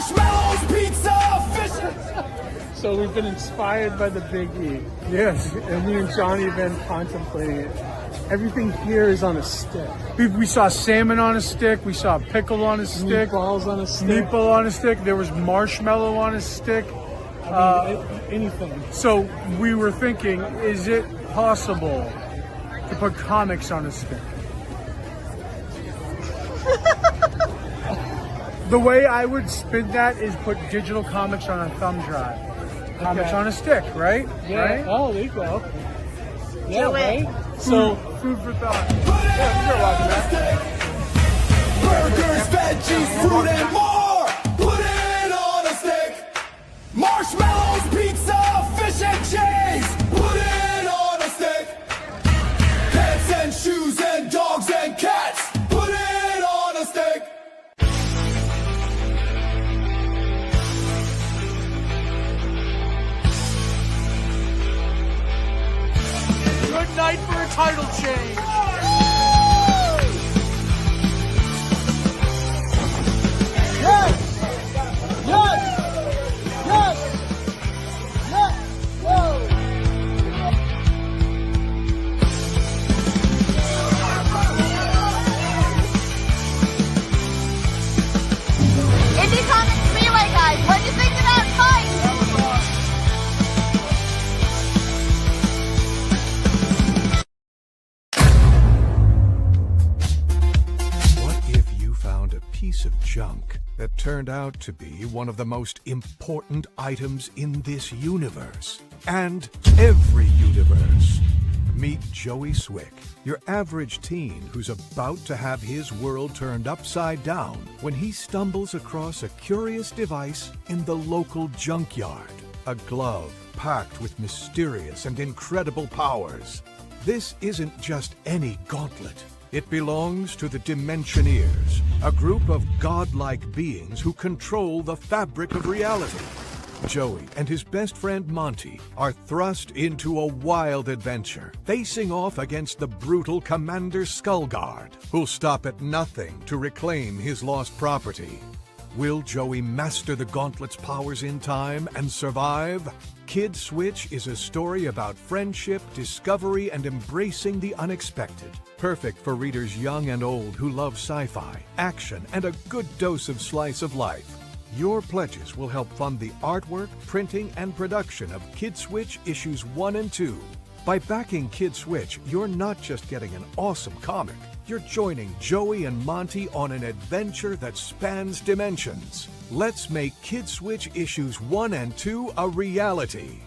marshmallows, pizza, fish. So we've been inspired by the Big E. Yes, and me and Johnny have been contemplating it. Everything here is on a stick. We saw salmon on a stick. We saw pickle on a stick. Meatballs on a stick. Meatball on a stick. There was marshmallow on a stick. Anything. So we were thinking, is it possible to put comics on a stick? The way I would spin that is put digital comics on a thumb drive. Comics on a stick, right? Yeah. Right? Oh, there you go. Yeah, Do it. right? So, food for thought. Burgers, veggies, fruit, and more. Put it on a stick. Marshmallows, pizza, fish, and cheese. Put it on a stick. Pets and shoes and dogs and cats. Put it on a stick. Good night for a title change. Indie Comics Relay, guys. What do you think of that fight? What if you found a piece of junk that turned out to be one of the most important items in this universe? And every universe. Meet Joey Swick, your average teen who's about to have his world turned upside down when he stumbles across a curious device in the local junkyard. A glove packed with mysterious and incredible powers. This isn't just any gauntlet. It belongs to the Dimensioneers, a group of godlike beings who control the fabric of reality. Joey and his best friend Monty are thrust into a wild adventure, facing off against the brutal Commander Skullguard, who'll stop at nothing to reclaim his lost property. Will Joey master the Gauntlet's powers in time and survive? Kid Switch is a story about friendship, discovery, and embracing the unexpected. Perfect for readers young and old who love sci-fi, action, and a good dose of slice of life. Your pledges will help fund the artwork, printing, and production of Kid Switch issues 1 and 2. By backing Kid Switch, you're not just getting an awesome comic, you're joining Joey and Monty on an adventure that spans dimensions. Let's make Kid Switch issues 1 and 2 a reality.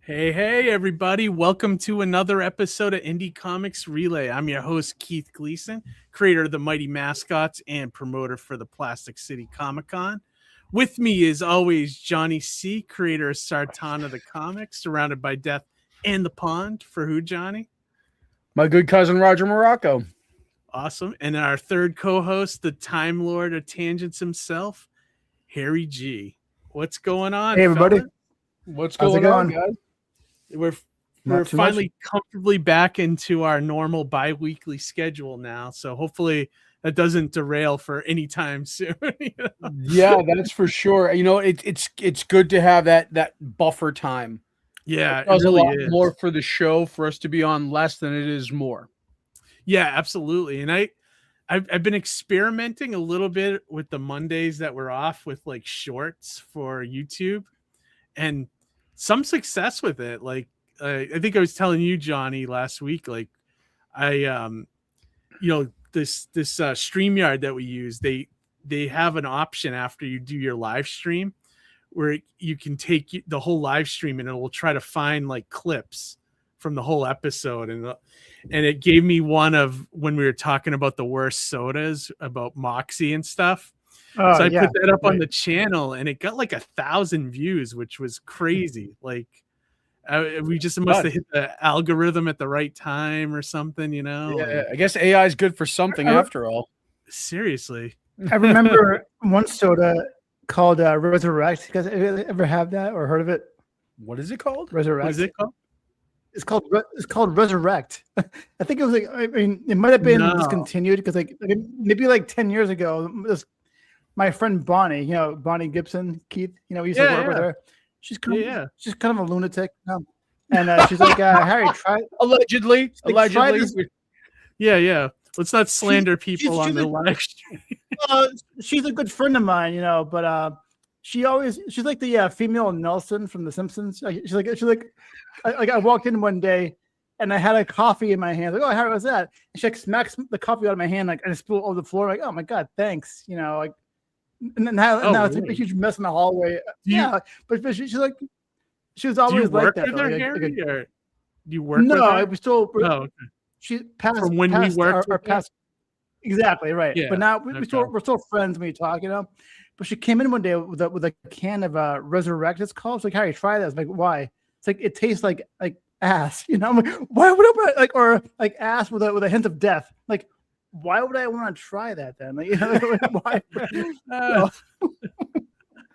Hey, everybody. Welcome to another episode of Indie Comics Relay. I'm your host, Keith Gleason, creator of the Mighty Mascots and promoter for the Plastic City Comic-Con. With me, is always, Johnny C., creator of Sartana the Comics, surrounded by death and the pond. For who, Johnny? My good cousin Roger Morocco. Awesome. And our third co-host, the Time Lord of Tangents himself, Harry G. What's going on, Hey, everybody. fella? What's How's it going on, going? guys? We're Not too finally comfortably back into our normal bi-weekly schedule now. So hopefully that doesn't derail for any time soon. You know? Yeah, that's for sure. You know, it's good to have that buffer time. Yeah, It does it really a lot is. more for the show for us to be on less than it is more. Yeah, absolutely. And I've been experimenting a little bit with the Mondays that we're off with like shorts for YouTube, and some success with it. Like I think I was telling you, Johnny, last week, like this StreamYard that we use, they have an option after you do your live stream where you can take the whole live stream and it will try to find like clips from the whole episode. And it gave me one of when we were talking about the worst sodas, about Moxie and stuff. So I put that up on the channel and it got like 1,000 views, which was crazy. Like we just must have hit the algorithm at the right time or something, you know? Yeah, I guess AI is good for something after all. Seriously. I remember one soda called Resurrect. You guys ever have that or heard of it? What is it called? Resurrect. What is it called? It's called Resurrect. I think it was like, I mean, it might have been No. discontinued because like maybe like 10 years ago, my friend Bonnie, Bonnie Gibson, Keith, we used to work with her. She's kind of a lunatic. And she's like, Harry, try Allegedly. try this. Yeah. Let's not slander people on the live stream. She's a good friend of mine, but she's like the female Nelson from The Simpsons. She's like I walked in one day and I had a coffee in my hand. Like, oh, Harry, what's that? And she like smacks the coffee out of my hand, like, and it spilled over the floor. Like, oh my god, thanks. Like, and then now it's like a huge mess in the hallway. But she's like, she was always like that. Do you work? No, with her? I was still. Oh, okay. She passed From when we worked. Our past. Exactly right. Yeah, but now we're still friends when we talk, But she came in one day with a can of Resurrect. It's called. It's like, Harry, try this. I'm like, why? It's like it tastes like ass. I'm like, why would I like or like ass with a hint of death? Like, why would I want to try that then? Like, why?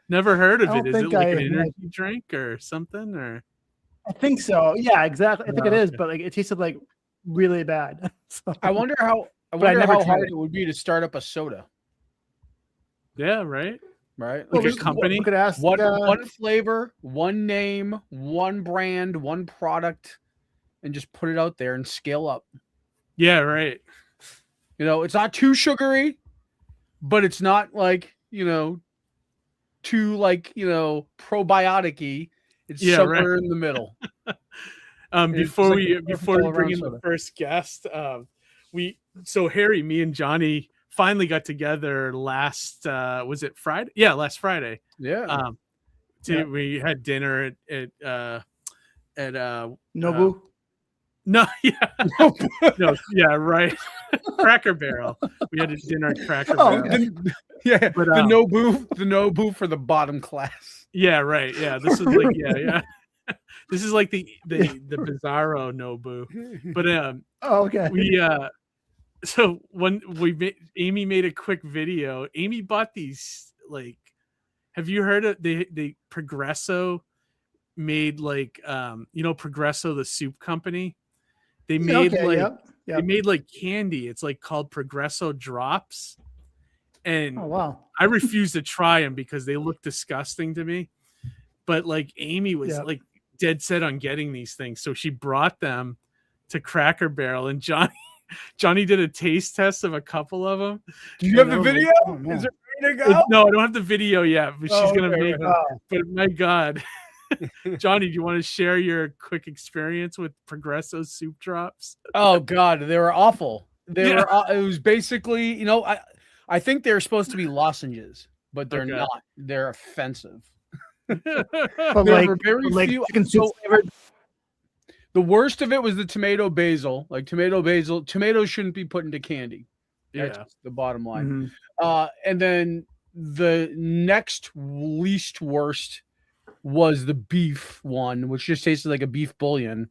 Never heard of it. Is it like an I- energy drink or something? Or I think so. Yeah, exactly. I think it is, but like it tasted like really bad. So, I wonder how never tried hard it. it would be to start up a soda, yeah, right. right? Like Like a company. we could ask one flavor, one name, one brand, one product, and just put it out there and scale up. Yeah, right. It's not too sugary, but it's not like, too like, probiotic-y. It's somewhere in the middle. Before It's like we a bring all-around in the soda. first guest, Harry, me and Johnny finally got together last was it Friday? Yeah, last Friday. Yeah. We had dinner at Nobu. no, yeah, right. Cracker Barrel. We had a dinner at Cracker Barrel. Yeah, But, the Nobu for the bottom class. Yeah, right. Yeah, this is like this is like the Bizarro Nobu. But Oh, okay. so when Amy made a quick video. Amy bought these, like, have you heard of the Progresso made like Progresso, the soup company? They made they made like candy. It's like called Progresso Drops. And Oh wow. I refuse to try them because they look disgusting to me. But like Amy was like dead set on getting these things, so she brought them to Cracker Barrel, and Johnny did a taste test of a couple of them. Do you have the video? Oh, man. Is it ready to go? No, I don't have the video yet, but she's gonna okay, make them. But my God, Johnny, do you want to share your quick experience with Progresso soup drops? Oh God, they were awful. It was basically, I think they're supposed to be lozenges, but they're Okay. not. They're offensive. But There were very few- chicken soup so- flavored. The worst of it was the tomato basil. Like tomatoes shouldn't be put into candy. That's Yeah. the bottom line. Mhm. And then the next least worst was the beef one, which just tasted like a beef bouillon.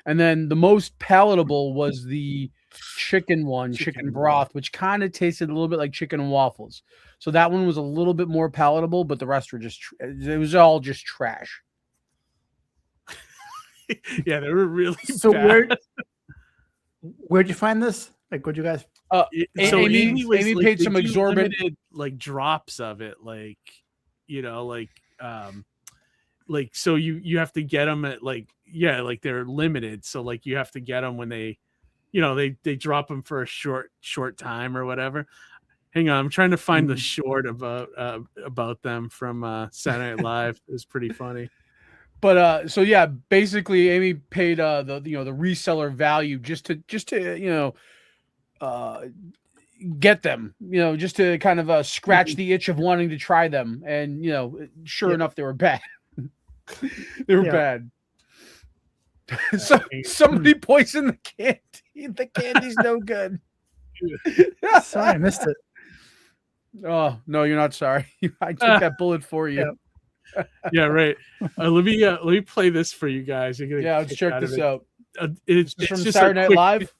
And then the most palatable was the chicken one, chicken broth, which kind of tasted a little bit like chicken and waffles. So that one was a little bit more palatable, but the rest were it was all just trash. Yeah, they were really So bad. where'd you find this? Like, where'd you guys? So Amy paid they some do exorbitant- limited, like, drops of it, like so you have to get them at like they're limited, so like you have to get them when they they drop them for a short time or whatever. Hang on, I'm trying to find the short about them from Saturday Night Live. It was pretty funny. But so yeah, basically Amy paid the reseller value just to get them, just to kind of scratch the itch of wanting to try them. And sure enough, they were bad. They were bad. So somebody poisoned the candy. The candy's no good. Sorry, I missed it. Oh no, you're not sorry. I took that bullet for you. Yeah, right. Let me play this for you guys. You're gonna Yeah, let's kick check out of this it. out. It's From just Saturday a Night quick- Live.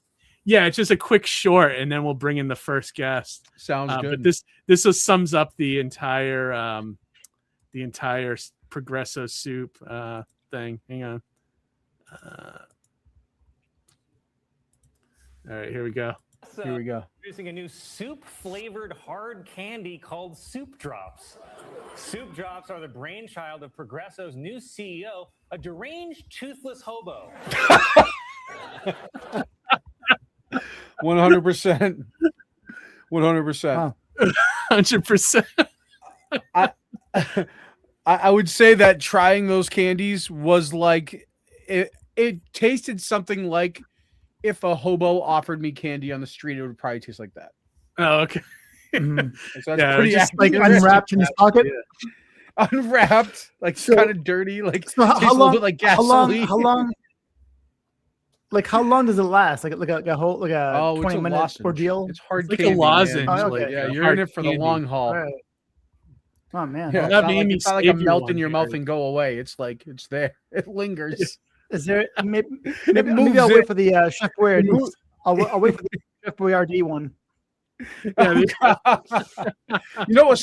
Yeah, it's just a quick short, and then we'll bring in the first guest. Sounds good. But this just sums up the entire Progresso soup thing. Hang on. All right, here we go. Here we go. Introducing a new soup-flavored hard candy called Soup Drops. Soup Drops are the brainchild of Progresso's new CEO, a deranged, toothless hobo. 100%. 100%. 100%. I would say that trying those candies was like it tasted something like if a hobo offered me candy on the street, it would probably taste like that. Oh, okay. So that's Yeah, pretty just Like accurate. unwrapped in his pocket. Yeah. Unwrapped, like So- kind of dirty, like So tastes a little bit like gasoline. How long? Like how long does it last? Like a whole like a Oh, it's 20-minute lozenge. ordeal. It's hard It's like candy, a man. lozenge. Oh, like okay. Yeah, a you're hard in it for the candy. long haul. All right. Oh man. Yeah, Well, it's that not made like, me it's not like a save you melt one in your mouth here. and go away. It's like it's there. It lingers. Is there maybe moves maybe I'll it. wait for the Chef Boyardee. moves- I'll wait for the Chef Boyardee one. Yeah, You know, a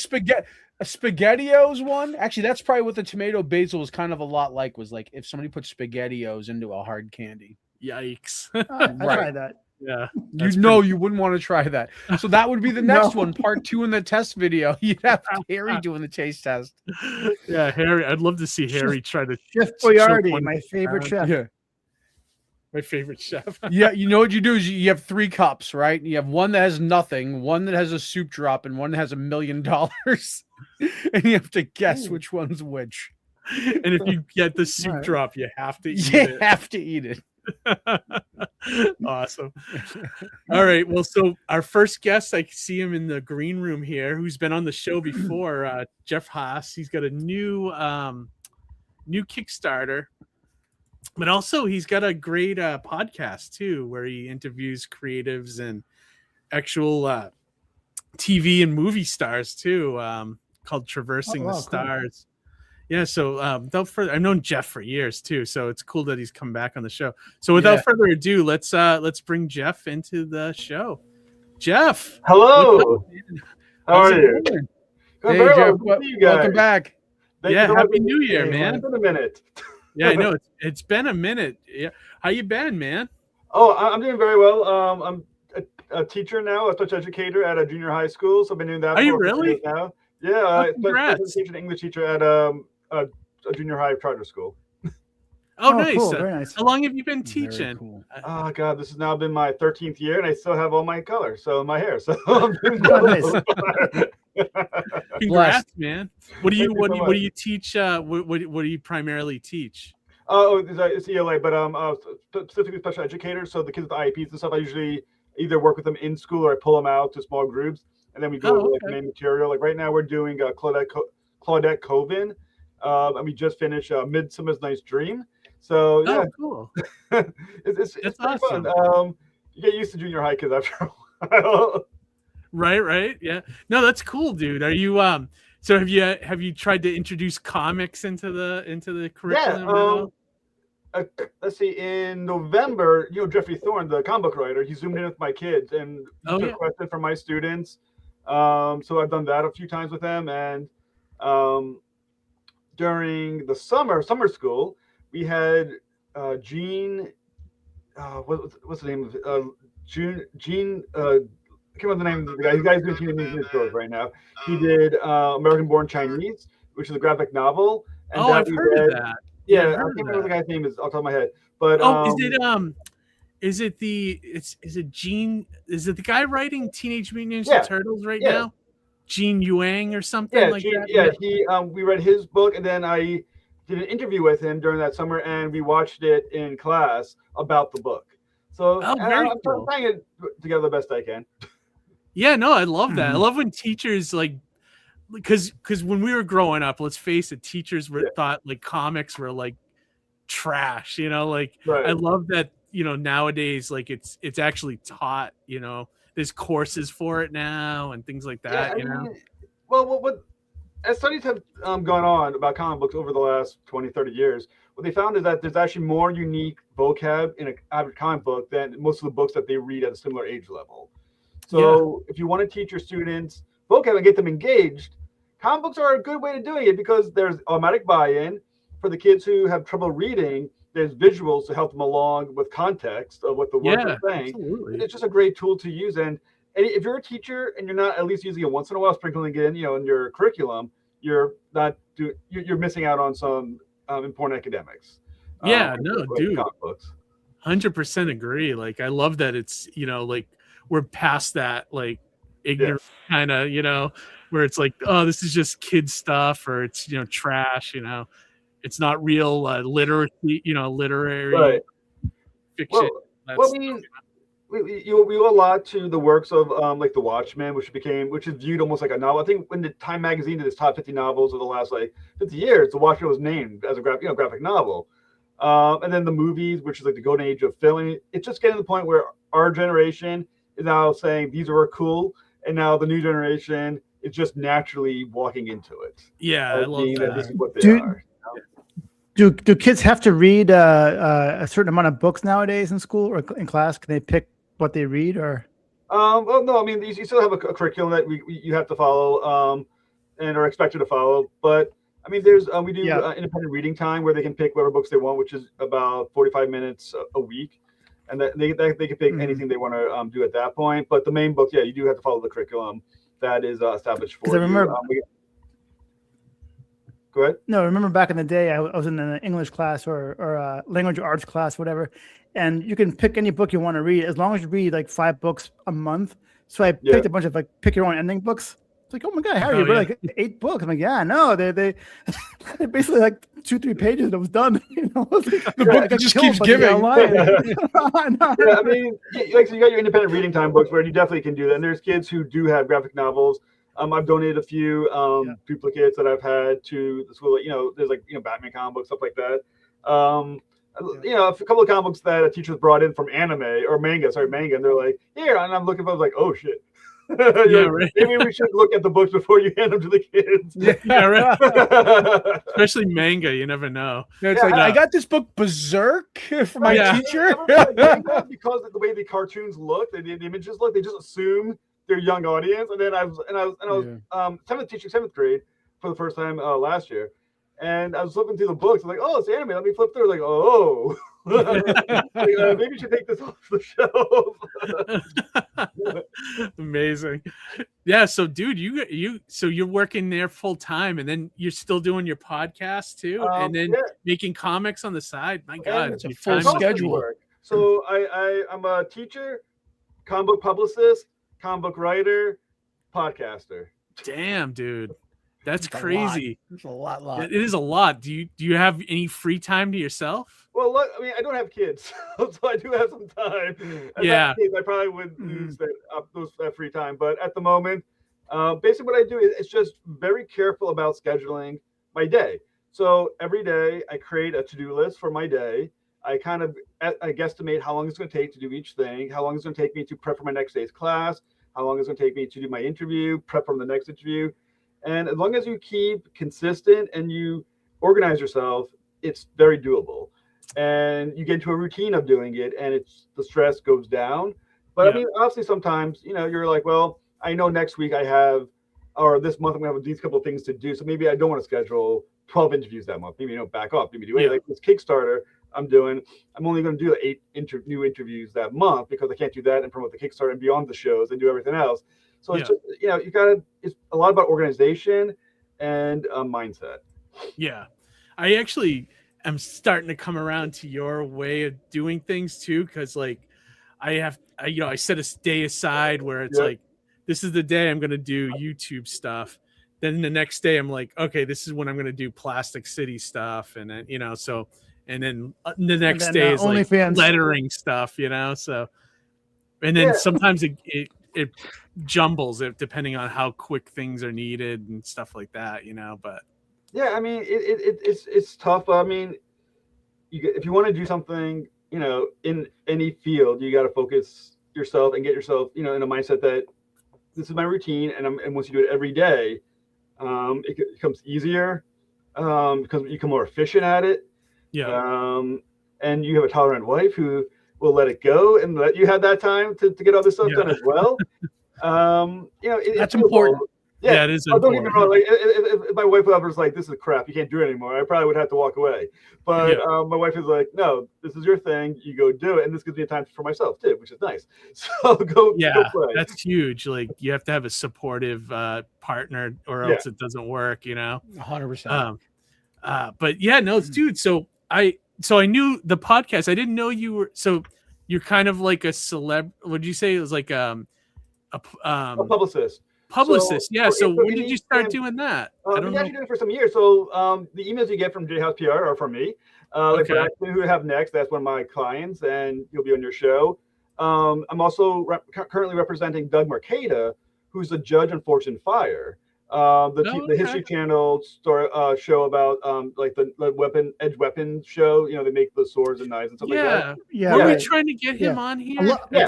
SpaghettiOs one. Actually, that's probably what the tomato basil was kind of a lot like. Was like if somebody put SpaghettiOs into a hard candy. Yikes. I'll Right. try that. Yeah. You wouldn't want to try that. So that would be the next No. one, part 2 in the test video. You'd have Harry doing the taste test. Yeah, Harry. I'd love to see Harry try to Chef choke Boyardee, one my favorite down. chef. Yeah. My favorite chef. Yeah, you know what you do is you have 3 cups, right? You have one that has nothing, one that has a soup drop, and one that has $1 million. And you have to guess which one's which. And if you get the soup Right. drop, you have to eat You it. have to eat it. Awesome. All right. Well, so our first guest, I see him in the green room here, who's been on the show before, Jeff Haase. He's got a new Kickstarter, but also he's got a great podcast too, where he interviews creatives and actual TV and movie stars too, called Traversing Oh, wow, the cool. Stars. Yeah, so I've known Jeff for years too, so it's cool that he's come back on the show. So without Yeah. further ado, let's bring Jeff into the show. Jeff, Hello. How how's are it you? going? Good, Hey, very Jeff, well. Good to see you guys. welcome back. Thank you Yeah, so much Happy for New Year, being here. man. It's been a minute. Yeah, I know it's been a minute. Yeah, how you been, man? Oh, I'm doing very well. I'm a teacher now, a special educator at a junior high school. So I've been doing that Are you for a few really? years now. Yeah, congrats. special education English teacher at a junior high charter school. Oh, nice. Cool, very nice. How long have you been Very teaching? cool. Oh God, this has now been my 13th year, and I still have all my color, so my hair. So I'm doing Oh, good nice. so far. Congrats, man. What do you Thank you so what do much. you teach? What do you primarily teach? Oh, it's ELA, but specifically special educators. So the kids with IEPs and stuff, I usually either work with them in school or I pull them out to small groups, and then we go Oh, over like okay. main material. Like right now, we're doing Claudette Coven, and we just finished Midsummer's Night's Dream. So yeah, Oh, cool. it's That's pretty awesome. fun. You get used to junior high kids after a while. Right. Yeah. No, that's cool, dude. Are you so have you tried to introduce comics into the curriculum? at all? Let's see. In November, Jeffrey Thorne, the comic book writer, he zoomed in with my kids and he Oh, took yeah. questions from my students. So I've done that a few times with them. And during the summer school, we had Gene. What's the name of it? Gene. I can't remember the name of the guy. He's doing Teenage Mutant Ninja Turtles right now. He did American Born Chinese, which is a graphic novel. And Oh, that I've we heard read- of that. Yeah, I've I heard can't of remember what the that. guy's name is off the top of my head. But Oh, is it the guy writing Teenage Mutant Ninja Yeah, Turtles right yeah. now? Gene Yuang or something Yeah, like Gene, that? yeah, he we read his book and then I did an interview with him during that summer and we watched it in class about the book. So Oh, and very I'm cool. trying to put together the best I can. Yeah, no, I love Mm-hmm. that. I love when teachers because when we were growing up, let's face it, teachers thought like comics were like trash, like Right. I love that, nowadays like it's actually taught, there's courses for it now and things like that, Well, what as studies have gone on about comic books over the last 20, 30 years, what they found is that there's actually more unique vocab in an average comic book than most of the books that they read at a similar age level. So if you want to teach your students vocab and get them engaged, comic books are a good way to doing it because there's automatic buy-in for the kids who have trouble reading. there's visuals to help them along with context of what the words are saying. Absolutely. It's just a great tool to use. And if you're a teacher and you're not at least using it once in a while, sprinkling it in, in your curriculum, you're missing out on some important academics. Yeah, no, dude. Comic books. 100% agree. Like, I love that it's, like we're past that, like, ignorant kind of, where it's like, oh, this is just kid stuff, or it's, trash, it's not real literacy, literary fiction. Well, I mean, we owe a lot to the works of like The Watchmen, which is viewed almost like a novel. I think when the Time magazine did its top 50 novels of the last 50 years, The Watchmen was named as a graphic novel. And then the movies, which is like the golden age of film. It's just getting to the point where our generation is now saying these are cool, and now the new generation is just naturally walking into it. Yeah, I love that. This is what they are. Do kids have to read a certain amount of books nowadays in school or in class? Can they pick what they read, or? Well, no. I mean, you still have a curriculum that you have to follow, and are expected to follow. But I mean, we do independent reading time where they can pick whatever books they want, which is about 45 minutes a week, and that they can pick anything they want to do at that point. But the main book, you do have to follow the curriculum that is established for you. I remember. Go ahead. No, I remember back in the day, I was in an English class or a language arts class, whatever, and you can pick any book you want to read as long as you read like 5 books a month. So I picked a bunch of pick your own ending books. It's like, oh my god, Harry, you read like 8 books. I'm like, yeah, no, they basically like 2-3 pages and it was done. The book just keeps giving. I mean, so you got your independent reading time books where you definitely can do that. And there's kids who do have graphic novels. I've donated a few duplicates that I've had to the school. There's Batman comic books, stuff like that. A couple of comic books that a teacher's brought in from manga, and they're like, here, and I'm looking for, like, oh shit. Right. Maybe we should look at the books before you hand them to the kids. Yeah, right. Especially manga, you never know. It's I got this book Berserk for my teacher. Because of the way the cartoons look, the images look, they just assume their young audience. And then I was teaching 7th grade for the first time last year, and I was flipping through the books. I'm like, oh, it's anime. Let me flip through. Like, oh, maybe you should take this off the shelf. Amazing. Yeah. So, dude, you're working there full time, and then you're still doing your podcast too, and then making comics on the side. My God, it's a full schedule. So I'm a teacher, comic book publicist, comic book writer, podcaster. Damn, dude, that's crazy. It's a lot. It is a lot. Do you have any free time to yourself? Well, look, I mean, I don't have kids, so I do have some time. I probably would lose that free time. But at the moment, basically what I do is just very careful about scheduling my day. So every day I create a to-do list for my day. I guesstimate how long it's going to take to do each thing, how long it's going to take me to prep for my next day's class, how long it's going to take me to do my interview, prep for the next interview. And as long as you keep consistent and you organize yourself, it's very doable. And you get into a routine of doing it, and the stress goes down. But I mean, obviously sometimes, you're like, well, I know next week or this month I'm going to have these couple of things to do. So maybe I don't want to schedule 12 interviews that month. Maybe, back off. Maybe do like this Kickstarter I'm only going to do 8 new interviews that month because I can't do that and promote the Kickstarter and beyond the shows and do everything else. So it's just, it's a lot about organization and mindset. Yeah. I actually am starting to come around to your way of doing things too. Cause I set a day aside where it's like, this is the day I'm going to do YouTube stuff. Then the next day I'm like, okay, this is when I'm going to do Plastic City stuff. And then, and then the next day is like lettering stuff, so, and then sometimes it jumbles it depending on how quick things are needed and stuff like that, but I mean, it's tough. I mean, if you want to do something, in any field, you got to focus yourself and get yourself, in a mindset that this is my routine. And once you do it every day, it becomes easier because you become more efficient at it. And you have a tolerant wife who will let it go and let you have that time to get all this stuff done as well. That's important. Yeah, it is Don't get me important. wrong. Like, if my wife was like, "This is crap, you can't do it anymore," I probably would have to walk away. But my wife is like, "No, this is your thing. You go do it," and this gives me time for myself too, which is nice. So go play. That's huge. Like you have to have a supportive partner, or else it doesn't work. 100%. But yeah, no, dude. So I knew the podcast. I didn't know you were. So you're kind of like a celeb. What did you say? It was like a publicist. Publicist, So, So for when did you start and, doing that? I don't know. Actually doing it for some years. So the emails you get from J House PR are from me. Like Braxton, who we have next, that's one of my clients, and you'll be on your show. I'm also currently representing Doug Mercada, who's a judge on Fortune Fire. The History Channel show about like the edge weapon show. They make the swords and knives and stuff like that. Were we trying to get him on here? I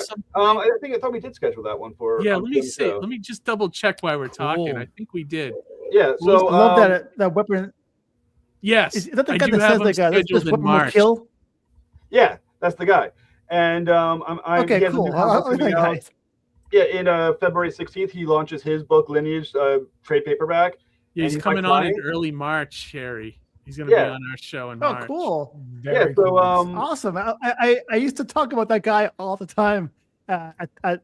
thought we did schedule that one for. Yeah, let me see. Let me just double check while we're talking. I think we did. Yeah, so I love that weapon. Yes, is that the guy that says like this weapon will kill? Yeah, that's the guy. And okay, cool. Yeah, in February 16th, he launches his book Lineage trade paperback. Yeah, he's coming on in early March, Harry. He's going to be on our show in March. Oh, cool. Very cool. Awesome. I used to talk about that guy all the time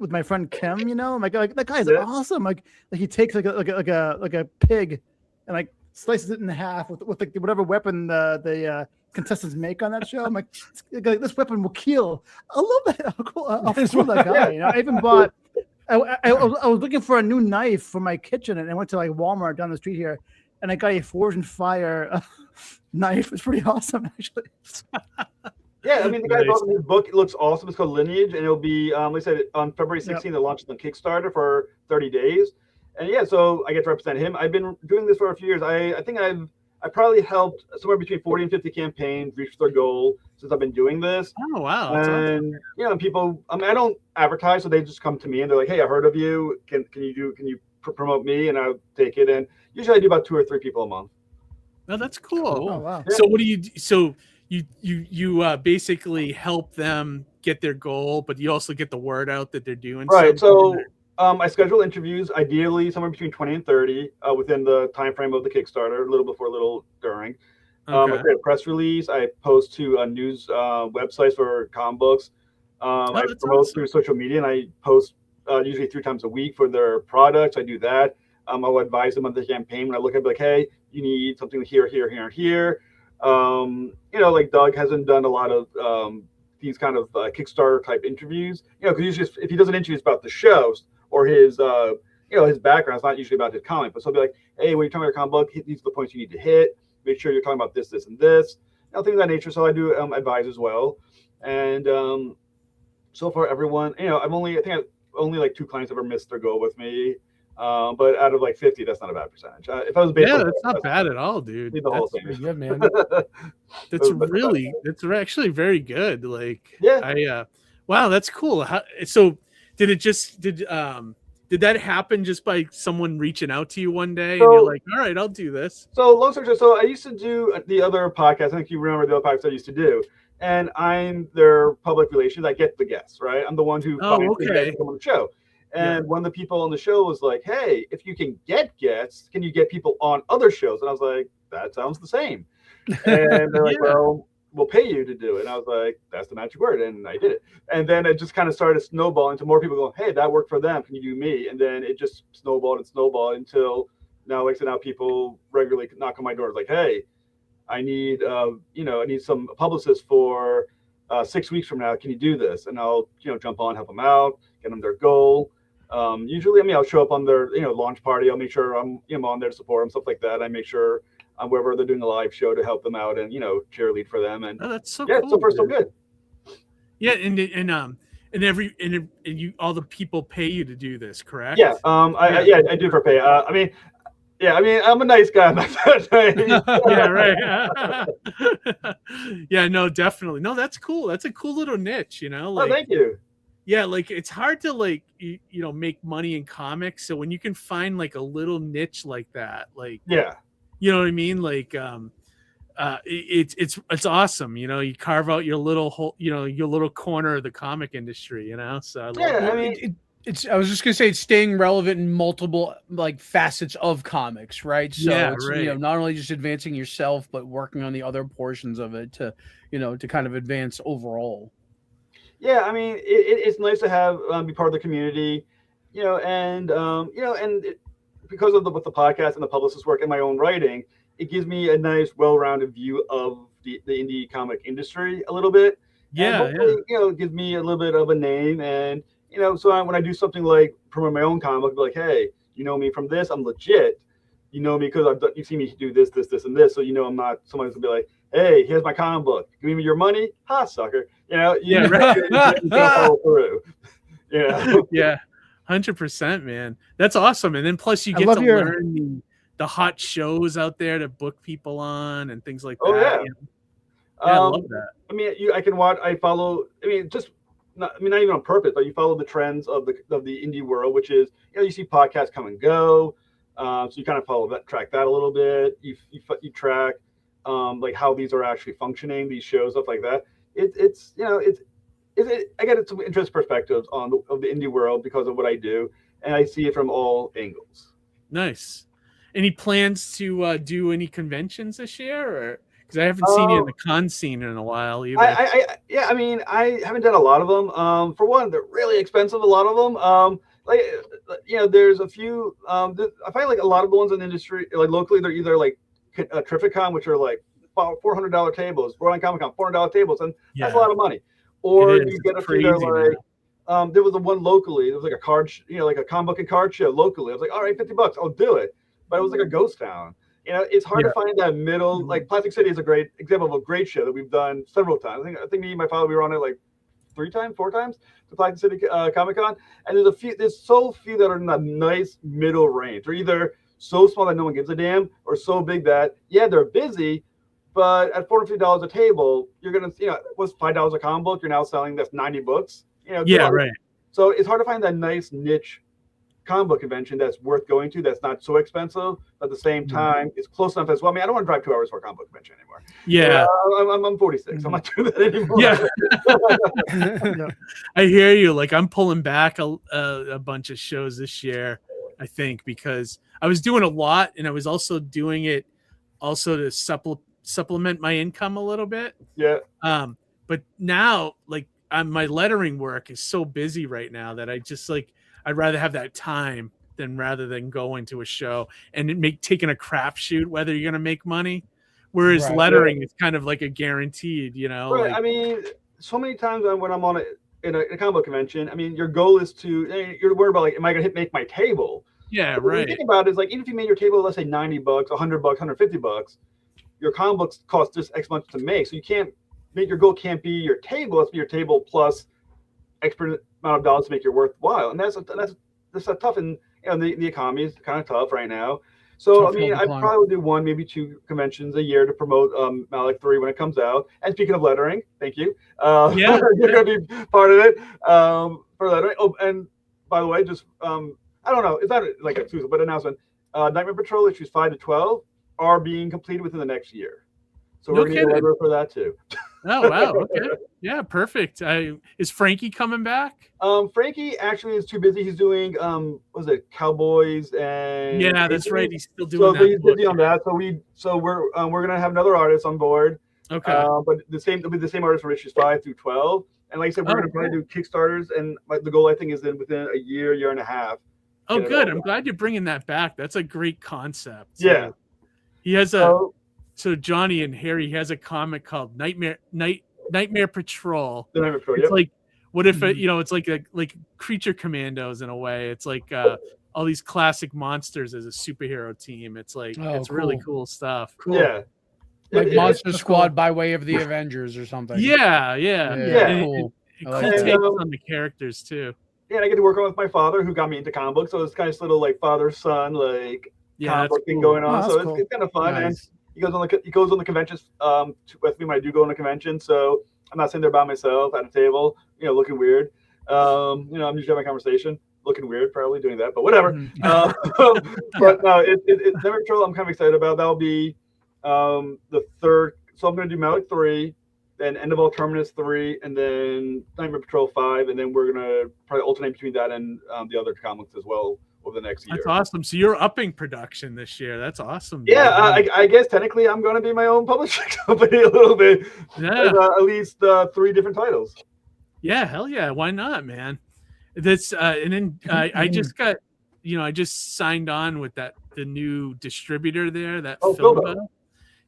with my friend Kim. Like that guy's awesome. Like he takes like a pig and like slices it in half with whatever weapon the contestants make on that show. I'm like, this weapon will kill. I love that. How cool that guy. I even bought. I was looking for a new knife for my kitchen, and I went to like Walmart down the street here, and I got a Forge and Fire knife. It's pretty awesome, actually. Yeah, I mean, the guy bought his book. It looks awesome. It's called Lineage, and it'll be, like I said, on February 16th. It launches on Kickstarter for 30 days. And yeah, so I get to represent him. I've been doing this for a few years. I think I probably helped somewhere between 40 and 50 campaigns reach their goal since I've been doing this. Oh, wow. And people, I don't advertise, so they just come to me and they're like, "Hey, I heard of you. Can you promote me?" And I'll take it. And usually I do about 2 or 3 people a month. Oh, that's cool. Oh, wow. So what do you do? So you basically help them get their goal, but you also get the word out that they're doing right. something. So I schedule interviews, ideally somewhere between 20 and 30 within the time frame of the Kickstarter, a little before, a little during. I create a press release. I post to news websites for comic books. I promote through social media, and I post usually 3 times a week for their products. I do that. I'll advise them on the campaign. When I look at like, hey, you need something here, here, here, and here. Like Doug hasn't done a lot of these kind of Kickstarter type interviews. Because usually if he does an interview about the shows or his his background, it's not usually about his comic, but so he'll be like, hey, when you're talking about your comic book, these are the points you need to hit. Make sure you're talking about this, this, and this. Things of that nature. So I do advise as well. And so far, everyone, I think I've only like 2 clients ever missed their goal with me. But out of like 50, that's not a bad percentage. If I was based that's not bad at all, dude. The whole thing. Good, man. That's actually very good. Like, wow, that's cool. So did that happen just by someone reaching out to you one day and you're like, all right, I'll do this? So long story short, so I used to do the other podcast. I think you remember the other podcast I used to do. And I'm their public relations. I get the guests, right? I'm the one who finds the guests to come on the show. And one of the people on the show was like, hey, if you can get guests, can you get people on other shows? And I was like, that sounds the same. And they're like, well, we'll pay you to do it. And I was like, that's the magic word. And I did it. And then it just kind of started snowballing to more people going, hey, that worked for them. Can you do me? And then it just snowballed until now, like I said, now people regularly knock on my door like, hey, I need, some publicists for 6 weeks from now. Can you do this? And I'll, jump on, help them out, get them their goal. Usually, I'll show up on their, launch party. I'll make sure I'm, on there to support them, stuff like that. I make sure I'm wherever they're doing a live show to help them out and, cheerlead for them. And that's so cool. So far, so good. Yeah. And you, all the people pay you to do this, correct? Yeah. I do for pay. I'm a nice guy. Yeah, right. Yeah, no, definitely. No, that's cool. That's a cool little niche, Like, thank you. Yeah, like it's hard to make money in comics. So when you can find like a little niche like that, like you know what I mean? Like it's awesome. You carve out your little whole, your little corner of the comic industry. So I mean. I was just gonna say it's staying relevant in multiple like facets of comics, right? So Yeah, it's right. not only just advancing yourself, but working on the other portions of it to to kind of advance overall. Yeah, I mean, it's nice to have be part of the community, and because of with the podcast and the publicist work and my own writing, it gives me a nice, well-rounded view of the indie comic industry a little bit. And hopefully, it gives me a little bit of a name, and so when I do something like promote my own comic, I'll be like, hey, you know me from this, I'm legit. You know me because you've seen me do this, and this, so I'm not someone who's gonna be like, hey, here's my comic book. Give me your money, Haas, sucker. Right. You follow through. Yeah, 100%, man. That's awesome. And then plus you get to learn the hot shows out there to book people on and things like that. Oh yeah. I love that. I mean, I can watch. I follow. I mean, not even on purpose, but you follow the trends of the indie world, which is you see podcasts come and go. So you kind of follow that, track that a little bit. You track like how these are actually functioning, these shows, stuff like that. I get some interest perspectives of the indie world because of what I do, and I see it from all angles. Nice. Any plans to do any conventions this year, or because I haven't seen you in the con scene in a while either? I mean, I haven't done a lot of them. For one, they're really expensive. A lot of them. There's a few. I find like a lot of the ones in the industry, like locally, they're either like Terrificon, which are like $400 tables, Royal Comic Con, $400 tables, and that's a lot of money. Or you get a few that are like, there was a one locally. There was like a card, like a comic book and card show locally. I was like, all right, $50, I'll do it. But it was like a ghost town. It's hard to find that middle. Like Plastic City is a great example of a great show that we've done several times. I think me and my father, we were on it like 4 times to Plastic City Comic Con. And there's so few that are in that nice middle range. They're either so small that no one gives a damn, or so big that they're busy, but at $450 a table, you're gonna what's $5 a comic book? You're now selling that's 90 books. Right. So it's hard to find that nice niche comic book convention that's worth going to, that's not so expensive, but at the same time it's close enough as well. I mean, I don't want to drive 2 hours for a comic book convention anymore. I'm 46. I'm not doing that anymore. I hear you. Like I'm pulling back a bunch of shows this year, I think, because I was doing a lot and I was also doing it to supplement my income a little bit. But now like my lettering work is so busy right now that I just I'd rather have that time rather than going to a show and taking a crapshoot whether you're going to make money. Whereas lettering is kind of like a guaranteed, Right. I mean, so many times when I'm on in a comic book convention, I mean, your goal is you're worried about like, am I going to make my table? Yeah, but right. What you think about it is like, even if you made your table, let's say $90, $100, $150, your comic books cost this X much to make. So you can't make your goal can't be your table. It's be your table plus X amount of dollars to make it worthwhile. And that's tough. And the economy is kind of tough right now. So I mean, I probably do 1, maybe 2 conventions a year to promote Malek 3 when it comes out. And speaking of lettering, thank you. You're gonna be part of it for lettering. Oh, and by the way, just I don't know, it's not like a exclusive, but announcement. Nightmare Patrol issues 5 to 12 are being completed within the next year. So we're gonna need a letter for that too. Oh wow! Okay, yeah, perfect. Is Frankie coming back? Frankie actually is too busy. He's doing was it Cowboys and that's right. He's still doing that. So he's busy on that. So we're gonna have another artist on board. Okay. But it'll be the same artist for issues 5 through 12. And like I said, we're gonna probably do Kickstarters, and the goal I think is within a year and a half. Oh, good. I'm glad you're bringing that back. That's a great concept. Yeah. He has So Johnny and Harry has a comic called Nightmare Patrol. The Nightmare Patrol. It's like, what if it's like Creature Commandos in a way. It's like all these classic monsters as a superhero team. It's like it's really cool stuff. Cool. Yeah. Like Monster Squad by way of the Avengers or something. Yeah. Cool. Cool takes on the characters too. Yeah, and I get to work on with my father, who got me into comic books. So it's kind of little like father-son comic book thing going on. So it's kind of fun. Nice. And he goes on the conventions with me when I do go on a convention. So I'm not sitting there by myself at a table, looking weird. I'm usually having a conversation, looking weird, probably doing that, but whatever. But no, it's Nightmare Patrol. I'm kind of excited about. That'll be the third. So I'm going to do Malek 3. then End of All Terminus 3, and then Nightmare Patrol 5, and then we're gonna probably alternate between that and the other comics as well over the next year. That's awesome. So you're upping production this year. That's awesome. Yeah, I guess technically I'm going to be my own publishing company a little bit. Yeah. With, at least 3 different titles. Yeah, hell yeah. Why not, man? That's and then I just got, I just signed on with the new distributor there, that Filbo.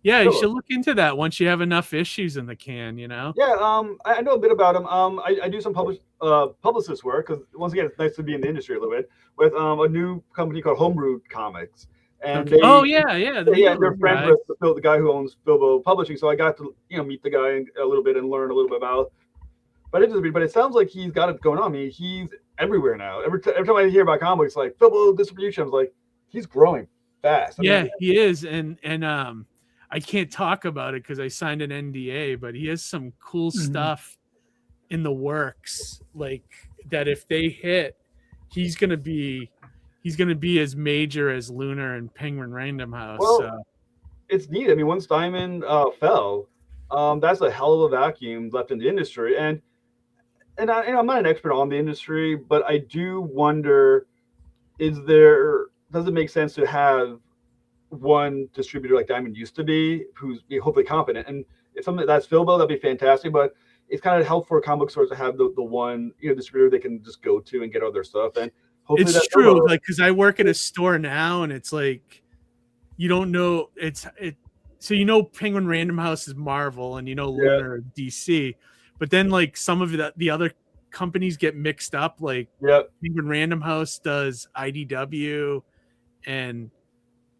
Yeah, you should look into that once you have enough issues in the can, Yeah, I know a bit about him. I do some publicist work because once again, it's nice to be in the industry a little bit with a new company called Homebrew Comics. And they're friends with the guy who owns Filbo Publishing, so I got to meet the guy a little bit and learn a little bit about. But it sounds like he's got it going on. I mean, he's everywhere now. Every time I hear about comics, like Filbo distribution, I was like, he's growing fast. He is, and I can't talk about it because I signed an NDA, but he has some cool stuff in the works, like that if they hit, he's gonna be as major as Lunar and Penguin Random House. Well, it's neat. I mean, once Diamond fell, that's a hell of a vacuum left in the industry. And I'm not an expert on the industry, but I do wonder, does it make sense to have one distributor like Diamond used to be, who's hopefully competent? And if something that's Filbo, that'd be fantastic. But it's kind of helpful for comic stores to have the one distributor they can just go to and get all their stuff. And hopefully it's true, Filbo. Like, because I work at a store now, and it's like you don't know so Penguin Random House is Marvel, and Lunar DC, but then like some of the other companies get mixed up. Like Penguin Random House does IDW and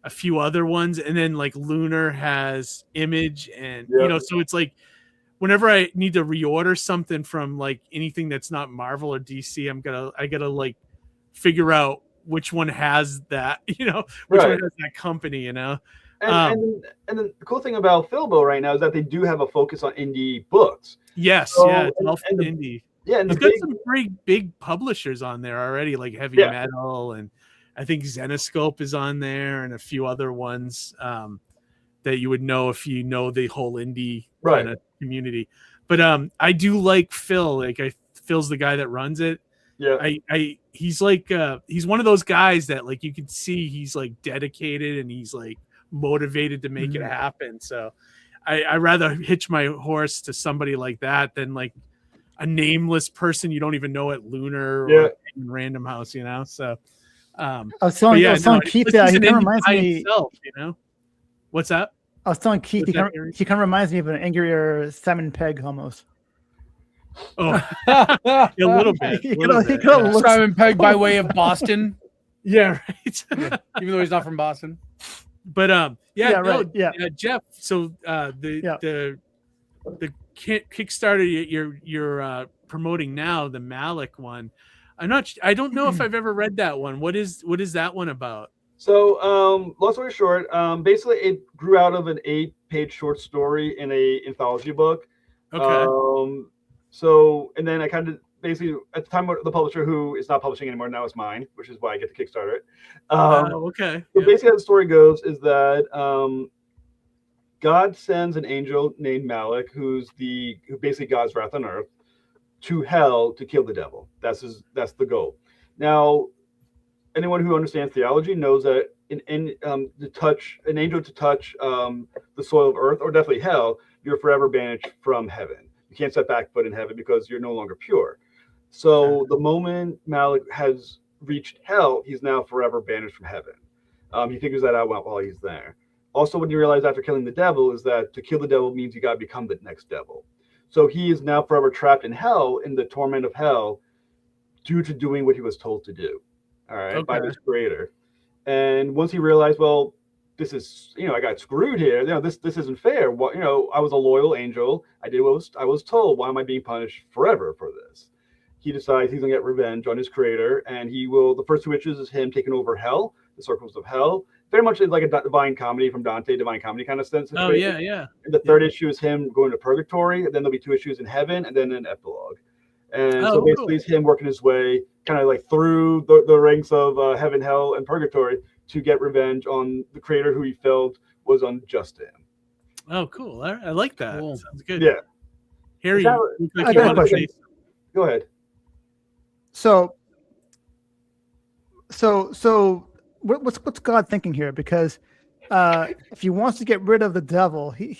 a few other ones, and then like Lunar has Image, and so it's like whenever I need to reorder something from like anything that's not Marvel or DC, I gotta like figure out which one has that, which one has that company, And the cool thing about Filbo right now is that they do have a focus on indie books. Yes, it's all indie. Yeah, and they've got some pretty big publishers on there already, like Heavy Metal, and I think Zenoscope is on there, and a few other ones that you would know if you know the whole indie kind of community. But I do like Phil. Like Phil's the guy that runs it. Yeah, he's like he's one of those guys that like you can see he's like dedicated and he's like motivated to make it happen. So I rather hitch my horse to somebody like that than like a nameless person you don't even know at Lunar or Random House, So I was telling Keith that he kind of reminds me. Himself, What's that? I was telling Keith he kind of reminds me of an angrier Simon Pegg almost. Oh, a little bit. Simon Pegg by way of Boston. Yeah, right. Even though he's not from Boston. But Jeff. So the Kickstarter you're promoting now, the Malek one. I don't know if I've ever read that one. What is that one about? So, long story short, basically it grew out of an 8-page short story in a anthology book. Okay. And then I kind of basically at the time the publisher, who is not publishing anymore now, is mine, which is why I get to Kickstarter it. Okay. So basically, how the story goes is that God sends an angel named Malek, who basically God's wrath on earth, to hell to kill the devil. That's the goal. Now, anyone who understands theology knows that an angel to touch the soil of earth, or definitely hell, you're forever banished from heaven. You can't set back foot in heaven because you're no longer pure. So the moment Malek has reached hell, he's now forever banished from heaven. He figures that out while he's there. Also, when you realize after killing the devil is that to kill the devil means you got to become the next devil. So he is now forever trapped in hell, in the torment of hell, due to doing what he was told to do. All right, by this creator. And once he realized, well, this is, I got screwed here. This isn't fair. I was a loyal angel. I did what I was told. Why am I being punished forever for this? He decides he's gonna get revenge on his creator, and he will. The first 2 issues is him taking over hell, the circles of hell. Very much like a Divine Comedy from Dante, Divine Comedy kind of sense. Oh yeah. And the 3rd issue is him going to purgatory, and then there'll be 2 issues in heaven, and then an epilogue. And so basically, it's him working his way kind of like through the ranks of heaven, hell, and purgatory to get revenge on the creator who he felt was unjust to him. Oh, cool. I like that. Cool. Sounds good. Yeah. Harry, that- you I got a wanna question. say- Go ahead. So what's God thinking here? Because if he wants to get rid of the devil, he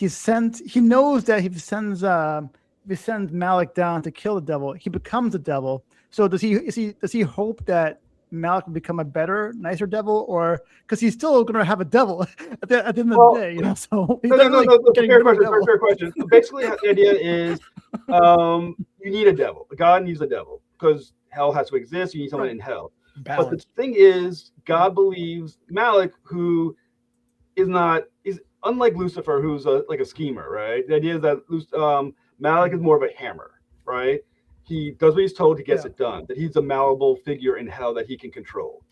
knows that if he sends Malek down to kill the devil, he becomes the devil. So does he hope that Malek will become a better, nicer devil, or because he's still going to have a devil at the end of the day, you know? So he's No, getting fair rid of the question. devil. Fair question. Basically, the idea is you need a devil. God needs a devil because hell has to exist. You need someone in hell. But the thing is, God believes Malek, who is unlike Lucifer, who's like a schemer, right? The idea is that Malek is more of a hammer, right? He does what he's told, he gets it done. That he's a malleable figure in hell that he can control.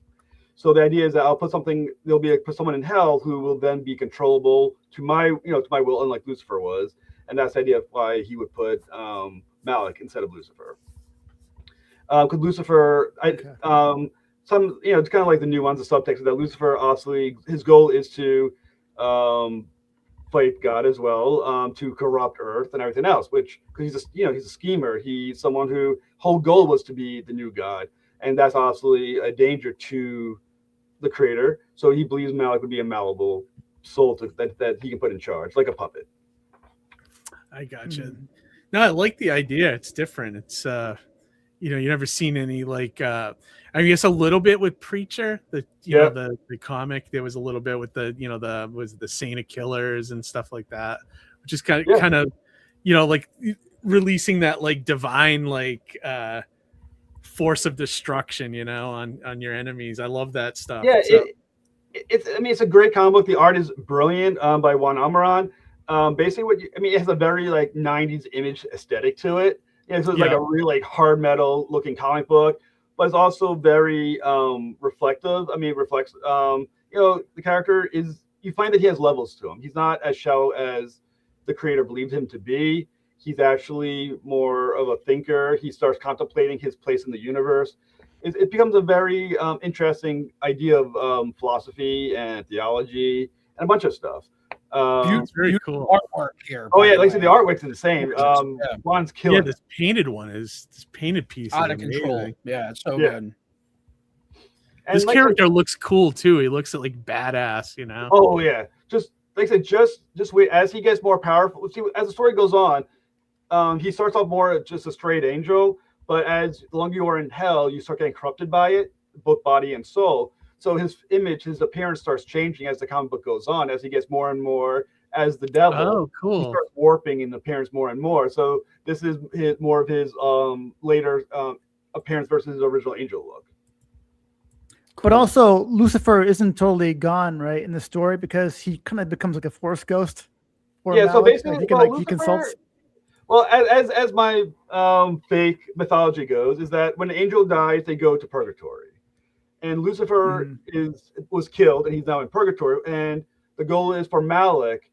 So the idea is that I'll put someone in hell who will then be controllable to my will, unlike Lucifer was, and that's the idea of why he would put Malek instead of Lucifer. Because Lucifer, it's kind of like the nuance of subtext that Lucifer, obviously, his goal is to fight God as well, to corrupt Earth and everything else. Which, because he's a schemer, he's someone who whole goal was to be the new God, and that's obviously a danger to the Creator. So he believes Malek would be a malleable soul that he can put in charge, like a puppet. I gotcha. No, I like the idea. It's different. It's you've never seen any I guess a little bit with Preacher, the comic. There was a little bit with the Saint of Killers and stuff like that, which is kind of like releasing that like divine force of destruction, on your enemies. I love that stuff. Yeah, it's a great comic book. The art is brilliant by Juan Amaran. Basically, it has a very like 90s image aesthetic to it. So it's like a really hard metal looking comic book, but it's also very reflective. It reflects, the character you find that he has levels to him. He's not as shallow as the creator believed him to be. He's actually more of a thinker. He starts contemplating his place in the universe. It becomes a very interesting idea of philosophy and theology and a bunch of stuff. Very cool artwork here. Oh yeah, like I said, the artwork's insane. Juan's killing. Yeah, this painted piece out is of control. amazing. Yeah, it's so good. And this character looks cool too. He looks like badass, Oh yeah, just like I said, just wait as he gets more powerful. See, as the story goes on, he starts off more just a straight angel, but as the longer you are in hell, you start getting corrupted by it, both body and soul. So his appearance starts changing as the comic book goes on, as he gets more and more as the devil. Oh, cool. He starts warping in appearance more and more. So this is more of his later appearance versus his original angel look. But also, Lucifer isn't totally gone, right, in the story, because he kind of becomes like a force ghost. Yeah, so basically, he consults. Well, as my fake mythology goes, is that when an angel dies, they go to purgatory. And Lucifer was killed, and he's now in purgatory. And the goal is for Malek.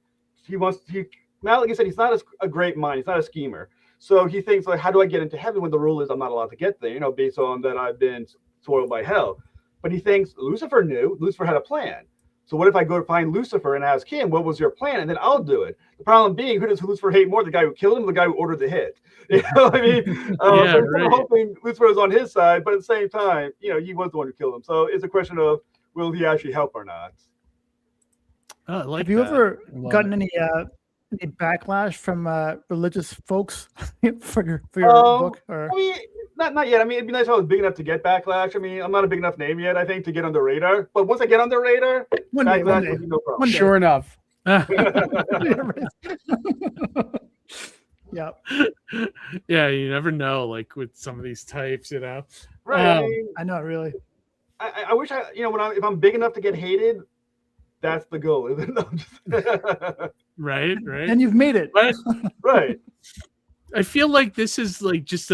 Malek, he said, he's not a great mind. He's not a schemer. So he thinks, like, how do I get into heaven when the rule is I'm not allowed to get there? Based on that I've been spoiled by hell. But he thinks Lucifer knew. Lucifer had a plan. So what if I go to find Lucifer and ask him, what was your plan? And then I'll do it. The problem being, who does Lucifer hate more? The guy who killed him or the guy who ordered the hit? I'm hoping Lucifer was on his side, but at the same time, he was the one who killed him. So it's a question of, will he actually help or not? Have you ever gotten any backlash from religious folks for your book? Or? Not yet. It'd be nice if I was big enough to get backlash. I'm not a big enough name yet, I think, to get on the radar. But once I get on the radar, backlash will be no problem. Sure enough. Yeah. Yeah, you never know, like with some of these types, Right. I know, really. I wish if I'm big enough to get hated, that's the goal, isn't it? Right. And you've made it. Right. I feel like this is like just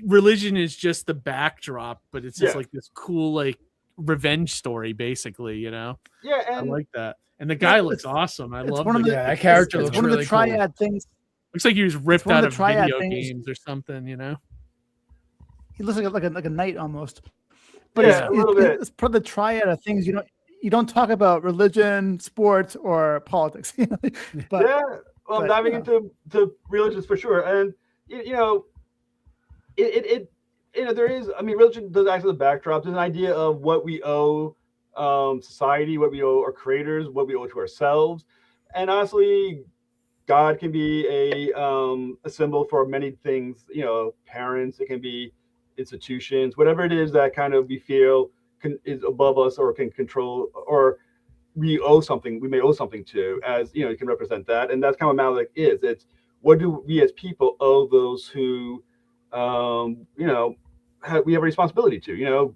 religion is just the backdrop, but it's just like this cool like revenge story, basically. Yeah, I like that. And the guy looks awesome. I love that character. It's one of the triad things. Looks like he was ripped out of video games or something. He looks like a knight almost. But a little bit. It's part of the triad of things you don't talk about religion, sports, or politics. But diving into religions for sure. And there is, I mean, religion does act as a backdrop. There's an idea of what we owe society, what we owe our creators, what we owe to ourselves. And honestly, God can be a symbol for many things, parents, it can be institutions, whatever it is that kind of we feel is above us or can control, or we owe something, we may owe something to, as you can represent that. And that's kind of what Malek is. It's what do we as people owe those who we have a responsibility to,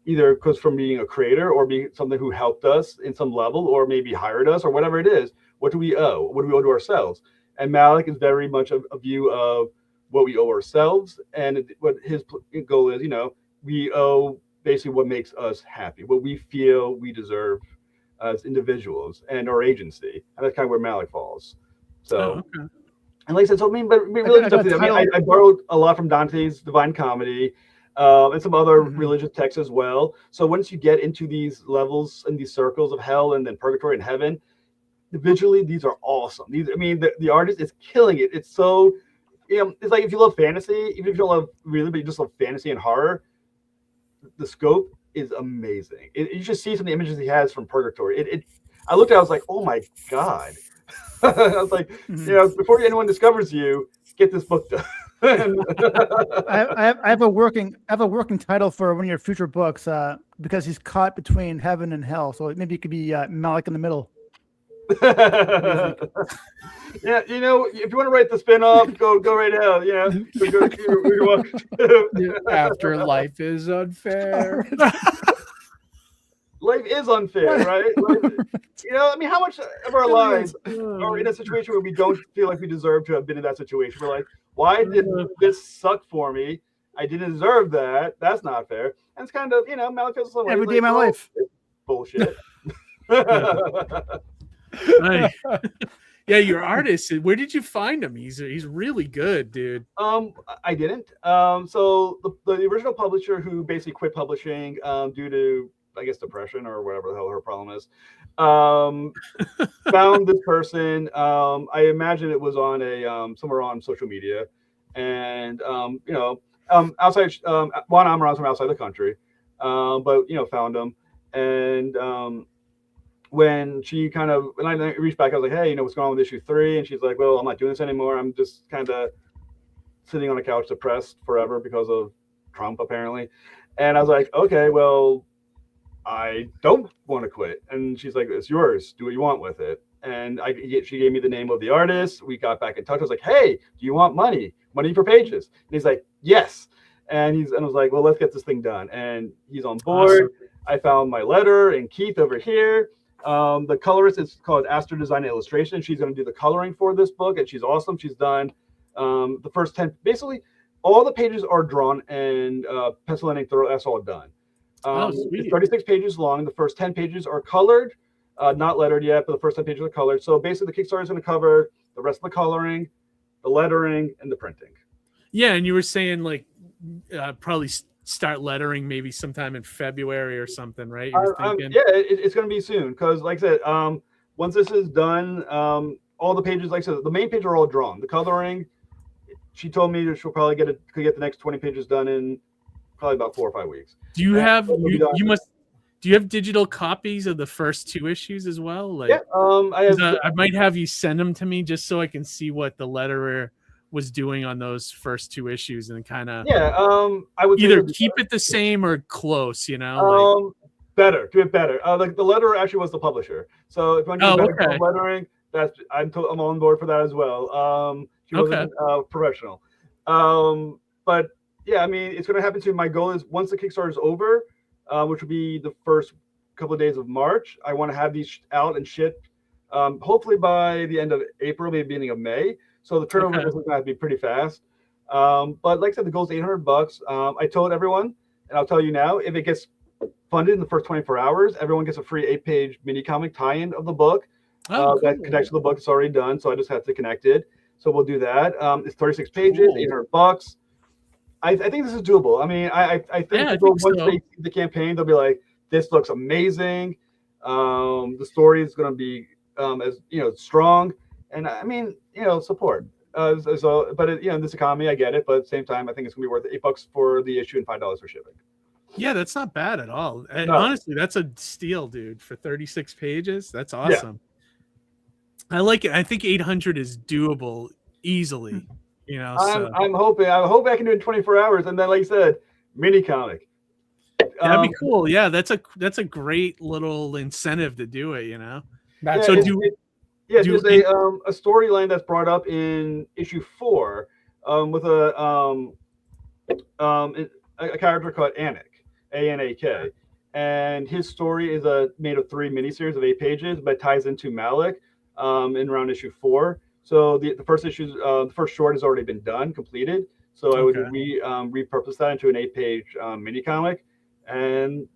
either because from being a creator or being something who helped us in some level, or maybe hired us, or whatever it is. What do we owe? What do we owe to ourselves? And Malek is very much a view of what we owe ourselves, and what his goal is. We owe basically what makes us happy, what we feel we deserve as individuals, and our agency. And that's kind of where Malek falls. So, and like I said, so I borrowed a lot from Dante's Divine Comedy. And some other religious texts as well. So once you get into these levels and these circles of hell and then purgatory and heaven, visually these are awesome. The artist is killing it. It's so, it's like if you love fantasy, even if you don't love really, but you just love fantasy and horror, the scope is amazing. You should see some of the images he has from purgatory. I looked at it, I was like, oh my God. I was like, before anyone discovers you, get this book done. I have a working title for one of your future books because he's caught between heaven and hell. So maybe it could be Malek in the middle. Yeah, if you want to write the spin-off, go right ahead. After life is unfair. Life is unfair, right? How much of our lives are in a situation where we don't feel like we deserve to have been in that situation? We're like, why did this suck for me? I didn't deserve that. That's not fair. And it's kind of, Malek feels some way. Every day of my life. Bullshit. Yeah, your artist. Where did you find him? He's really good, dude. I didn't. So the original publisher who basically quit publishing due to, I guess, depression or whatever the hell her problem is, found this person. I imagine it was on somewhere on social media, and outside Juan Amaran's from outside the country, but found him. And when I reached back, I was like, hey, what's going on with issue 3? And she's like, well, I'm not doing this anymore. I'm just kind of sitting on a couch depressed forever because of Trump, apparently. And I was like, okay, well, I don't want to quit. And she's like, it's yours. Do what you want with it. And she gave me the name of the artist. We got back in touch. I was like, hey, do you want money? Money for pages? And he's like, yes. And I was like, well, let's get this thing done. And he's on board. Awesome. I found my letter and Keith over here. The colorist is called Astor Design and Illustration. She's going to do the coloring for this book, and she's awesome. She's done the first 10. Basically, all the pages are drawn and pencil and ink. That's all done. It's 36 pages long. The first 10 pages are colored, not lettered yet, but the first 10 pages are colored. So basically, the Kickstarter is going to cover the rest of the coloring, the lettering, and the printing. Yeah, and you were saying probably start lettering maybe sometime in February or something, right? It's going to be soon because, like I said, once this is done, all the pages, like I said, the main pages are all drawn. The coloring, she told me she'll probably could get the next 20 pages done in probably about 4 or 5 weeks. Do you have do you have digital copies of the first 2 issues as well? I might have you send them to me just so I can see what the letterer was doing on those first 2 issues and kind of I would either keep it the same or close, better, do it better. The letterer actually was the publisher, so if you want to do better lettering, I'm on board for that as well. She wasn't professional, but yeah, it's going to happen soon. My goal is once the Kickstarter is over, which will be the first couple of days of March, I want to have these out and shipped hopefully by the end of April, maybe beginning of May. So the turnover is going to have to be pretty fast. But like I said, the goal is $800. I told everyone, and I'll tell you now, if it gets funded in the first 24 hours, everyone gets a free 8-page mini comic tie-in of the book. That connects to the book. It's already done, so I just have to connect it. So we'll do that. It's 36 pages, $800. I think this is doable. I think people, once they see the campaign, they'll be like, this looks amazing. The story is going to be as strong. And I mean, support. But in this economy, I get it. But at the same time, I think it's gonna be worth $8 for the issue and $5 for shipping. Yeah, that's not bad at all. No. Honestly, that's a steal, dude. For 36 pages, that's awesome. I like it. I think 800 is doable easily. I'm hoping I can do it in 24 hours, and then, like you said, mini comic. That'd be cool. Yeah, that's a great little incentive to do it. That's so there's a storyline that's brought up in issue 4 with a character called Anik, A-N-A-K, and his story is made of 3 miniseries of 8 pages, but ties into Malek in around issue 4. So the first issue, the first short has already been done, completed. So I would repurpose that into an 8-page mini comic, and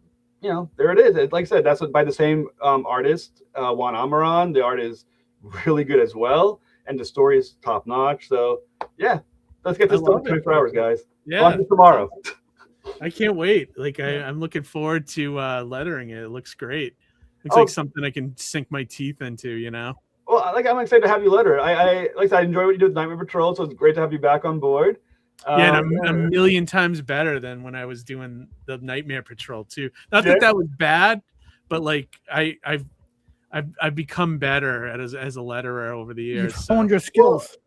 there it is. Like I said, that's by the same artist, Juan Amaran. The art is really good as well, and the story is top notch. So yeah, let's get this done in 24 hours, guys. Yeah, watch it tomorrow. I can't wait. Like I'm looking forward to lettering it. It looks great. Looks like something I can sink my teeth into. Well, I'm excited to have you letter. I enjoy what you do with Nightmare Patrol, so it's great to have you back on board. Yeah, and I'm a million times better than when I was doing the Nightmare Patrol too. Not that was bad, but like I've become better as a letterer over the years. You've honed your skills.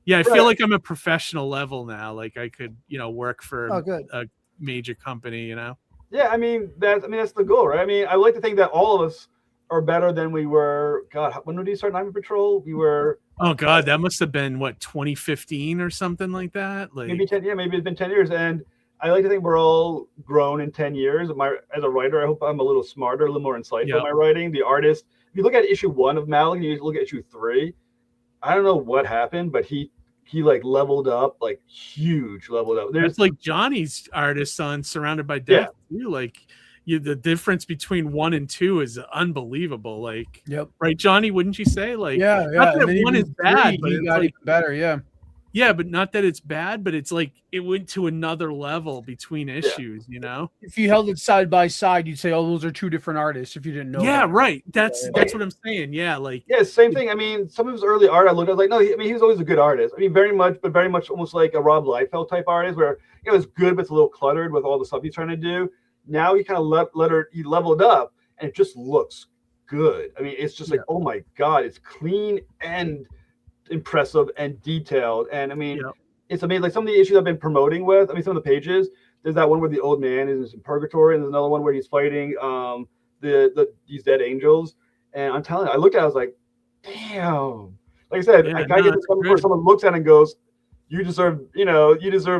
Yeah, I feel like I'm a professional level now. Like I could, work for a major company. Yeah, I mean that's the goal, right? I mean, I like to think that all of us are better than we were. God, when did you start Nightmare Patrol? We were. Oh God, that must have been 2015 or something like that. Like maybe 10. Yeah, maybe it's been 10 years. And I like to think we're all grown in 10 years. As a writer, I hope I'm a little smarter, a little more insightful in my writing. The artist. If you look at issue 1 of Malek, and you look at issue 3, I don't know what happened, but he like leveled up, like huge leveled up. There's like Johnny's artist on Surrounded by Death too. Like the difference between 1 and 2 is unbelievable. Like, right, Johnny? Wouldn't you say? Like, not that 1 is bad, but it got even better. Yeah, but not that it's bad, but it's like it went to another level between issues. If you held it side by side, you'd say, "Oh, those are 2 different artists." If you didn't know. Yeah, right. That's what I'm saying. Yeah, like same thing. I mean, some of his early art, I was like, no, he was always a good artist. I mean, very much almost like a Rob Liefeld type artist, where it's good, but it's a little cluttered with all the stuff he's trying to do. Now he kind of he leveled up, and it just looks good. I mean, it's just like, oh my God, it's clean and impressive and detailed. And I mean, it's amazing. Like some of the issues I've been promoting with, I mean, some of the pages, there's that one where the old man is in purgatory, and there's another one where he's fighting these dead angels. And I'm telling you, I looked at it, I was like, damn. Like I said, I gotta get this one before someone looks at it and goes, you deserve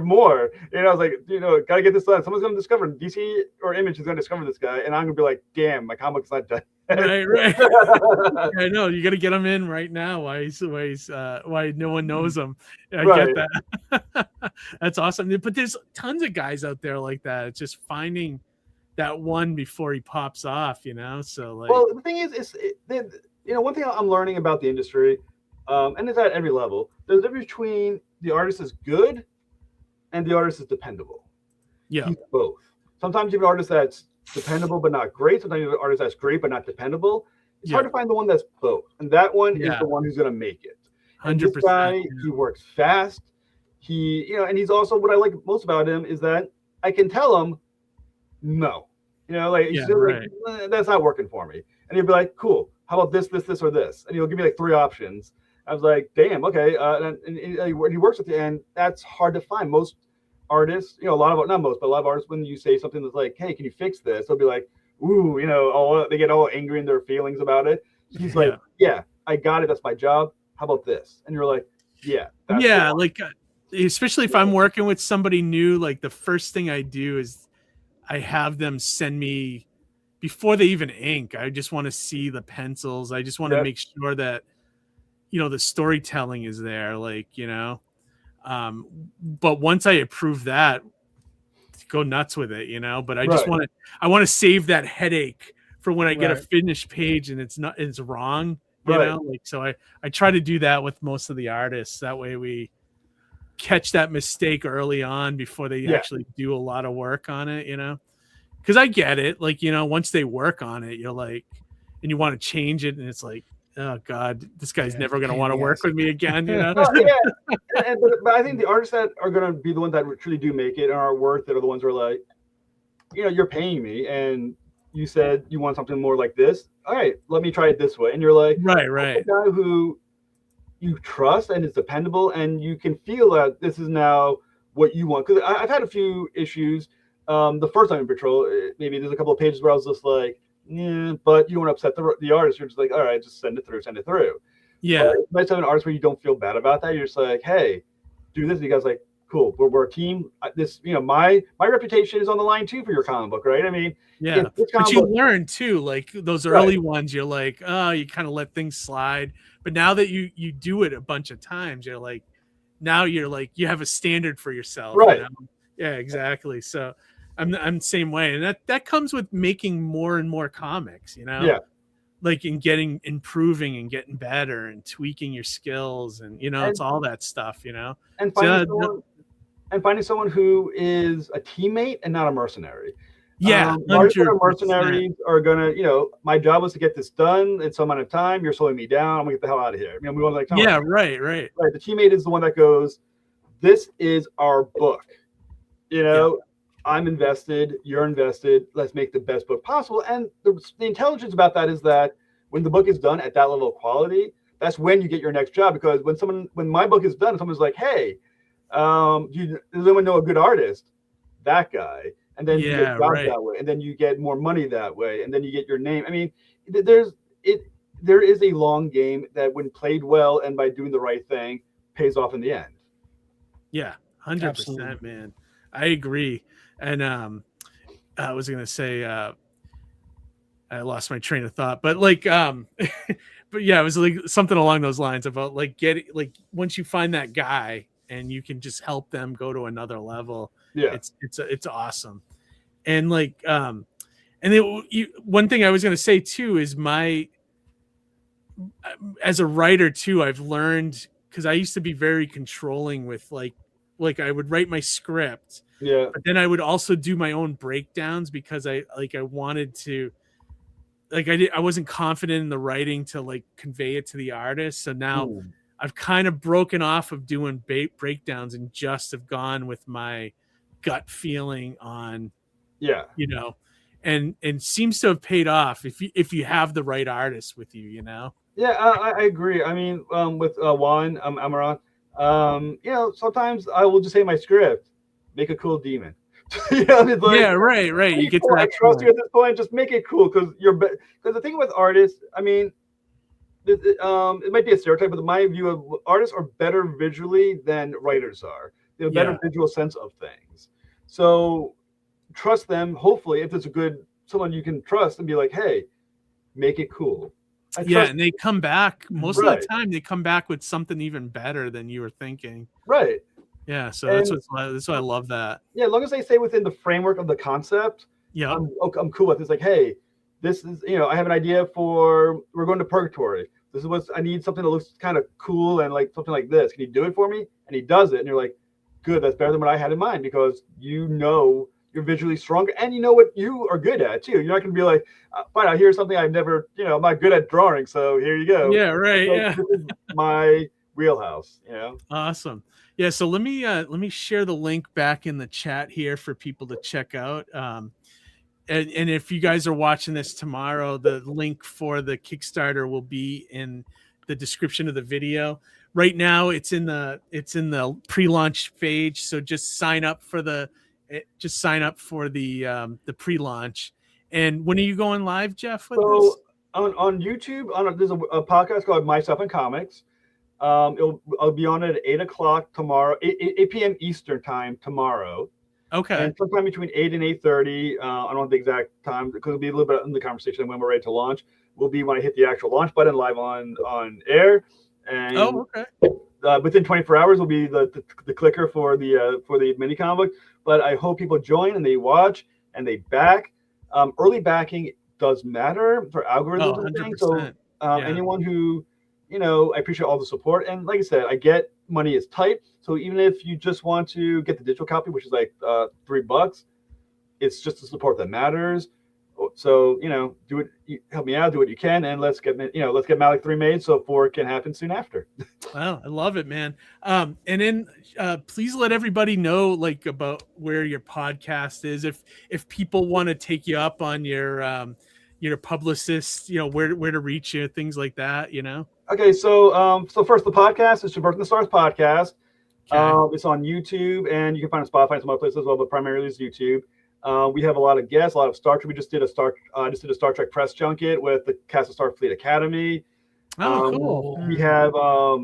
more. I was like, gotta get this done. Someone's gonna discover DC or Image is gonna discover this guy, and I'm gonna be like, damn, my comic's not done. Right. I know you got to get him in right now. Why no one knows him? I get that. That's awesome. But there's tons of guys out there like that. It's just finding that one before he pops off. So like. Well, the thing is, one thing I'm learning about the industry, and it's at every level. There's a difference between the artist is good and the artist is dependable. Yeah, he's both. Sometimes you have an artist that's dependable but not great. Sometimes you have an artist that's great but not dependable. It's hard to find the one that's both, and that one is the one who's going to make it. 100%. This guy, he works fast. And he's also, what I like most about him is that I can tell him, no, like, that's not working for me, and he'll be like, cool. How about this, or this? And he'll give me like 3 options. I was like, damn, okay. And he works with you, and that's hard to find. Most artists, not most, but a lot of artists, when you say something that's like, hey, can you fix this? They'll be like, ooh, they get all angry in their feelings about it. He's like, yeah, I got it. That's my job. How about this? And you're like, like, especially if I'm working with somebody new, like the first thing I do is I have them send me, before they even ink, I just want to see the pencils. I just want to make sure that, the storytelling is there, like, but once I approve that, go nuts with it, but I just want to save that headache for when I get a finished page and it's wrong, like, so I try to do that with most of the artists. That way we catch that mistake early on before they actually do a lot of work on it, because I get it. Like, once they work on it, you're like, and you want to change it, and it's like, oh God, this guy's never going to want to work with me again. You know? Oh, yeah. But I think the artists that are going to be the ones that truly do make it and are worth it are the ones who are like, you know, you're paying me and you said you want something more like this. All right, let me try it this way. And you're like, right. The guy who you trust and is dependable, and you can feel that this is now what you want. Because I've had a few issues. The first time in Patrol, maybe there's a couple of pages where I was just like, yeah, but you don't want to upset the artist. You're just like, all right, just send it through. Yeah. But it's nice to have an artist where you don't feel bad about that. You're just like, hey, do this. And you guys like, cool. We're a team. This, you know, my reputation is on the line too for your comic book, right? I mean, yeah. But you learn too, like those early ones, you're like, oh, you kind of let things slide. But now that you do it a bunch of times, you're like, now you're like, you have a standard for yourself. Right. You know? Yeah, exactly. So I'm the same way. And that comes with making more and more comics, you know? Yeah. Like improving and getting better and tweaking your skills. And, you know, it's all that stuff, you know? And finding someone who is a teammate and not a mercenary. Yeah. Mercenaries are going to, you know, my job was to get this done in some amount of time. You're slowing me down. I'm going to get the hell out of here. You know, we want to like, right. The teammate is the one that goes, this is our book. You know, I'm invested, you're invested. Let's make the best book possible. And the intelligence about that is that when the book is done at that level of quality, that's when you get your next job. Because when my book is done, someone's like, hey, does anyone know a good artist? That guy. And then you get jobs that way. And then you get more money that way. And then you get your name. I mean, there is a long game that when played well and by doing the right thing pays off in the end. Yeah, 100%, man. I agree. And I was gonna say I lost my train of thought, but like but yeah, it was like something along those lines about like getting like once you find that guy and you can just help them go to another level. Yeah, it's awesome. And like and then one thing I was gonna say too is as a writer too, I've learned, because I used to be very controlling with like I would write my script. Yeah. But then I would also do my own breakdowns because I wanted to, like I wasn't confident in the writing to like convey it to the artist. So now I've kind of broken off of doing breakdowns and just have gone with my gut feeling on, you know, and seems to have paid off if you have the right artist with you, you know? Yeah, I agree. I mean, with Juan Amaran, you know, sometimes I will just say my script, make a cool demon. You know, it's like, right. You get to that. I trust you at this point. Just make it cool, because because the thing with artists, I mean, it might be a stereotype, but my view of artists are better visually than writers are. They have a better visual sense of things. So trust them. Hopefully, if it's someone you can trust, and be like, hey, make it cool. And they come back most of the time. They come back with something even better than you were thinking. Right. Yeah. So that's why I love that. Yeah. As long as they stay within the framework of the concept. Yeah. I'm cool with it. It's like, hey, this is, you know, I have an idea we're going to Purgatory. This is what I need, something that looks kind of cool and like something like this. Can you do it for me? And he does it. And you're like, good. That's better than what I had in mind, because you know you're visually stronger and you know what you are good at too. You're not going to be like, fine, I hear something I've never, you know, I'm not good at drawing, so here you go. Yeah, right. So this is my wheelhouse, you know. Awesome. Yeah, so let me share the link back in the chat here for people to check out. And if you guys are watching this tomorrow, the link for the Kickstarter will be in the description of the video. Right now, it's in the pre-launch page, so just sign up for the pre-launch. And when are you going live, Jeff? With this? On YouTube, there's a podcast called Myself and Comics. I'll be on it at 8 o'clock tomorrow, 8 p.m. Eastern time tomorrow. Okay. And sometime between 8 and 8:30. I don't know the exact time, because it'll be a little bit in the conversation when we're ready to launch. Will be when I hit the actual launch button live on air. And okay. Within 24 hours will be the clicker for the mini comic. But I hope people join and they watch and they back. Early backing does matter for algorithms and things. So anyone who, you know, I appreciate all the support. And like I said, I get money is tight. So even if you just want to get the digital copy, which is like $3, it's just the support that matters. So do it. Help me out. Do what you can, and let's get Malek 3 made so 4 can happen soon after. Well, I love it, man. And then please let everybody know about where your podcast is. If people want to take you up on your publicist, where to reach you, things like that, Okay, so first the podcast is Traversing the Stars podcast. Okay. It's on YouTube, and you can find it on Spotify and some other places as well, but primarily it's YouTube. We have a lot of guests, a lot of Star Trek. We just did a Star Trek press junket with the cast of Starfleet Academy. Oh, cool. We have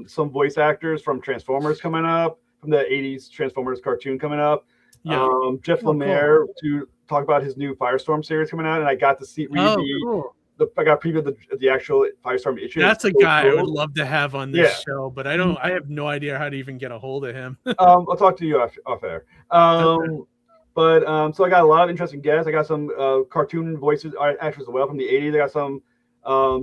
some voice actors from Transformers coming up, from the 80s Transformers cartoon coming up. Yeah. Jeff Lemire to talk about his new Firestorm series coming out, and I got to Cool. I got preview the actual Firestorm issue. That's a so guy I cool. would love to have on this show, but I have no idea how to even get a hold of him. I'll talk to you off air. But so I got a lot of interesting guests. I got some cartoon voices actors as well from the 80s. I got some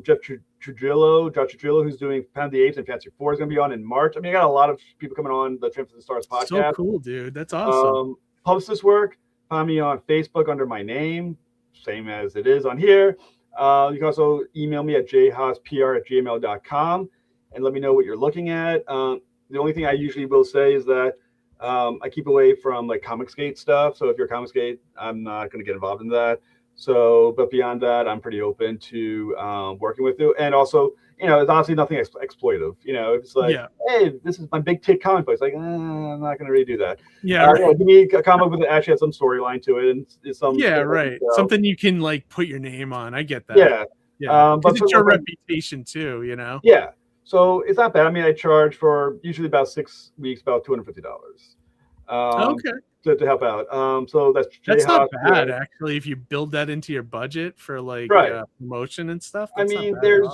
Josh Trujillo, who's doing Planet of the Apes and Fantastic Four, is going to be on in March. I mean, I got a lot of people coming on the Triumphs of the Stars podcast. So cool, dude. That's awesome. Publicist work. Find me on Facebook under my name, same as it is on here. You can also email me at jhaaspr@gmail.com and let me know what you're looking at. The only thing I usually will say is that I keep away from Comicsgate stuff. So if you're Comicsgate, I'm not going to get involved in that. So, but beyond that, I'm pretty open to working with you. And also, it's honestly nothing exploitive. It's like, hey, this is my big tit comic book. It's like, I'm not going to really do that. Yeah. Give me a comic book that actually has some storyline to it and some. Right. Something you can put your name on. I get that. Yeah. But it's your reputation too. Yeah. So it's not bad. I mean, I charge for usually about 6 weeks, about $250. Okay. To help out. So that's not bad actually. If you build that into your budget for promotion and stuff. I mean, there's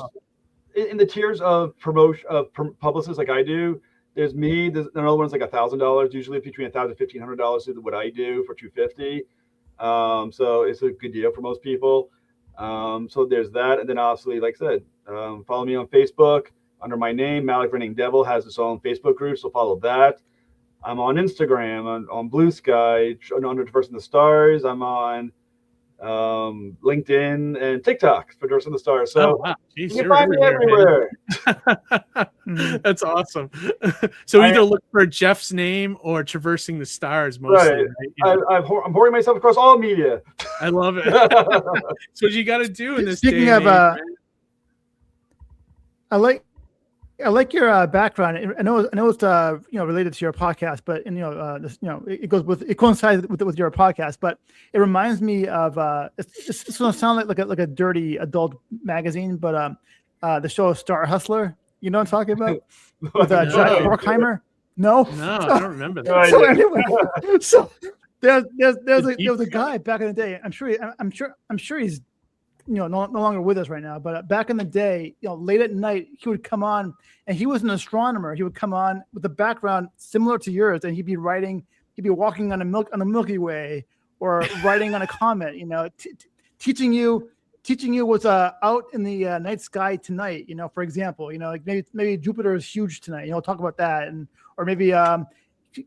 in the tiers of promotion of publicists like I do. There's me. There's another one's like $1,000. Usually between $1,000 and $1,500 is what I do for $250. So it's a good deal for most people. So there's that, and then obviously, like I said, follow me on Facebook under my name. Malek Running Devil has its own Facebook group, so follow that. I'm on Instagram, on Blue Sky, under Traversing the Stars. I'm on LinkedIn and TikTok for Traversing the Stars. So you can find me everywhere. That's awesome. So either look for Jeff's name or Traversing the Stars mostly. Right. I'm pouring myself across all media. I love it. That's what you got to do in this Speaking of, I like your background. I know it's related to your podcast, but it coincides with your podcast. But it reminds me of it's going to sound like a dirty adult magazine, but the show Star Hustler. You know what I'm talking about? With Jack Bruckheimer. No, I don't remember that. So anyway, so there was a guy back in the day. I'm sure he's no longer with us right now, but back in the day, late at night, he would come on, and he was an astronomer. He would come on with a background similar to yours, and he'd be walking on the Milky Way, or writing on a comet. Teaching you what's out in the night sky tonight. For example, like maybe Jupiter is huge tonight. Talk about that, or maybe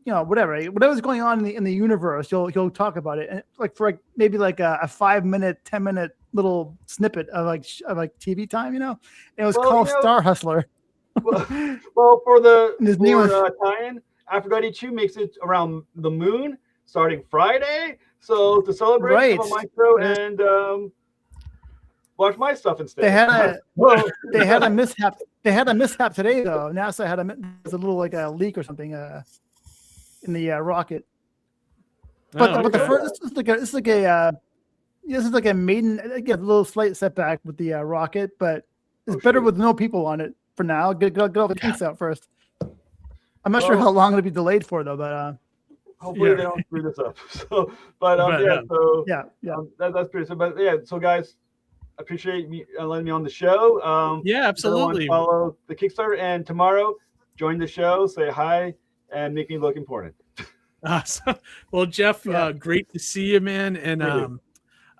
whatever's going on in the universe. He'll talk about it, and for maybe a 5-minute, 10-minute little snippet of TV time, it was called Star Hustler. well, for his name was tie-in, Aphrodite 2 makes it around the moon starting Friday. So to celebrate, come on my show and watch my stuff instead. They had a mishap. They had a mishap today, though. NASA had a little a leak or something in the rocket. But the first, this is like a maiden, a little slight setback with the rocket, but it's better with no people on it for now. Get all the kinks out first. I'm not sure how long it'll be delayed for, though, but hopefully they don't screw this up. So, that's pretty simple. But so guys, appreciate me letting me on the show. Absolutely. Follow the Kickstarter, and tomorrow join the show, say hi, and make me look important. Awesome. Well, Jeff, great to see you, man, and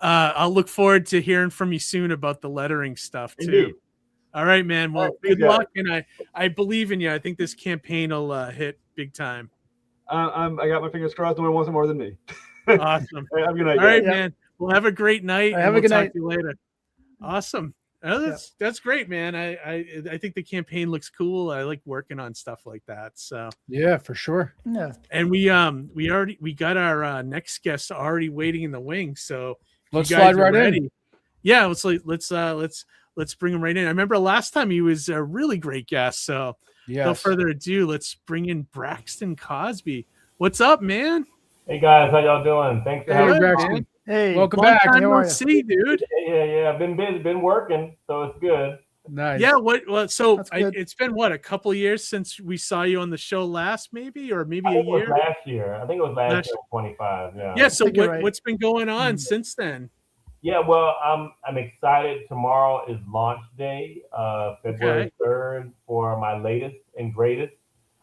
I'll look forward to hearing from you soon about the lettering stuff too. Indeed. All right, man. Well, good luck, and I believe in you. I think this campaign will hit big time. I got my fingers crossed. No one wants it more than me. Awesome. Have a good night, All right, guys. man. Well, have a great night. Have and a good talk night. to you later. Awesome. Oh, that's great, man. I think the campaign looks cool. I like working on stuff like that. So Yeah, for sure. Yeah. and we got our next guest already waiting in the wings. So if Let's you guys slide are right ready, in. yeah, let's bring him right in. I remember last time he was a really great guest. So Yes. without further ado, let's bring in Braxton Cosby. What's up, man? Hey guys, how y'all doing? Thanks for Hey, having me. Braxton. Hey, Welcome Long back. time How no are ya? see, dude. Yeah. I've been busy, been working, so it's good. Nice. Yeah, so That's good. it's been what, a couple of years since we saw you on the show last, maybe, or maybe I a think it was year. last year. I think it was last Last- year, 25. Yeah. Yeah, so think you're right. what's been going on since then? Yeah. Well, I'm excited. Tomorrow is launch day, February 3rd, for my latest and greatest.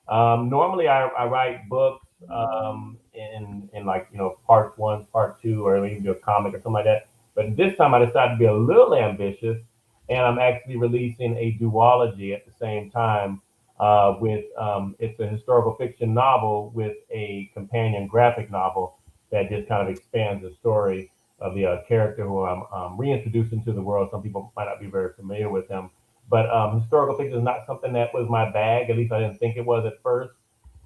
Normally I write books in like, part 1, part 2, or even do a comic or something like that. But this time I decided to be a little ambitious, and I'm actually releasing a duology at the same time with it's a historical fiction novel with a companion graphic novel that just kind of expands the story of the character who I'm reintroducing to the world. Some people might not be very familiar with him, but historical fiction is not something that was my bag. At least I didn't think it was at first.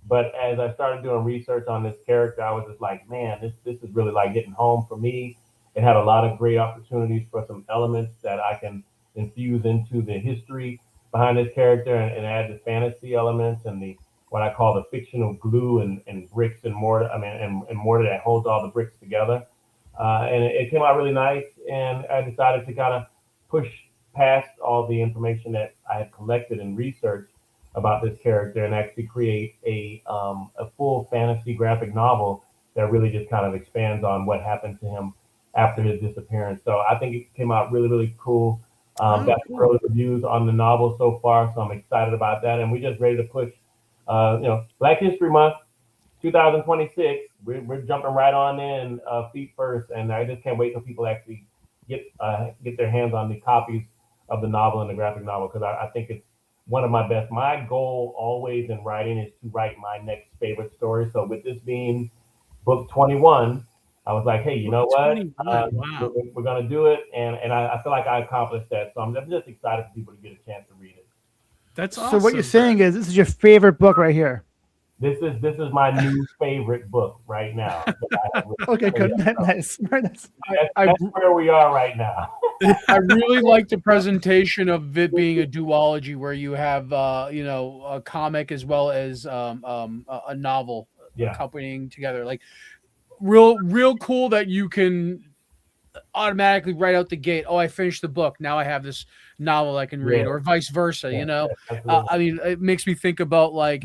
But as I started doing research on this character, I was just like, man, this is really like getting home for me. It had a lot of great opportunities for some elements that I can infuse into the history behind this character and add the fantasy elements and the what I call the fictional glue and bricks and mortar. And mortar that holds all the bricks together. And it came out really nice. And I decided to kind of push past all the information that I had collected and researched about this character and actually create a full fantasy graphic novel that really just kind of expands on what happened to him after his disappearance. So I think it came out really, really cool. Got some early reviews on the novel so far, so I'm excited about that. And we're just ready to push, Black History Month, 2026. We're jumping right on in feet first, and I just can't wait till people actually get their hands on the copies of the novel and the graphic novel, because I think it's one of my best. My goal always in writing is to write my next favorite story. So with this being book 21, I was like, hey, you know what? Wow. We're going to do it. And I feel like I accomplished that. So I'm just excited for people to get a chance to read it. That's awesome. So what you're saying is this is your favorite book right here. This is my new favorite book right now. Okay, good. Nice. Very nice. That's where we are right now. I really like the presentation of it being a duology where you have a comic as well as a novel accompanying together. Like real cool that you can automatically right out the gate, oh, I finished the book, now I have this novel I can read, or vice versa. I mean, it makes me think about like,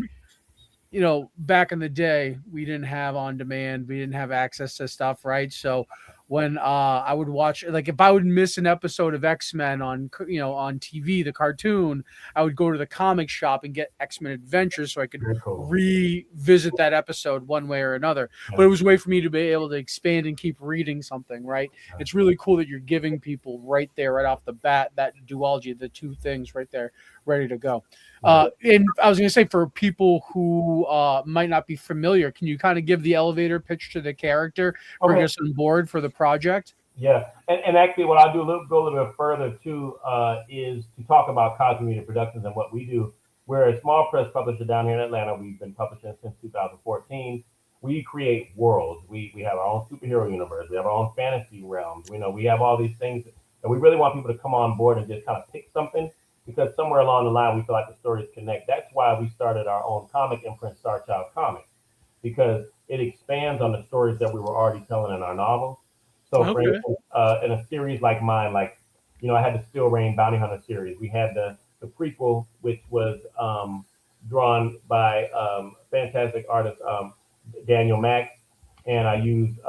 back in the day, we didn't have on demand, we didn't have access to stuff, right? So when I would watch, like if I would miss an episode of X-Men on TV, the cartoon, I would go to the comic shop and get X-Men Adventures so I could revisit that episode one way or another. But it was a way for me to be able to expand and keep reading something, right? It's really cool that you're giving people right there, right off the bat, that duology, the two things right there, ready to go. And I was going to say, for people who might not be familiar, can you kind of give the elevator pitch to the character, bring us on board for the project? Yeah, and actually what I'll do, go a little bit further too, is to talk about Cosby Media Productions and what we do. We're a small press publisher down here in Atlanta. We've been publishing since 2014. We create worlds. We have our own superhero universe. We have our own fantasy realms. We have all these things, and we really want people to come on board and just kind of pick something, because somewhere along the line we feel like the stories connect. That's why we started our own comic imprint, Star Child Comics, because it expands on the stories that we were already telling in our novels. So for instance, in a series like mine, I had the Steel Rain Bounty Hunter series. We had the prequel, which was drawn by fantastic artist Daniel Max, and I used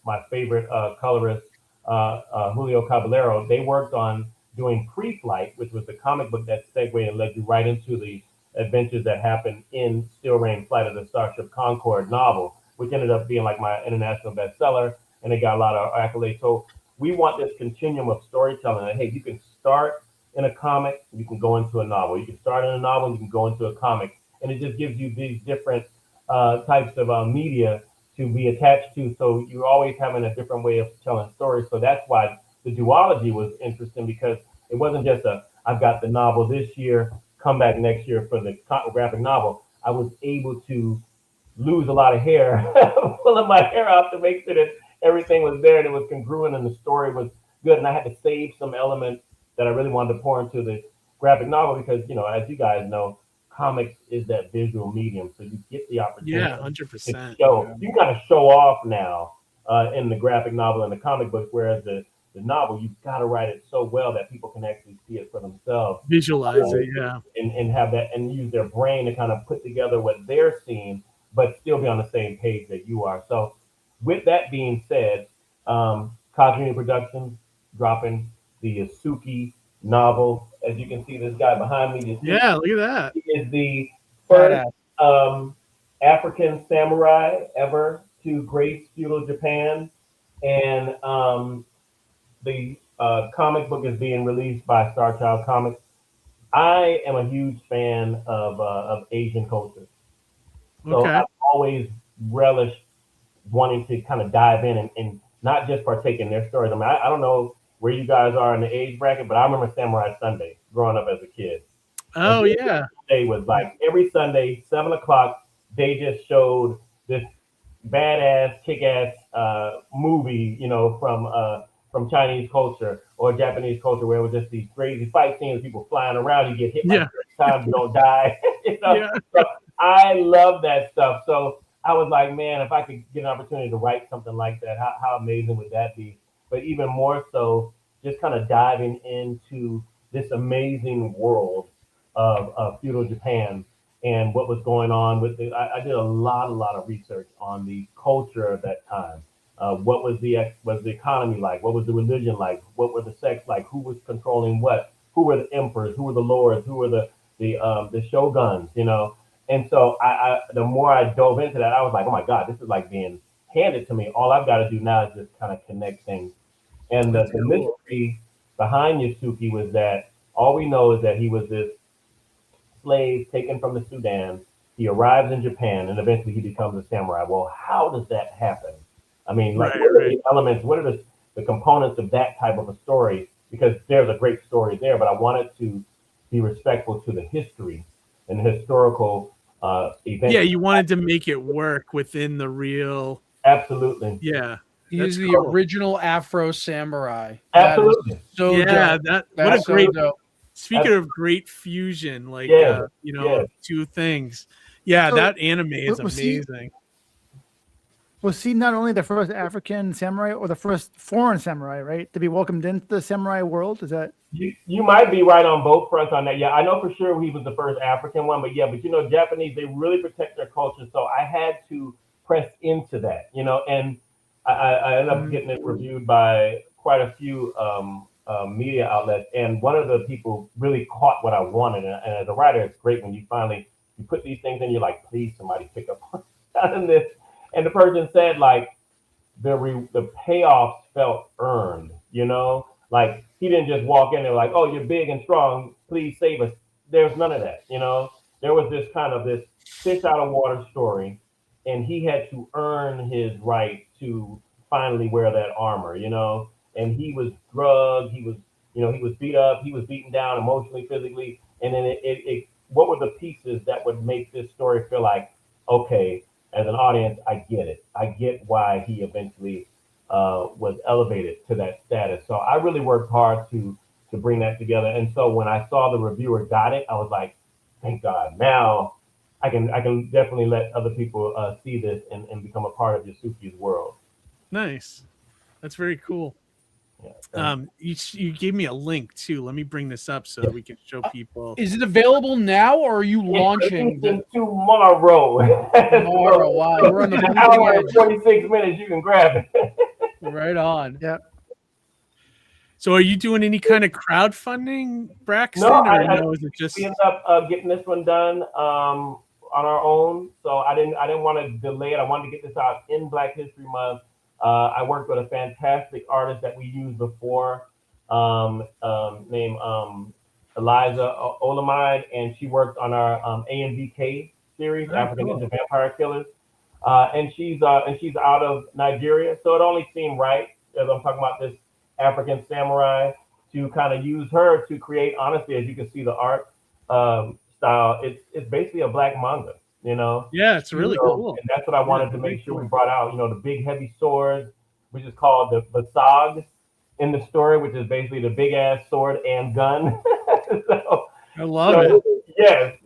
my favorite colorist, Julio Caballero. They worked on doing Pre-Flight, which was the comic book that segued and led you right into the adventures that happened in Steel Rain Flight of the Starship Concorde novel, which ended up being like my international bestseller, and it got a lot of accolades. So we want this continuum of storytelling. That, hey, you can start in a comic, you can go into a novel. You can start in a novel, you can go into a comic, and it just gives you these different types of media to be attached to. So you're always having a different way of telling stories. So that's why the duology was interesting, because it wasn't just I've got the novel this year, come back next year for the graphic novel. I was able to lose a lot of hair, pulling my hair out to make sure that everything was there and it was congruent and the story was good. And I had to save some elements that I really wanted to pour into the graphic novel because, as you guys know, comics is that visual medium. So you get the opportunity. Yeah, 100%. You kind of show off now in the graphic novel and the comic book, whereas the novel, you've got to write it so well that people can actually see it for themselves. Visualize it, yeah. And have that and use their brain to kind of put together what they're seeing, but still be on the same page that you are. So with that being said, Cosby Productions dropping the Yasuke novel. As you can see, this guy behind me. Yeah, look at that. He is the first African samurai ever to grace feudal Japan. And the comic book is being released by Star Child Comics. I am a huge fan of Asian culture. So Okay. I've always relished wanting to kind of dive in and not just partake in their stories. I mean, I don't know where you guys are in the age bracket, but I remember Samurai Sunday growing up as a kid. Oh, yeah. Sunday was like every Sunday, 7 o'clock, they just showed this badass, kick-ass movie, from Chinese culture or Japanese culture, where it was just these crazy fight scenes, people flying around, you get hit by time, you don't die. So I love that stuff. So I was like, man, if I could get an opportunity to write something like that, how amazing would that be? But even more so, just kind of diving into this amazing world of feudal Japan and what was going on with it. I did a lot of research on the culture of that time. What was the economy like? What was the religion like? What were the sects like? Who was controlling what? Who were the emperors? Who were the lords? Who were the shoguns? And so the more I dove into that, I was like, oh my God, this is like being handed to me. All I've got to do now is just kind of connect things. And the mystery behind Yasuke was that all we know is that he was this slave taken from the Sudan. He arrives in Japan and eventually he becomes a samurai. Well, how does that happen? I mean, what are the elements? What are the components of that type of a story? Because there's a great story there, but I wanted to be respectful to the history and the historical events. Yeah, you wanted to make it work within the real. Absolutely. Yeah. He is the original Afro samurai. Absolutely. So yeah, what a great. dope. Speaking of great fusion, like two things. Yeah, So, that anime is was he- amazing. Was he not only the first African samurai or the first foreign samurai, right, to be welcomed into the samurai world? Is that you might be right on both fronts on that. Yeah, I know for sure he was the first African one, but Japanese, they really protect their culture. So I had to press into that, and I ended up getting it reviewed by quite a few media outlets. And one of the people really caught what I wanted. And as a writer, it's great when you put these things in, you're like, please, somebody pick up on this. And the person said, like, the payoffs felt earned, like he didn't just walk in there like, oh, you're big and strong, please save us. There's none of that, There was this kind of this fish out of water story, and he had to earn his right to finally wear that armor, and he was drugged, he was beat up, he was beaten down emotionally, physically, and then it what were the pieces that would make this story feel like, okay, as an audience, I get it. I get why he eventually was elevated to that status. So I really worked hard to bring that together. And so when I saw the reviewer got it, I was like, thank God. Now I can definitely let other people see this and become a part of Yasuke's world. Nice. That's very cool. Yeah, You gave me a link too. Let me bring this up so that we can show people. Is it available now, or are you launching tomorrow? Tomorrow. Wow, we're on the an hour and 26 minutes. You can grab it. Right on. Yeah. So, are you doing any kind of crowdfunding, Braxton? No, is it just? We ended up getting this one done on our own. So I didn't want to delay it. I wanted to get this out in Black History Month. I worked with a fantastic artist that we used before, named Eliza Olamide, and she worked on our AMVK series, African Ninja Vampire Killers. and she's out of Nigeria. So it only seemed right, as I'm talking about this African samurai, to kind of use her to create. Honestly, as you can see, the art style, it's basically a black manga. Yeah, it's really cool. And that's what I wanted to make sure we brought out. The big heavy sword, which is called the basag in the story, which is basically the big ass sword and gun. I love it. Yes.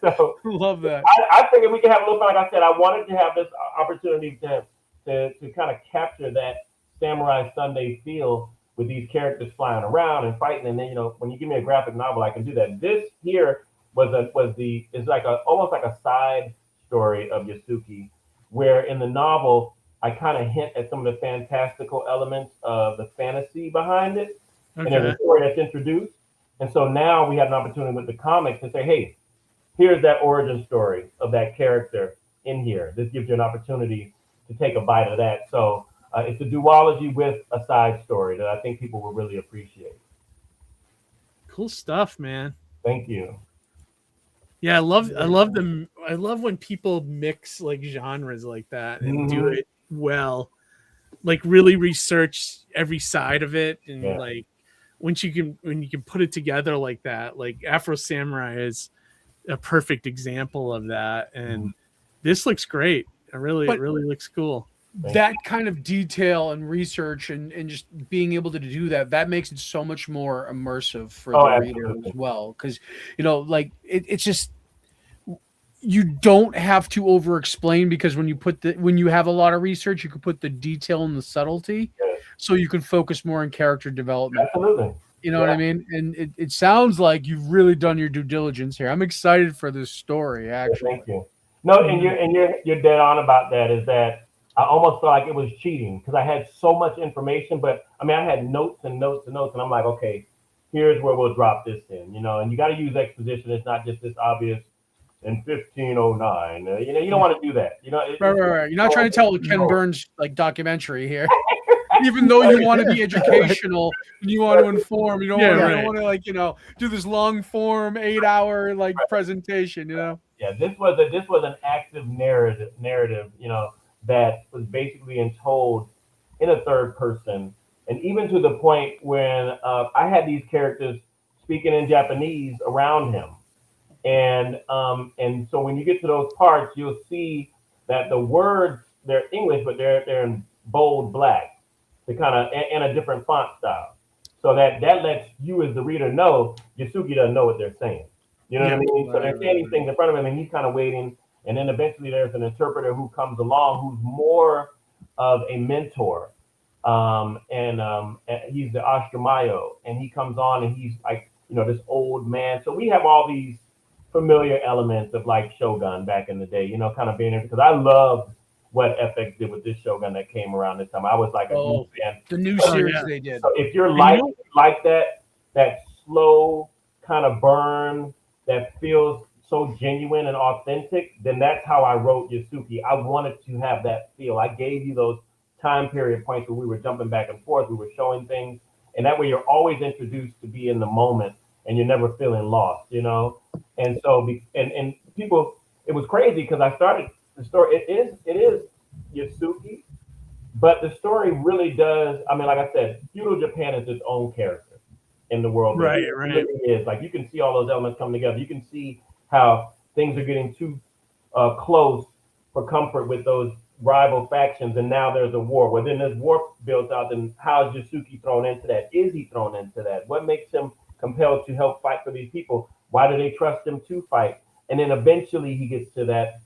So love that. I figured we could have a little fun. Like I said, I wanted to have this opportunity to kind of capture that Samurai Sunday feel with these characters flying around and fighting. And then, when you give me a graphic novel, I can do that. This here is like almost like a side story of Yasuke, where in the novel I kind of hint at some of the fantastical elements of the fantasy behind it. Okay. And there's a story that's introduced. And so now we have an opportunity with the comics to say, hey, here's that origin story of that character in here. This gives you an opportunity to take a bite of that. So it's a duology with a side story that I think people will really appreciate. Cool stuff, man. Thank you. Yeah, I love them. I love when people mix like genres like that and do it well. Like really research every side of it, and like when you can put it together like that. Like Afro Samurai is a perfect example of that, and this looks great. It really looks cool. That kind of detail and research and just being able to do that makes it so much more immersive for the reader as well. Because it's just, you don't have to over explain, because when you have a lot of research, you can put the detail and the subtlety, so you can focus more on character development. Absolutely. You know what I mean? And it sounds like you've really done your due diligence here. I'm excited for this story, actually. Thank you. No, and you're dead on about that. Is that I almost felt like it was cheating because I had so much information, but I had notes and notes and notes, and I'm like, okay, here's where we'll drop this in, and you got to use exposition. It's not just this obvious in 1509. You don't want to do that. Right. You're not trying to tell a Ken Burns like documentary here. Even though you want to be educational and you want to inform, you don't want to do this long form 8-hour presentation. Yeah, this was an active narrative. That was basically told in a third person, and even to the point when I had these characters speaking in Japanese around him, and so when you get to those parts, you'll see that the words, they're English, but they're in bold black, to kind of in a different font style, so that lets you as the reader know Yasuke doesn't know what they're saying. You know what I mean? So they're saying these things in front of him, and he's kind of waiting. And then eventually there's an interpreter who comes along who's more of a mentor. And he's the Astromayo. And he comes on and he's like, this old man. So we have all these familiar elements of like Shogun back in the day, kind of being in, because I love what FX did with this Shogun that came around this time. I was like a new fan. The new series they did. So if you're like that slow kind of burn that feels so genuine and authentic, then that's how I wrote Yasuke. I wanted to have that feel. I gave you those time period points where we were jumping back and forth, we were showing things, and that way you're always introduced to be in the moment and you're never feeling lost, And so, and people, it was crazy because I started the story. It is Yasuke, but the story really does. Like I said, feudal Japan is its own character in the world. Right. It really is. Like you can see all those elements come together. You can see how things are getting too close for comfort with those rival factions, and now there's a war. Well, then there's war built out, then how is Yasuke thrown into that? Is he thrown into that? What makes him compelled to help fight for these people? Why do they trust him to fight? And then eventually he gets to that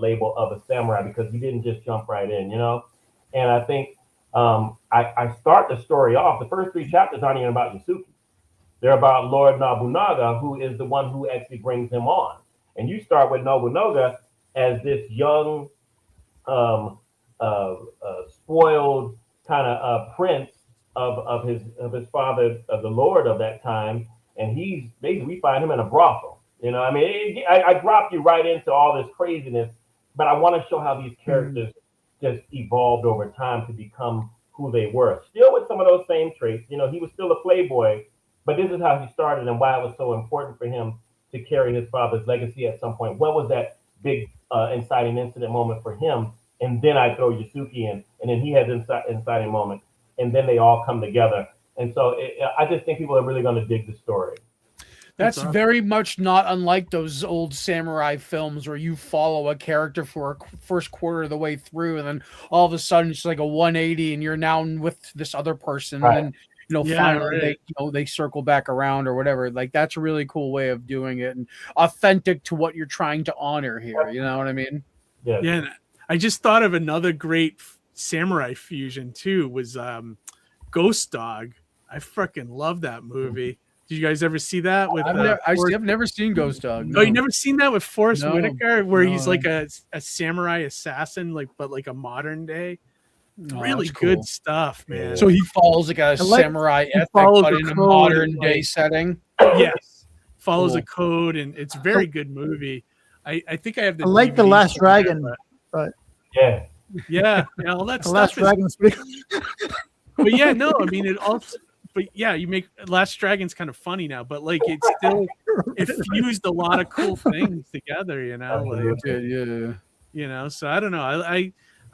label of a samurai, because he didn't just jump right in, And I think I start the story off. The first 3 chapters aren't even about Yasuke. They're about Lord Nobunaga, who is the one who actually brings him on. And you start with Nobunaga as this young, spoiled kind of prince of his father, of the Lord of that time. And he's basically, we find him in a brothel. I dropped you right into all this craziness, but I want to show how these characters just evolved over time to become who they were. Still with some of those same traits. He was still a playboy. But this is how he started and why it was so important for him to carry his father's legacy at some point. What was that big inciting incident moment for him, and then I throw Yasuke in, and then he has inciting moment, and then they all come together. And so I just think people are really going to dig the story. That's very much not unlike those old samurai films where you follow a character for a first quarter of the way through, and then all of a sudden it's like a 180, and you're now with this other person, Right. and then finally they circle back around or whatever. Like that's a really cool way of doing it and authentic to what you're trying to honor here. You know what I mean? Yeah. Yeah, and I just thought of another great samurai fusion too. Was Ghost Dog. I freaking love that movie. Did you guys ever see that? With I've never seen Ghost Dog. No, you never seen that with Forrest No. Whitaker, where No. he's like a samurai assassin, but like a modern day. Oh, Really that's good cool. stuff, man. So he follows like a samurai ethic, follows but the in a code modern and, day setting. Yes, follows Cool. a code, and it's a very good movie. I think I have the. I like The DVD Last somewhere, Dragon, but Yeah. all that The stuff. Last Dragon's pretty. But yeah, no, I mean it also. But yeah, you make Last Dragon's kind of funny now, but like it fused a lot of cool things together, you know. Like, Yeah. So I don't know.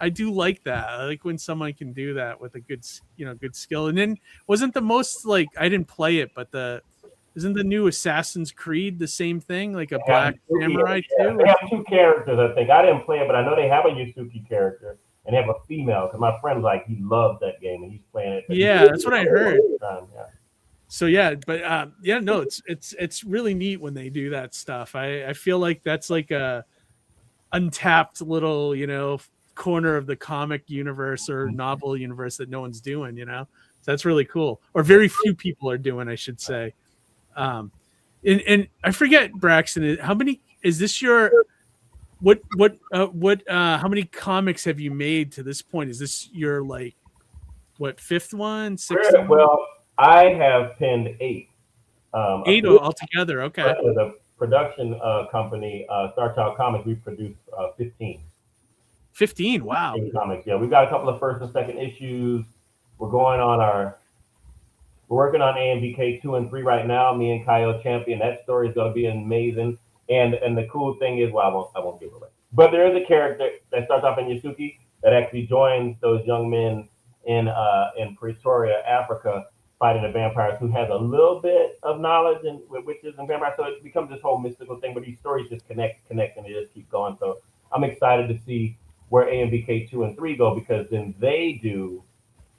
I do like that. I like when someone can do that with a good skill. And then wasn't the most like I didn't play it, but isn't the new Assassin's Creed the same thing, like a black samurai too? They have two characters, I think. I didn't play it, but I know they have a Yasuke character, and they have a female. Because my friend he loves that game, and he's playing it. Yeah, that's what I heard. Yeah. So yeah, but no, it's really neat when they do that stuff. I feel like that's like a untapped little corner of the comic universe or novel universe that no one's doing. So that's really cool, or very few people are doing, I should say. And I forget, Braxton, how many is this your how many comics have you made to this point? Is this your fifth one, sixth one? Well, I have penned 8. 8 altogether. Okay. The production company, Star Child Comics, we produced 15. 15. Wow. 15 comics. Yeah, we've got a couple of first and second issues. We're working on AMVK 2 and 3 right now. Me and Kyle Champion. That story is going to be amazing. And the cool thing is, I won't give it away. But there is a character that starts off in Yasuke that actually joins those young men in Pretoria, Africa, fighting the vampires, who has a little bit of knowledge with witches and vampires. So it becomes this whole mystical thing. But these stories just connect, and they just keep going. So I'm excited to see where AMVK 2 and 3 go, because then they do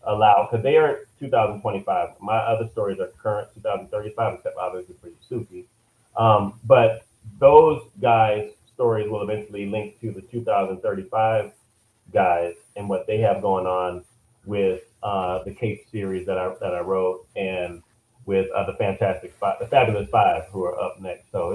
allow, because they are 2025. My other stories are current 2035, except obviously for Yasuke. But those guys' stories will eventually link to the 2035 guys and what they have going on with the Case series that I wrote, and with the Fabulous Five, who are up next. So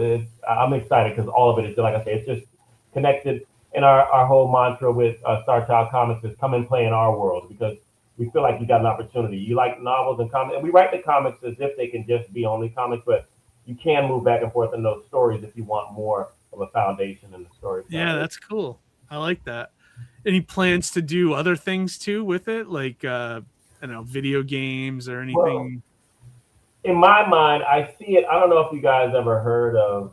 I'm excited because all of it is, like I say, it's just connected. And our whole mantra with Star Child Comics is come and play in our world, because we feel like you got an opportunity. You like novels and comics, and we write the comics as if they can just be only comics, but you can move back and forth in those stories if you want more of a foundation in the story. Yeah, that's cool. I like that. Any plans to do other things too with it, like I don't know, video games or anything? Well, in my mind, I see it. I don't know if you guys ever heard of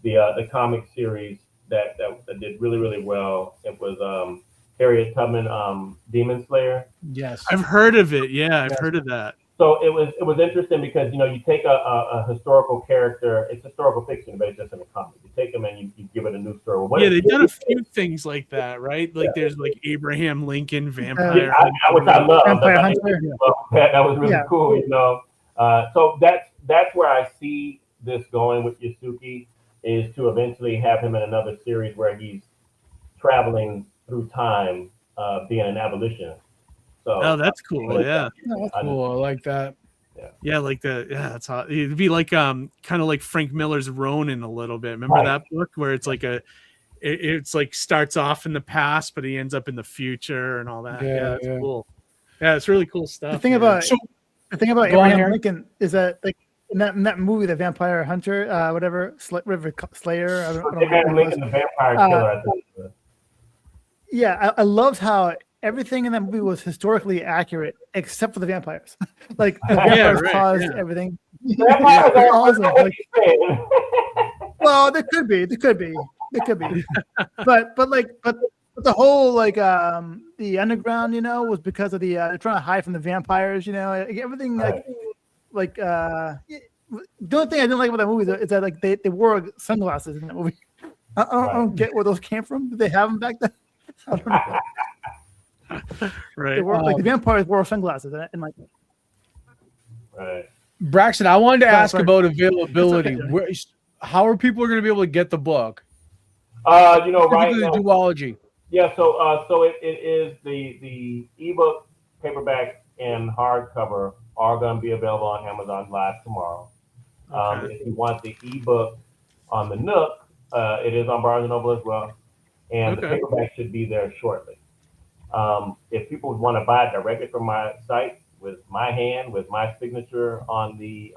the comic series that did really, really well. It was Harriet Tubman, Demon Slayer. Yes, I've heard of it. Yeah, I've heard of that. So it was interesting because you take a historical character. It's historical fiction, but it's just in a comic. You take them and you give it a new story. Yeah, they've done a few things like that, right? Like there's like Abraham Lincoln Vampire, which I love. Vampire Hunter. That was really cool, So that's where I see this going with Yasuke, is to eventually have him in another series where he's traveling through time, being an abolitionist. So that's cool. Yeah, that's cool. I like that. Yeah, like that. Yeah, that's hot. It'd be like kind of like Frank Miller's Ronin a little bit. Remember that book where it's like it's like starts off in the past, but he ends up in the future and all that. Yeah, that's cool. Yeah, it's really cool stuff. The thing about Abraham Lincoln is that like in that movie, The Vampire Hunter, whatever, Slayer. I don't know Abraham Lincoln, the Vampire Killer. I think. Yeah, I loved how everything in that movie was historically accurate, except for the vampires. Like the vampires caused everything. Awesome. Like, well, there could be. It could be, but the whole like the underground, was because of the they're trying to hide from the vampires. Like, everything like the only thing I didn't like about that movie is that like they wore sunglasses in that movie. I don't get where those came from. Did they have them back then? I don't know. Right. They wore, like the vampires wore sunglasses and like. Right. Braxton, I wanted to ask sorry. about availability. How are people going to be able to get the book? Right the now, duology. Yeah, so it is the ebook, paperback, and hardcover are going to be available on Amazon Live tomorrow. Okay. If you want the ebook on the Nook, it is on Barnes & Noble as well, and the paperback should be there shortly. If people want to buy it directly from my site with my hand, with my signature on the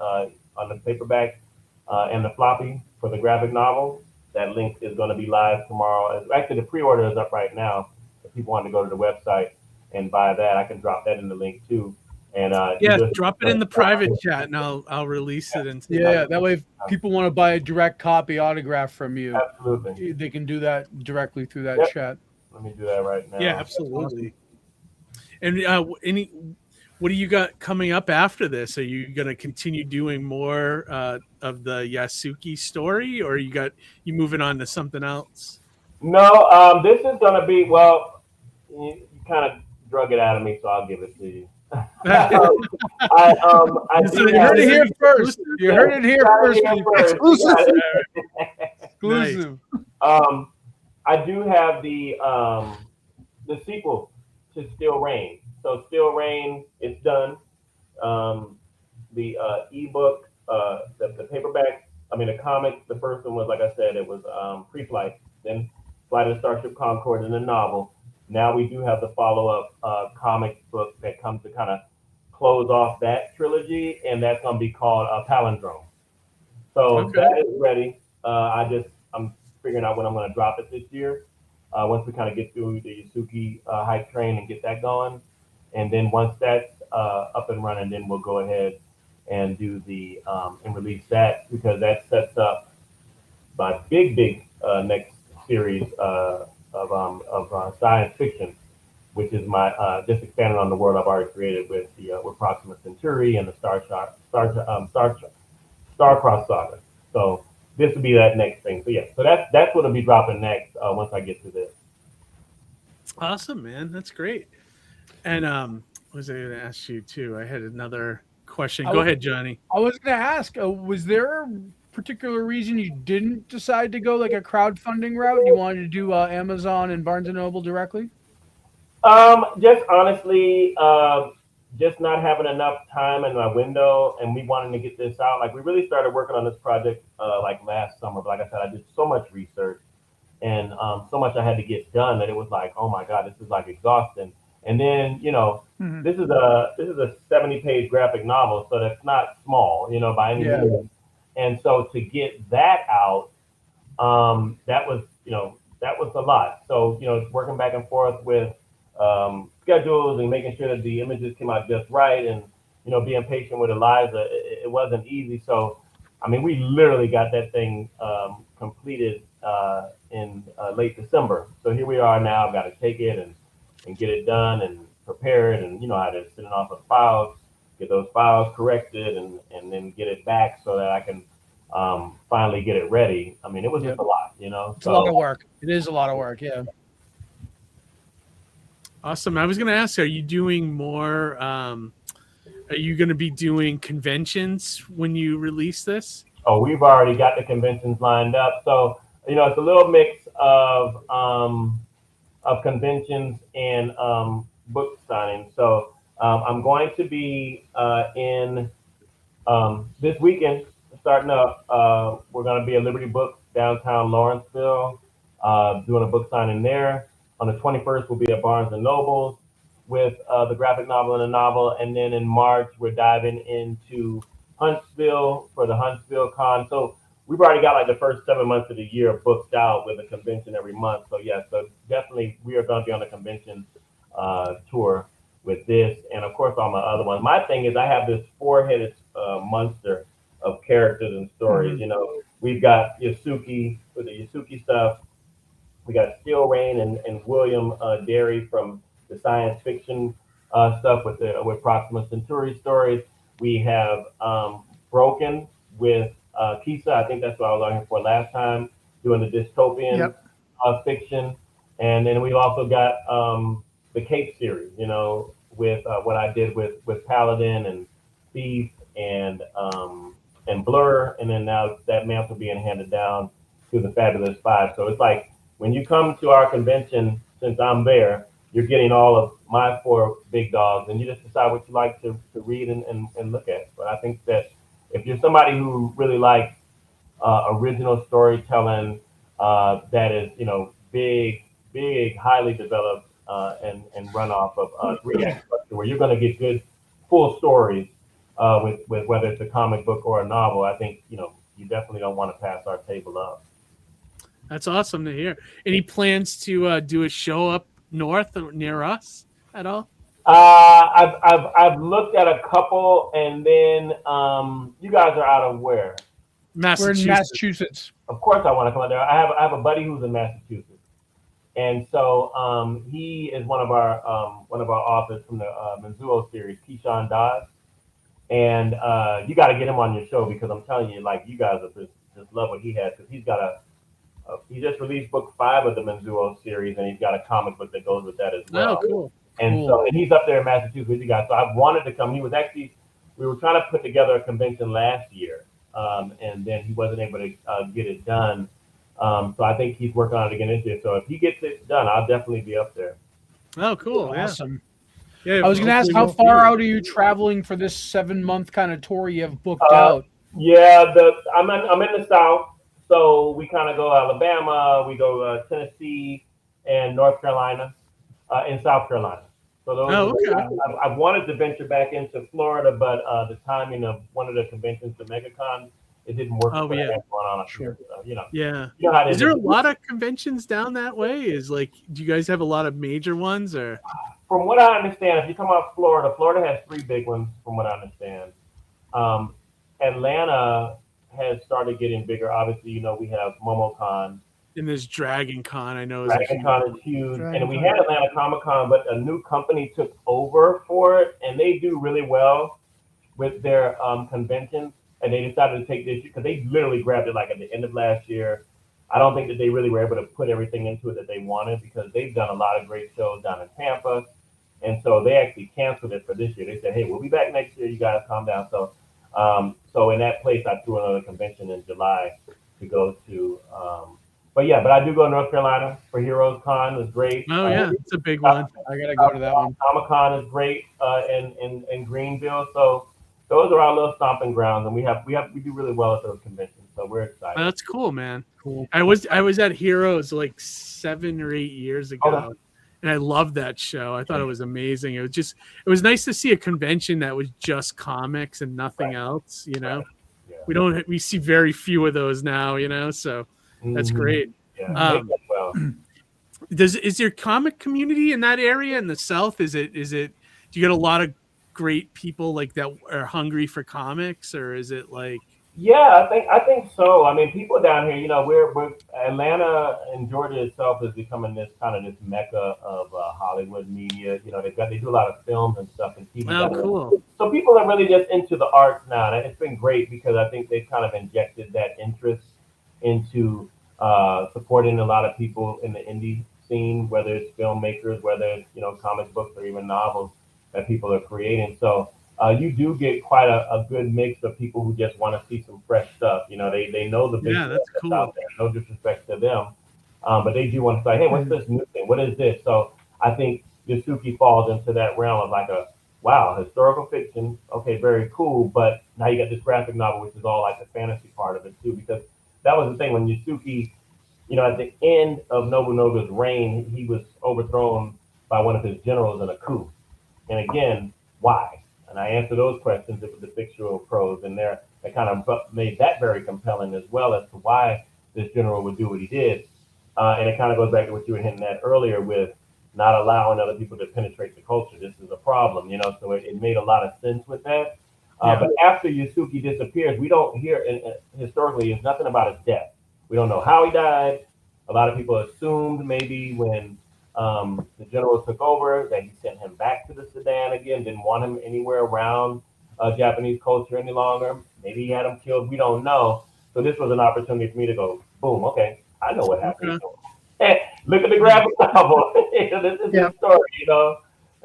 paperback and the floppy for the graphic novel, that link is going to be live tomorrow. Actually, the pre-order is up right now. If people want to go to the website and buy that, I can drop that in the link too. And drop it in the private chat, and I'll release it. That way, if people want to buy a direct copy autograph from you, absolutely, they can do that directly through that chat. Let me do that right now. Yeah, absolutely. And what do you got coming up after this? Are you going to continue doing more of the Yasuke story, or you moving on to something else? No, this is going to be, you kind of drug it out of me, so I'll give it to you. You heard it here first. You heard it here first. Exclusive. I do have the sequel to Still Rain. So Still Rain is done. The ebook, the paperback, the comic, the first one was, like I said, it was Pre-Flight, then Flight of the Starship Concorde, and the novel. Now we do have the follow-up comic book that comes to kind of close off that trilogy, and that's going to be called Palindrome. So that is ready. I'm figuring out when I'm going to drop it this year. Once we kind of get through the Yasuke hype train and get that going. And then once that's up and running, then we'll go ahead and do and release that, because that sets up my big next series of science fiction, which is my just expanding on the world I've already created with Proxima Centauri and the Star-Crossed Saga. So this will be that next thing. So yeah, so that's what will be dropping next once I get to this. Awesome, man. That's great. And what was I going to ask you too? I had another question. Go ahead, Johnny. I was going to ask, was there a particular reason you didn't decide to go like a crowdfunding route? You wanted to do Amazon and Barnes & Noble directly? Just honestly, just not having enough time in my window, and we wanting to get this out. Like, we really started working on this project like last summer. But like I said, I did so much research and so much I had to get done that it was like, oh my God, this is like exhausting. And then, this is a 70-page graphic novel, so that's not small, by any means. And so to get that out, that was a lot. So, working back and forth with schedules and making sure that the images came out just right, and being patient with Eliza, it wasn't easy. So we literally got that thing completed in late December. So here we are now. I've got to take it and get it done and prepare it, and I had to send it off of files, get those files corrected, and then get it back so that I can finally get it ready. It was just a lot, It's a lot of work. It is a lot of work, yeah. Awesome. I was going to ask, are you doing more? Are you going to be doing conventions when you release this? Oh, we've already got the conventions lined up. So, it's a little mix of conventions and book signings. So I'm going to be in this weekend, starting up. We're going to be at Liberty Books downtown Lawrenceville, doing a book signing there. On the 21st, we'll be at Barnes & Noble with the graphic novel and the novel. And then in March, we're diving into Huntsville for the Huntsville Con. So we've already got like the first 7 months of the year booked out with a convention every month. So yeah, so definitely we are going to be on the convention tour with this. And of course, all my other ones. My thing is I have this four-headed monster of characters and stories. We've got Yasuke, with the Yasuke stuff. We got Steel Rain and William Derry from the science fiction stuff with Proxima Centauri stories. We have Broken with Kisa. I think that's what I was looking for last time, doing the dystopian fiction. And then we've also got the Cape series, you know, with what I did with Paladin and Thief and Blur, and then now that mantle being handed down to the Fabulous Five. So it's like when you come to our convention, since I'm there, you're getting all of my 4 big dogs, and you just decide what you like to read and look at. But I think that if you're somebody who really likes original storytelling that is, you know, big, highly developed and run off of 3-act structure, where you're going to get good full stories with whether it's a comic book or a novel, I think, you know, you definitely don't want to pass our table up. That's awesome to hear. Any plans to do a show up north or near us at all? I've looked at a couple, and then you guys are out of where? Massachusetts. We're in Massachusetts. Of course, I want to come out there. I have a buddy who's in Massachusetts, and so he is one of our authors from the Mizuo series, Keyshawn Dodds, and you got to get him on your show, because I'm telling you, like, you guys will just love what he has, because he's got he just released book 5 of the Mizuo series, and he's got a comic book that goes with that as well. Oh, cool. And so, and he's up there in Massachusetts with you guys. So I wanted to come. We were trying to put together a convention last year, and then he wasn't able to get it done. So I think he's working on it again this year. So if he gets it done, I'll definitely be up there. Oh, cool. Awesome. Yeah, I was going to ask, how far out are you traveling for this 7-month kind of tour you have booked out? Yeah, I'm in the South. So we kind of go Alabama, we go Tennessee, and North Carolina, and South Carolina. So those I've wanted to venture back into Florida, but the timing of one of the conventions, the MegaCon, it didn't work. Oh, yeah. Going on up here. So, you know. Yeah. You know how it is there a lot of conventions down that way? Do you guys have a lot of major ones, or? From what I understand, if you come out Florida has 3 big ones, from what I understand. Atlanta has started getting bigger. Obviously, you know, we have MomoCon. And there's Dragon Con, I know. Dragon Con is huge. And we had Atlanta Comic Con, but a new company took over for it, and they do really well with their conventions. And they decided to take this, because they literally grabbed it like at the end of last year. I don't think that they really were able to put everything into it that they wanted, because they've done a lot of great shows down in Tampa. And so they actually canceled it for this year. They said, hey, we'll be back next year. You guys calm down. So in that place, I threw another convention in July to go to. But I do go to North Carolina for Heroes Con. It's great. Oh, yeah, it's a big one. I got to go to that one. Comic Con is great in Greenville. So those are our little stomping grounds, and we do really well at those conventions. So we're excited. Oh, that's cool, man. Cool. I was at Heroes like 7 or 8 years ago. Okay. And I loved that show. I thought it was amazing. It was nice to see a convention that was just comics and nothing else, you know. Right. Yeah. We see very few of those now, you know, so that's great. Yeah. Is there comic community in that area in the South? Do you get a lot of great people like that are hungry for comics, or is it like? Yeah, I think so. I mean, people down here, you know, we're Atlanta and Georgia itself is becoming this mecca of Hollywood media. You know, they do a lot of films and stuff, and TV. Oh, cool. So people are really just into the arts now, and it's been great, because I think they've kind of injected that interest into supporting a lot of people in the indie scene, whether it's filmmakers, whether it's, you know, comic books, or even novels that people are creating. So you do get quite a good mix of people who just want to see some fresh stuff. You know, they know the big stuff that's out there. No disrespect to them, but they do want to say, hey, what's this new thing? What is this? So I think Yasuke falls into that realm of like wow, historical fiction. Okay, very cool. But now you got this graphic novel, which is all like the fantasy part of it too, because that was the thing when Yasuke, you know, at the end of Nobunaga's reign, he was overthrown by one of his generals in a coup. And again, why? And I answer those questions with the fictional prose, and that kind of made that very compelling as well, as to why this general would do what he did. And it kind of goes back to what you were hinting at earlier with not allowing other people to penetrate the culture. This is a problem, you know, so it made a lot of sense with that. But after Yasuke disappears, we don't hear, historically, it's nothing about his death. We don't know how he died. A lot of people assumed maybe when the general took over that he sent him back to the Sudan again, didn't want him anywhere around Japanese culture any longer. Maybe he had him killed. We don't know. So this was an opportunity for me to go, boom, okay, I know what happened. Hey, look at the graphic novel. This is his story,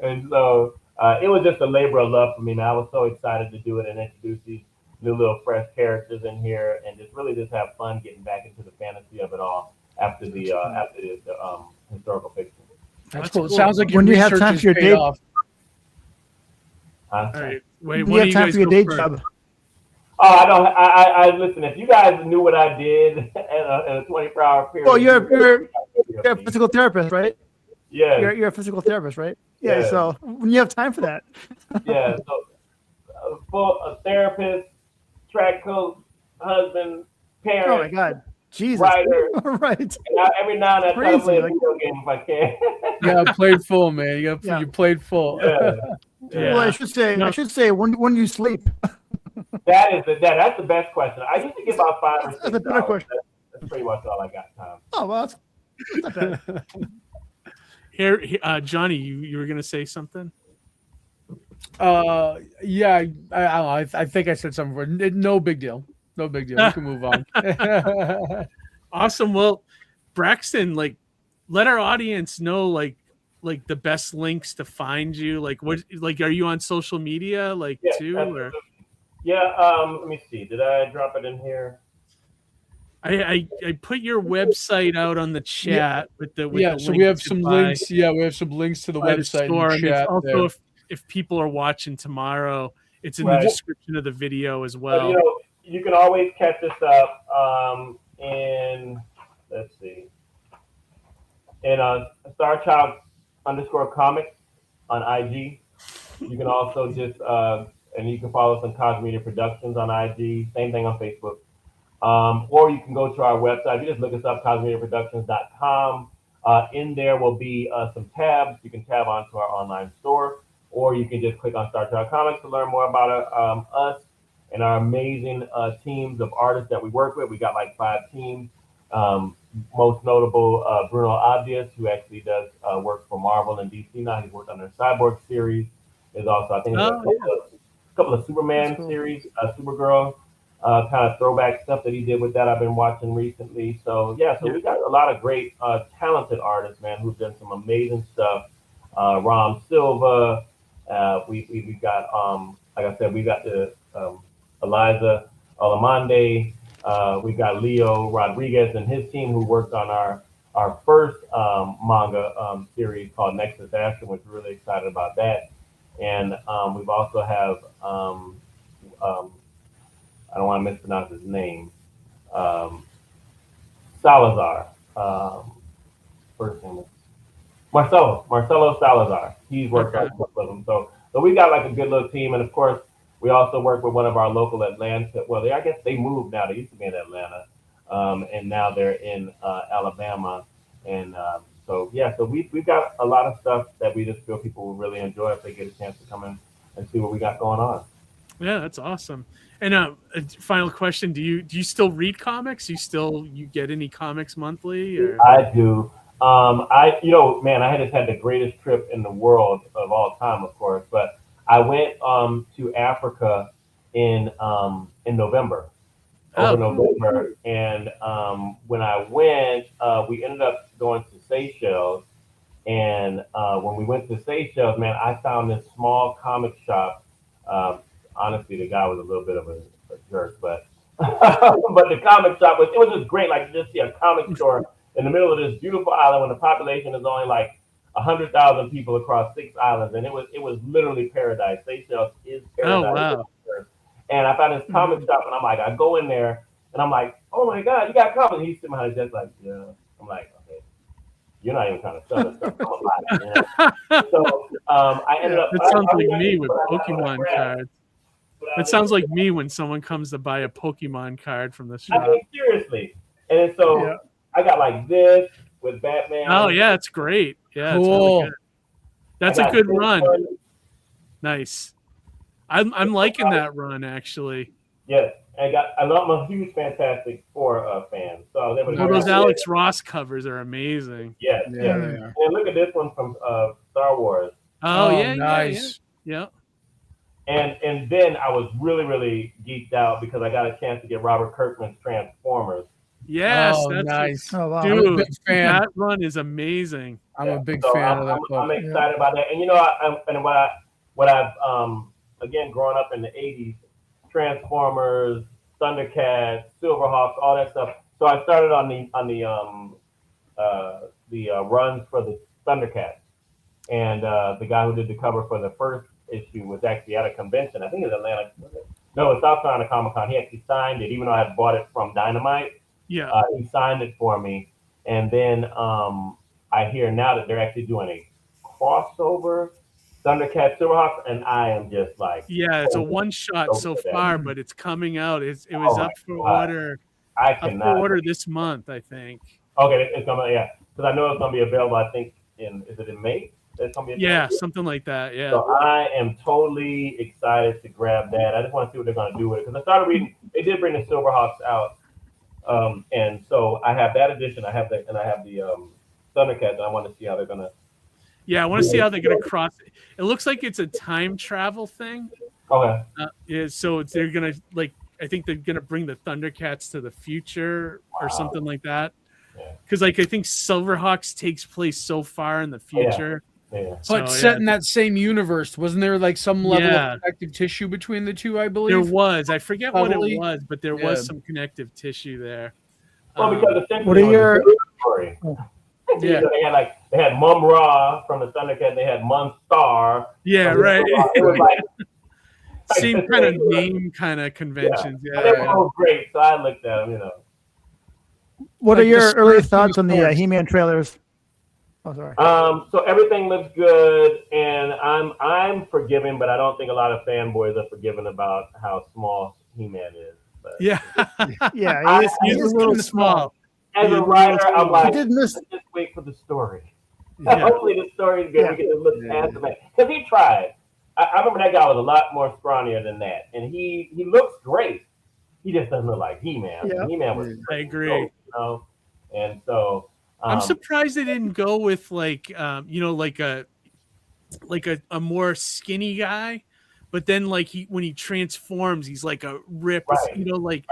And so it was just a labor of love for me, man. I was so excited to do it and introduce these new little fresh characters in here and just really just have fun getting back into the fantasy of it all after the historical fiction. That's cool. It sounds like when you have time for your day off. All right. Wait, when you have time for your day job. Oh, I don't. I listen. If you guys knew what I did in a 24-hour period. Well, you're a physical therapist, right? Yeah. You're a physical therapist, right? Yeah. So when you have time for that. Yeah. So, a therapist, track coach, husband, parent. Oh my God. Jesus. Writer. Right. And every now and then I try to play a video game if I can. Yeah, played full, man. You played full. Yeah. Well, I should say when you sleep. That's the best question. I used to get about 5 or 6 That's a better question. That's pretty much all I got time. Oh well, that's not bad. Here, Johnny, you were gonna say something? Yeah, I think I said something. No big deal. No big deal. We can move on. Awesome. Well, Braxton, let our audience know like the best links to find you. Are you on social media too? Or? Yeah. Let me see. Did I drop it in here? I put your website out on the chat with the so we have some links. Yeah, we have some links to the website in the chat. Also, if people are watching tomorrow, it's in the description of the video as well. You can always catch us up in StarChild_comics on IG. You can also just and you can follow us on Cosby Media Productions on IG. Same thing on Facebook. Or you can go to our website. You just look us up, CosbyMediaProductions.com. In there will be some tabs. You can tab onto our online store, or you can just click on Star Child Comics to learn more about us and our amazing teams of artists that we work with. We got like 5 teams. Most notable, Bruno Obvious, who actually does work for Marvel and DC now. He's worked on their Cyborg series. There's also, I think, a couple of Superman series, Supergirl. Kind of throwback stuff that he did with that I've been watching recently. So we got a lot of great talented artists, man, who've done some amazing stuff. Ram Silva, we got like I said, we got the Eliza Alamande, we got Leo Rodriguez and his team who worked on our first manga series called Nexus Action, which we're really excited about that. And we've also have I don't want to mispronounce his name. Salazar. First name is Marcelo Salazar. He's worked on both of them. So we got like a good little team. And of course, we also work with one of our local Atlanta. Well, I guess they moved now. They used to be in Atlanta. And now they're in Alabama. And so we've got a lot of stuff that we just feel people will really enjoy if they get a chance to come in and see what we got going on. Yeah, that's awesome. And a final question: Do you still read comics? You get any comics monthly? Or? I do. I just had the greatest trip in the world of all time, of course. But I went to Africa in November, November, and when I went, we ended up going to Seychelles. And when we went to Seychelles, man, I found this small comic shop. Honestly, the guy was a little bit of a jerk, but but the comic shop was just great. Like, you just see a comic store in the middle of this beautiful island when the population is only like 100,000 people across 6 islands, and it was literally paradise. Seychelles is paradise. Oh, wow. And I found this comic shop, and I'm like, I go in there, and I'm like, oh my God, you got comics? He's sitting behind his desk like, yeah. I'm like, okay, you're not even trying to sell this stuff. So I ended up. That sounds like me with Pokemon cards. It sounds like me when someone comes to buy a Pokemon card from the shop. I mean, seriously. And so I got like this with Batman. Oh, yeah, it's great. Yeah, cool. It's really good. That's a good run. Nice. I'm liking that run, actually. Yes. And I'm a huge Fantastic Four fan, so I was able to. Oh, those Alex Ross covers are amazing. Yes, Yeah, yes. they are. And look at this one from Star Wars. Oh, yeah, nice. yeah. And then I was really, really geeked out because I got a chance to get Robert Kirkman's Transformers. Yes, Oh, that's nice. Oh, wow. I'm a dude. big fan. That run is amazing. I'm a big So fan of that book. I'm excited about that. And you know, what I've again growing up in the '80s, Transformers, Thundercats, Silverhawks, all that stuff. So I started on the runs for the Thundercats, and the guy who did the cover for the first issue was actually at a convention. I think it was Atlanta. No, it's South Carolina Comic Con. He actually signed it, even though I had bought it from Dynamite. Yeah. He signed it for me, and then I hear now that they're actually doing a crossover Thundercats Silverhawks, and I am just like, Yeah, it's a one shot so far, but it's coming out. It was up for order. I Up for cannot. order this month, I think. Okay, it's gonna, yeah, because I know it's gonna be available. I think is it in May? It's gonna be Yeah, something like that. Yeah. So I am totally excited to grab that. I just want to see what they're gonna do with it because I started reading. They did bring the Silverhawks out, and so I have that edition. I have the Thundercats, and I want to see how they're gonna. Yeah, I want to see how they're gonna cross it. It looks like it's a time travel thing. Okay. Yeah, so they're gonna I think they're gonna bring the Thundercats to the future or something like that. Because I think Silverhawks takes place so far in the future. Yeah. But set in that same universe, wasn't there like some level of connective tissue between the two? I believe there was. I forget what Probably. it was, but there was some connective tissue there. Well, because What are your story. Yeah. They had Mum Ra from the Thundercats. They had Munstar. Yeah, right. It was like Same kind of name kind of conventions. Yeah. they were all great. So I looked at them, you know. What are Like your the early Spirit thoughts on the Force. He-Man trailers? Oh, sorry. So everything looks good, and I'm forgiving, but I don't think a lot of fanboys are forgiving about how small He-Man is. But Yeah. Yeah, He's a just little kind of small. as a writer, I'm I like, did miss. let's just wait for the story. Yeah. Hopefully the story is good. Yeah. We can just look past the man. Because he tried. I remember that guy was a lot more scrawnier than that, and he looks great. He just doesn't look like He-Man. Yeah. He-Man was I agree. you know, and so I'm surprised they didn't go with like a more skinny guy, but then like when he transforms, he's like a rip, Right.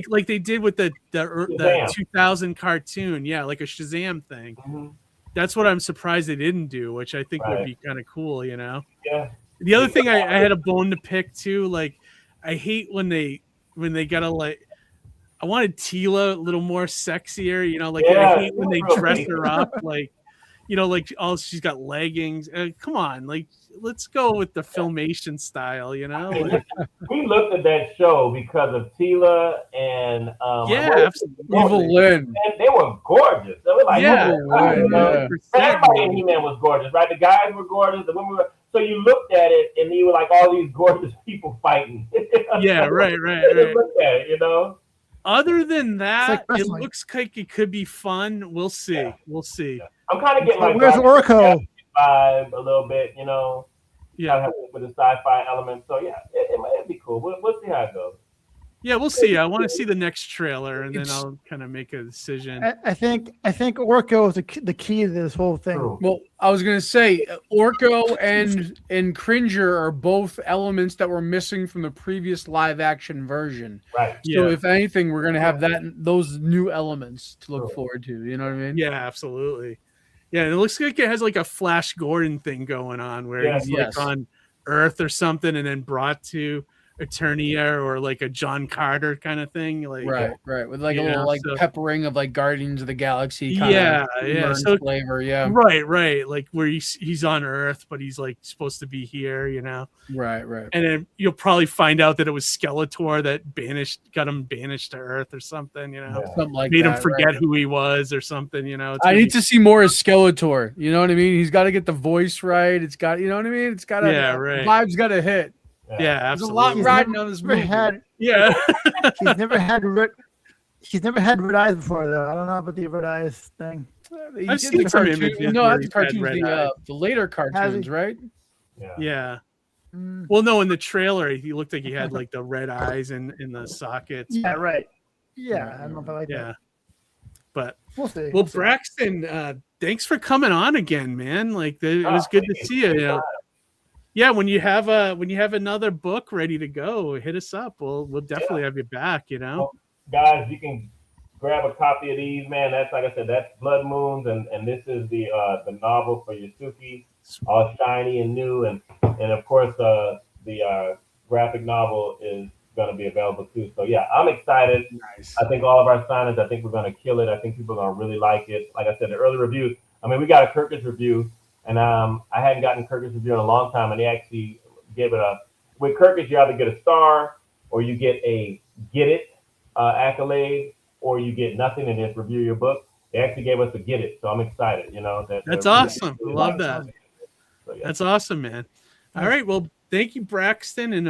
like they did with the Shazam. 2000 cartoon, yeah, like a Shazam thing. Mhm. That's what I'm surprised they didn't do, which I think would Right. be kind of cool, you know. Yeah. The other thing I had a bone to pick too, like I hate when they gotta like. I wanted Tila a little more sexier, you know, like Yeah, I hate when they real dress basic. her up like, you know, like she's got leggings. Come on, like let's go with the filmation style, you know. Like, We looked at that show because of Tila and yeah, absolutely. Evil Lynn. And they were gorgeous. They were like, Yeah, you know? 100%. And everybody in He-Man was gorgeous, right? The guys were gorgeous, the women were. So you looked at it and you were like all these gorgeous people fighting. Yeah, right. You just looked at it, you know. Other than that, like it wrestling. looks like it could be fun. We'll see. Yeah. We'll see. I'm kind of getting like Where's Orko? vibe a little bit, you know. Yeah, With the sci-fi element. So yeah, it might be cool. We'll see how it goes. yeah, we'll see. I want to see the next trailer, and then I'll kind of make a decision. I think Orko is the key to this whole thing. True. Well, I was gonna say Orko and Cringer are both elements that were missing from the previous live action version. Right. Yeah. So if anything, we're gonna have those new elements to look forward to. You know what I mean? Yeah, absolutely. Yeah, and it looks like it has like a Flash Gordon thing going on where Yeah. he's Yes. like on Earth or something, and then brought to Eternia or like a John Carter kind of thing. Like, Right. With like a You little know, like so- peppering of like Guardians of the Galaxy kind Yeah, of yeah. So flavor. Yeah. right, like where he's on Earth, but he's like supposed to be here, you know. Right. And then you'll probably find out that it was Skeletor that got him banished to Earth or something, you know. Yeah. Something like Made that, him forget right. who he was or something, you know. It's I gonna need be- to see more of Skeletor. You know what I mean? He's got to get the voice right. It's got, you know what I mean? It's got to, Yeah, right. Vibe's got to hit. Yeah, There's a absolutely. lot He's riding never- on this never movie. had Yeah. he's never had red eyes before though. I don't know about the red eyes thing. He I've did seen the some cartoon- images No, where not the he's had cartoons. red eyes. The later cartoons, right? Yeah. Well, no, in the trailer, he looked like he had like the red eyes in the sockets. Yeah, right. Yeah, I don't know if I like that. But we'll see. Well, Braxton, thanks for coming on again, man. Like it was good to see you. Yeah, when you have another book ready to go, hit us up. We'll definitely have you back. Well, guys, you can grab a copy of these, man. That's like I said, that's Blood Moons, and this is the novel for Yasuke, all shiny and new, and of course the graphic novel is going to be available too. So yeah, I'm excited. Nice. I think all of our signings, I think we're going to kill it. I think people are going to really like it. Like I said, the early reviews. I mean, we got a Kirkus review, and I hadn't gotten Kirkus review in a long time, and they actually gave it with Kirkus, you either get a star or you get a get it accolade, or you get nothing and just review your book. They actually gave us a get it, so I'm excited. That's awesome. I love that. So, yeah. That's awesome, man. All right, well, thank you, Braxton. And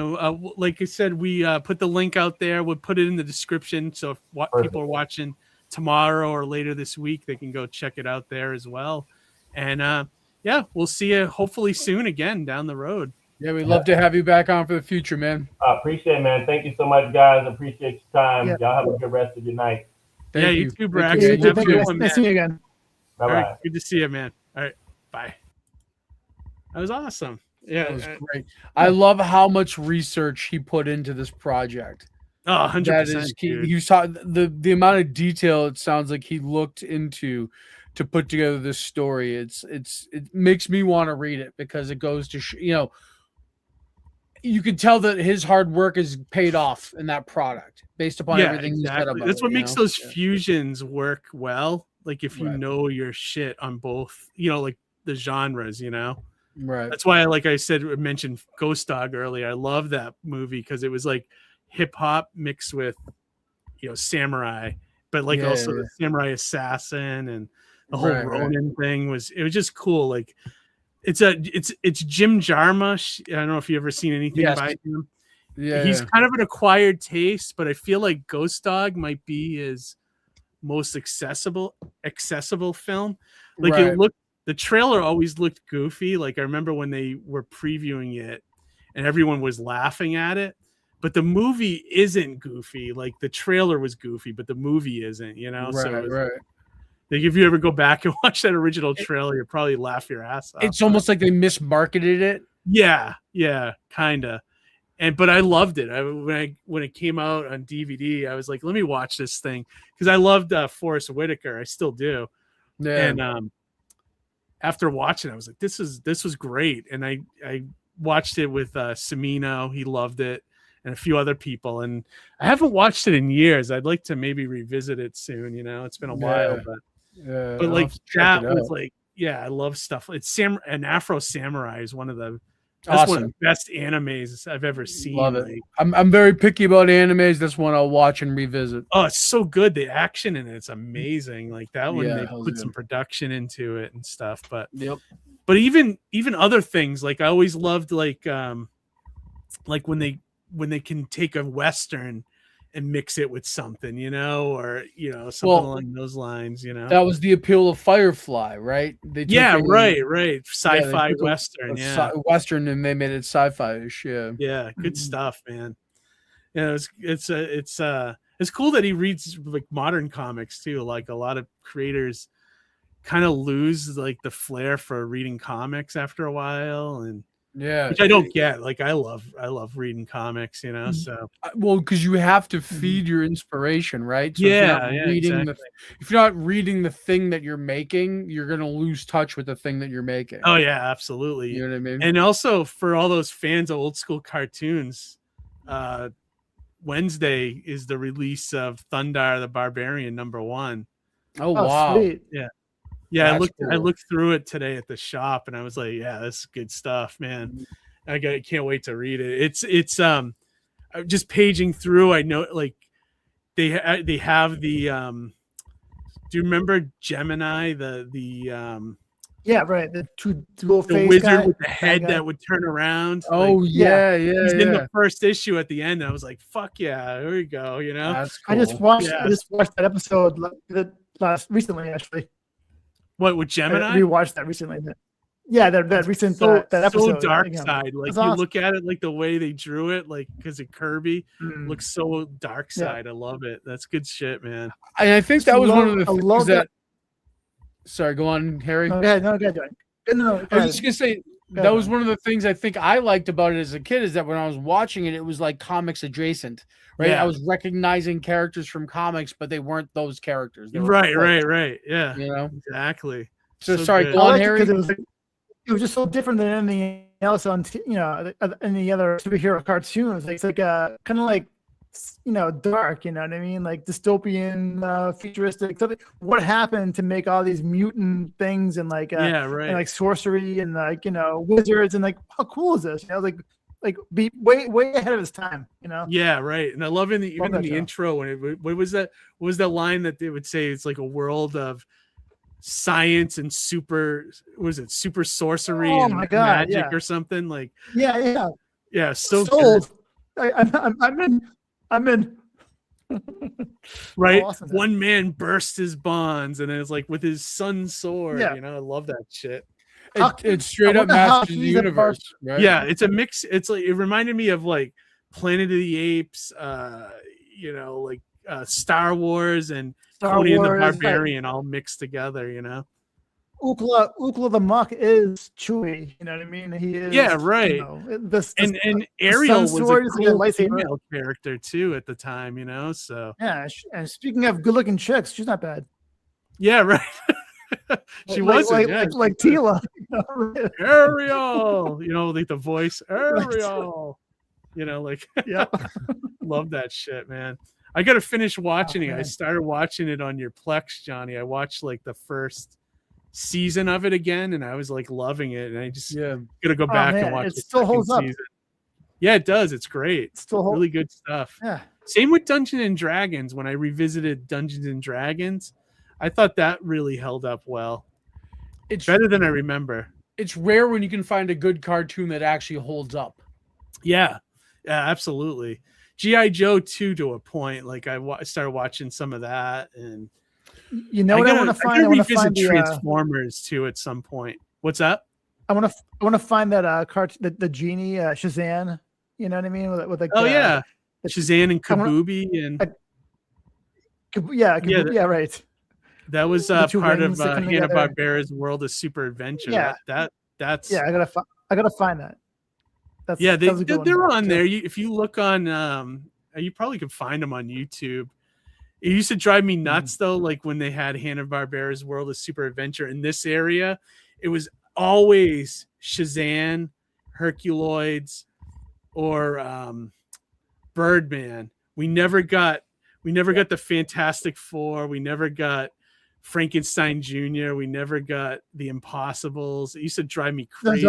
like I said, we put the link out there. We'll put it in the description, so if people are watching tomorrow or later this week, they can go check it out there as well. And yeah, we'll see you hopefully soon again down the road. Yeah, we'd love to have you back on for the future, man. I appreciate it, man. Thank you so much, guys. Appreciate your time. Yeah. Y'all have a good rest of your night. Thank you too, Braxton. Have a good one, man. Nice to see you again. Bye-bye. All right, good to see you, man. All right, bye. That was awesome. Yeah, that was great. I love how much research he put into this project. Oh, 100%. That is key. He was talking the amount of detail it sounds like he looked into to put together this story. It makes me want to read it because it goes to you can tell that his hard work is paid off in that product based upon everything he said about That's it, what makes those fusions work well. Like if you know your shit on both, like the genres, Right. That's why, like I said, I mentioned Ghost Dog earlier. I love that movie because it was like hip hop mixed with, samurai, but like also the samurai assassin and the whole Ronin thing was just cool. Like it's Jim Jarmusch. I don't know if you ever seen anything by him. Yeah, he's kind of an acquired taste, but I feel like Ghost Dog might be his most accessible film. Like the trailer always looked goofy. Like I remember when they were previewing it and everyone was laughing at it, but the movie isn't goofy. Like the trailer was goofy, but the movie isn't, Like if you ever go back and watch that original trailer, you'll probably laugh your ass off. It's almost like they mismarketed it. Yeah, kind of. But I loved it. When it came out on DVD, I was like, let me watch this thing because I loved Forrest Whitaker. I still do. Yeah. And after watching it, I was like, this was great. And I watched it with Cimino. He loved it, and a few other people. And I haven't watched it in years. I'd like to maybe revisit it soon. It's been a while, but like that was like, I love stuff. It's an Afro Samurai is one of the one of the best animes I've ever seen. Love it. Like, I'm very picky about animes. That's one I'll watch and revisit. Oh, it's so good. The action in it's amazing. Like that one, they put some production into it and stuff. But even other things, like I always loved like when they can take a Western and mix it with something, or something along those lines, That was the appeal of Firefly, right? Right. Sci-fi Western, Western, and they made it sci-fi-ish. Yeah, good stuff, man. It's cool that he reads like modern comics too. Like a lot of creators kind of lose like the flair for reading comics after a while, and which I don't get. Like I love reading comics, so because you have to feed your inspiration, right? So exactly. If you're not reading the thing that you're making, you're gonna lose touch with the thing that you're making. Oh yeah, absolutely. You know what I mean? And also for all those fans of old school cartoons, Wednesday is the release of Thundar the Barbarian #1. Oh wow. Sweet. Yeah, I looked through it today at the shop, and I was like, "Yeah, this is good stuff, man. I can't wait to read it." It's just paging through. I know, like they have the. Do you remember Gemini? The dual face wizard guy, with the head that would turn around. Oh he's in the first issue at the end. I was like, "Fuck yeah, here we go!" That's cool. I just watched that episode recently, actually. What with Gemini? I rewatched that recently. Yeah, that recent so that episode. dark you know, side. Like it's you awesome. look at it, like the way they drew it, like because of Kirby, looks so dark Yeah. side. I love it. That's good shit, man. And I think that was one of the I things love that. Sorry, go on, Harry. No, go ahead. No, go ahead. No, I was just gonna say that was one of the things I think I liked about it as a kid is that when I was watching it, it was like comics adjacent, right? Yeah. I was recognizing characters from comics, but they weren't those characters. They were Right. clones, Yeah. You know, Exactly. So sorry, good. go on, Harry. Because it was just so different than anything else on any other superhero cartoons. It's like kind of like dark. You know what I mean? Like dystopian, futuristic. Something. What happened to make all these mutant things and like right. and like sorcery and like wizards and like how cool is this? Like be way ahead of its time. Yeah, right. And I love even in the show. intro when what was that? What was that line that they would say? It's like a world of science and super sorcery Oh and my God, magic yeah. or something like yeah. so Sold. good. I'm in. Right. Awesome. One man burst his bonds and it's like with his son's sword. Yeah. I love that shit. It's straight up Masters of the Universe, right? Yeah, it's a mix. It's like it reminded me of like Planet of the Apes, like Star Wars and Conan the Barbarian all mixed together, Ukla the Muck is Chewie. You know what I mean? He is. Yeah, right. And Ariel was a cool female character too at the time, So yeah, and speaking of good-looking chicks, she's not bad. Yeah, right. She was like Tila. Ariel, like the voice Ariel. Yeah. Love that shit, man. I gotta finish watching it. I started watching it on your Plex, Johnny. I watched like the first season of it again, and I was like loving it. And I just gotta go back and watch it. The still holds up. Season. Yeah, it does. It's great. It's still really good stuff. Yeah. Same with Dungeons and Dragons. When I revisited Dungeons and Dragons, I thought that really held up well. It's better than I remember. It's rare when you can find a good cartoon that actually holds up. Yeah, absolutely. G.I. Joe too, to a point. Like I started watching some of that, and what I want to find. I want to find Transformers too at some point. What's that? I want to find that the genie Shazam. You know what I mean? With like Shazam and Kabubi and right. That was part of Hanna-Barbera's World of Super Adventure. Yeah, that's I gotta find that. They're on there. If you look on, you probably could find them on YouTube. It used to drive me nuts though, like when they had Hanna-Barbera's World of Super Adventure in this area, it was always Shazam, Herculoids, or Birdman. We never got the Fantastic Four. We never got Frankenstein Jr. We never got the Impossibles. It used to drive me crazy.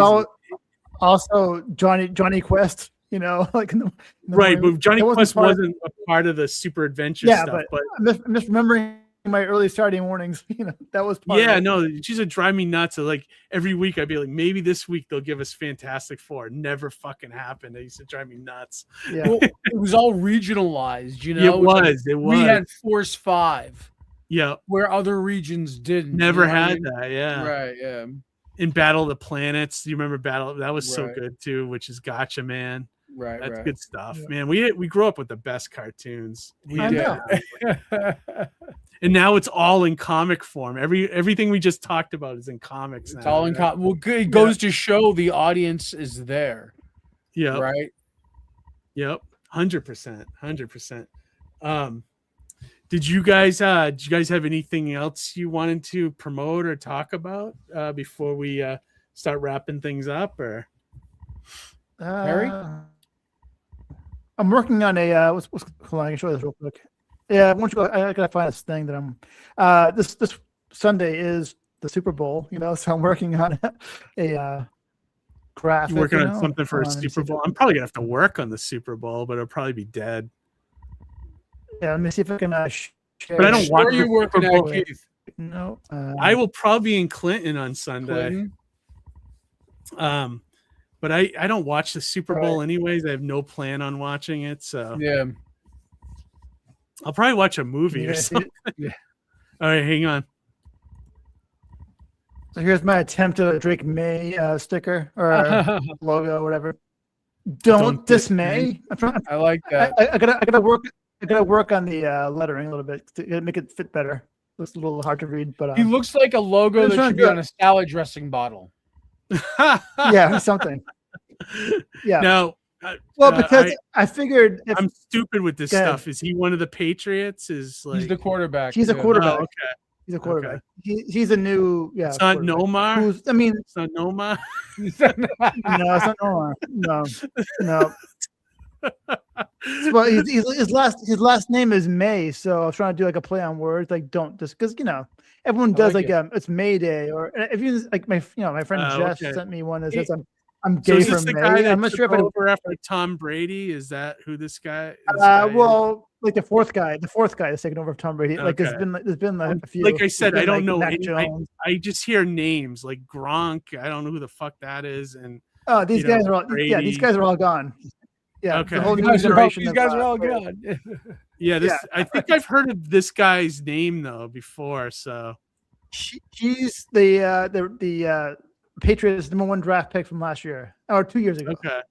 Also, Johnny Quest, like in the right, but Johnny Quest wasn't a part of the Super Adventure stuff. But I'm just remembering my early Saturday mornings. That was part of it. No, it used to drive me nuts. So like every week, I'd be like, maybe this week they'll give us Fantastic Four. It never fucking happened. It used to drive me nuts. Yeah, well, it was all regionalized. It was. We had Force 5. Yeah, where other regions didn't. Never had that. Yeah, right. Yeah. In Battle of the Planets, do you remember Battle? That was so good too. Which is Gotcha Man. Right, that's good stuff, man. We grew up with the best cartoons. I know. And now it's all in comic form. Everything we just talked about is in comics. It's all in comic. Well, it goes to show the audience is there. Yeah. Right. Yep. 100%. Did you guys have anything else you wanted to promote or talk about before we start wrapping things up? Or Harry? I'm working on a hold on, I can show you this real quick. Yeah, I gotta find this thing that I'm this Sunday is the Super Bowl, so I'm working on a graphic. You're working on something for a Super Bowl? I'm probably gonna have to work on the Super Bowl, but it'll probably be dead. Yeah, let me see if I can share. But I don't want you working at Keith. No, I will probably be in Clinton on Sunday. But I don't watch the Super Bowl anyways. I have no plan on watching it, so yeah. I'll probably watch a movie or something. Yeah. All right, hang on. So here's my attempt at a Drake May sticker or logo, or whatever. Don't dismay. I like that. I gotta work on the lettering a little bit to make it fit better. Looks a little hard to read, but He looks like a logo that should be on a salad dressing bottle. Yeah, something. Yeah. No. Well, because I figured I'm stupid with this stuff. Is he one of the Patriots? Is like he's the quarterback. He's a quarterback. Oh, okay. He's a quarterback. Okay. He's a new. Yeah. It's not Nomar. I mean, it's not Nomar. No, it's not Nomar. No. Well, his last name is May, so I was trying to do like a play on words, like don't just because everyone does like it's May Day, or if you like my friend Jess sent me one that says I'm gay for May. I'm not sure if over after Tom Brady. Is that who this guy? Well, like the fourth guy is taking over Tom Brady. Like there's been like a few. Like I said, I don't know. I just hear names like Gronk. I don't know who the fuck that is. And these guys are all these guys are all gone. Yeah, okay. The whole new generation. These guys are all gone. I think I've heard of this guy's name though before. So he's the Patriots' #1 draft pick from last year or 2 years ago. Okay,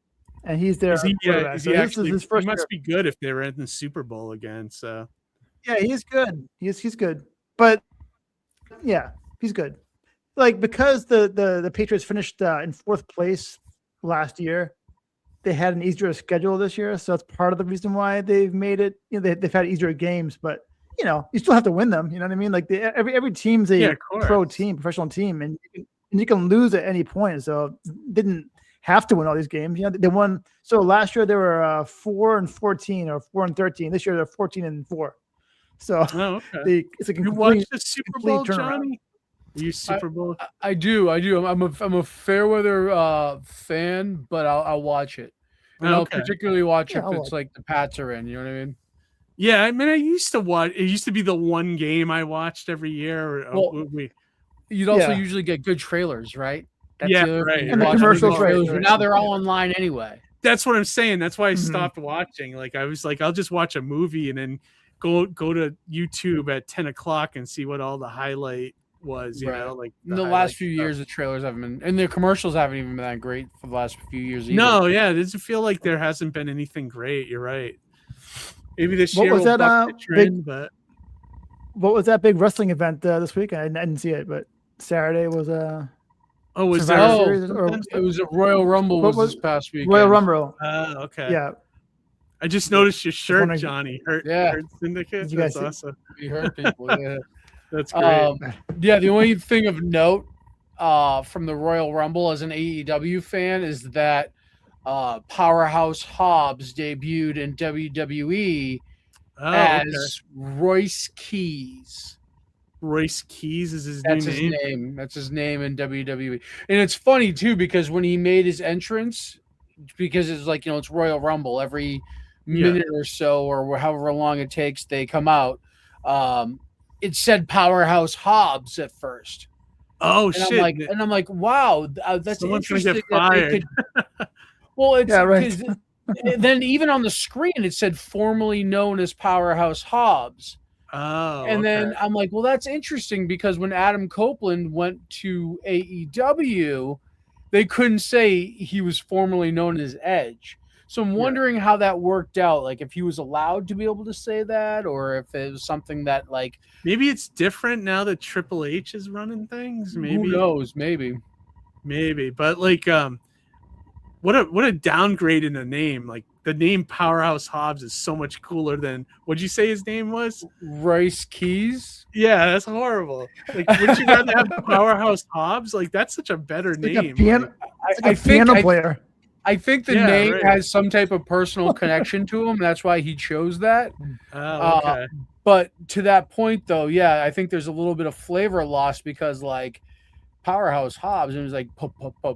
and he's there. Is he actually? His first he must year. be good if they were in the Super Bowl again. So yeah, he's good. He's good, but yeah, he's good. Like because the Patriots finished in 4th place last year. They had an easier schedule this year, so that's part of the reason why they've made it. They've had easier games, but you still have to win them. You know what I mean? Like every team's a pro team, professional team, and you can lose at any point. So didn't have to win all these games. They won. So last year they were 4-14 or 4-13. This year they're 14-4. So it's a complete, you watch the Super Bowl, turnaround. Johnny? Are you Super Bowl? I do. I'm a fair weather fan, but I'll watch it. And I'll particularly watch if it's like the Pats are in. You know what I mean? Yeah, I mean, I used to watch. It used to be the one game I watched every year. You'd also usually get good trailers, right? That's right. And the commercials, right? But now they're all online anyway. That's what I'm saying. That's why I stopped watching. Like I was like, I'll just watch a movie and then go to YouTube at 10 o'clock and see what all the highlight was. You know, like in the last few years, the trailers haven't been, and the commercials haven't even been that great for the last few years either. No, it doesn't feel like there hasn't been anything great. You're right. Maybe this year was will that buck the trend, but what was that big wrestling event this week? I didn't see it, but Saturday was was it was a Royal Rumble was this past week. Royal Rumble. Okay. Yeah. I just noticed your shirt, Johnny. Hurt Syndicate. That's awesome. We hurt people. Yeah. That's great. The only thing of note from the Royal Rumble as an AEW fan is that Powerhouse Hobbs debuted in WWE as Royce Keys. Royce Keys is his name. That's his name in WWE. And it's funny too because when he made his entrance, because it's like it's Royal Rumble every minute or so or however long it takes they come out. It said Powerhouse Hobbs at first. Oh and shit! I'm like, wow, that's Someone's interesting. Gonna get fired. Well, it's right. Then even on the screen it said formerly known as Powerhouse Hobbs. Oh, and then I'm like, well, that's interesting because when Adam Copeland went to AEW, they couldn't say he was formerly known as Edge. So I'm wondering how that worked out. Like if he was allowed to be able to say that, or if it was something that like maybe it's different now that Triple H is running things. Maybe who knows? Maybe. But like, what a downgrade in a name. Like the name Powerhouse Hobbs is so much cooler than what'd you say his name was? Royce Keys. Yeah, that's horrible. Like, would you rather have Powerhouse Hobbs? Like that's such a better name. Like a piano, piano player. I think the name has some type of personal connection to him. That's why he chose that. Oh, okay. But to that point, though, I think there's a little bit of flavor lost because, like, Powerhouse Hobbs, it was like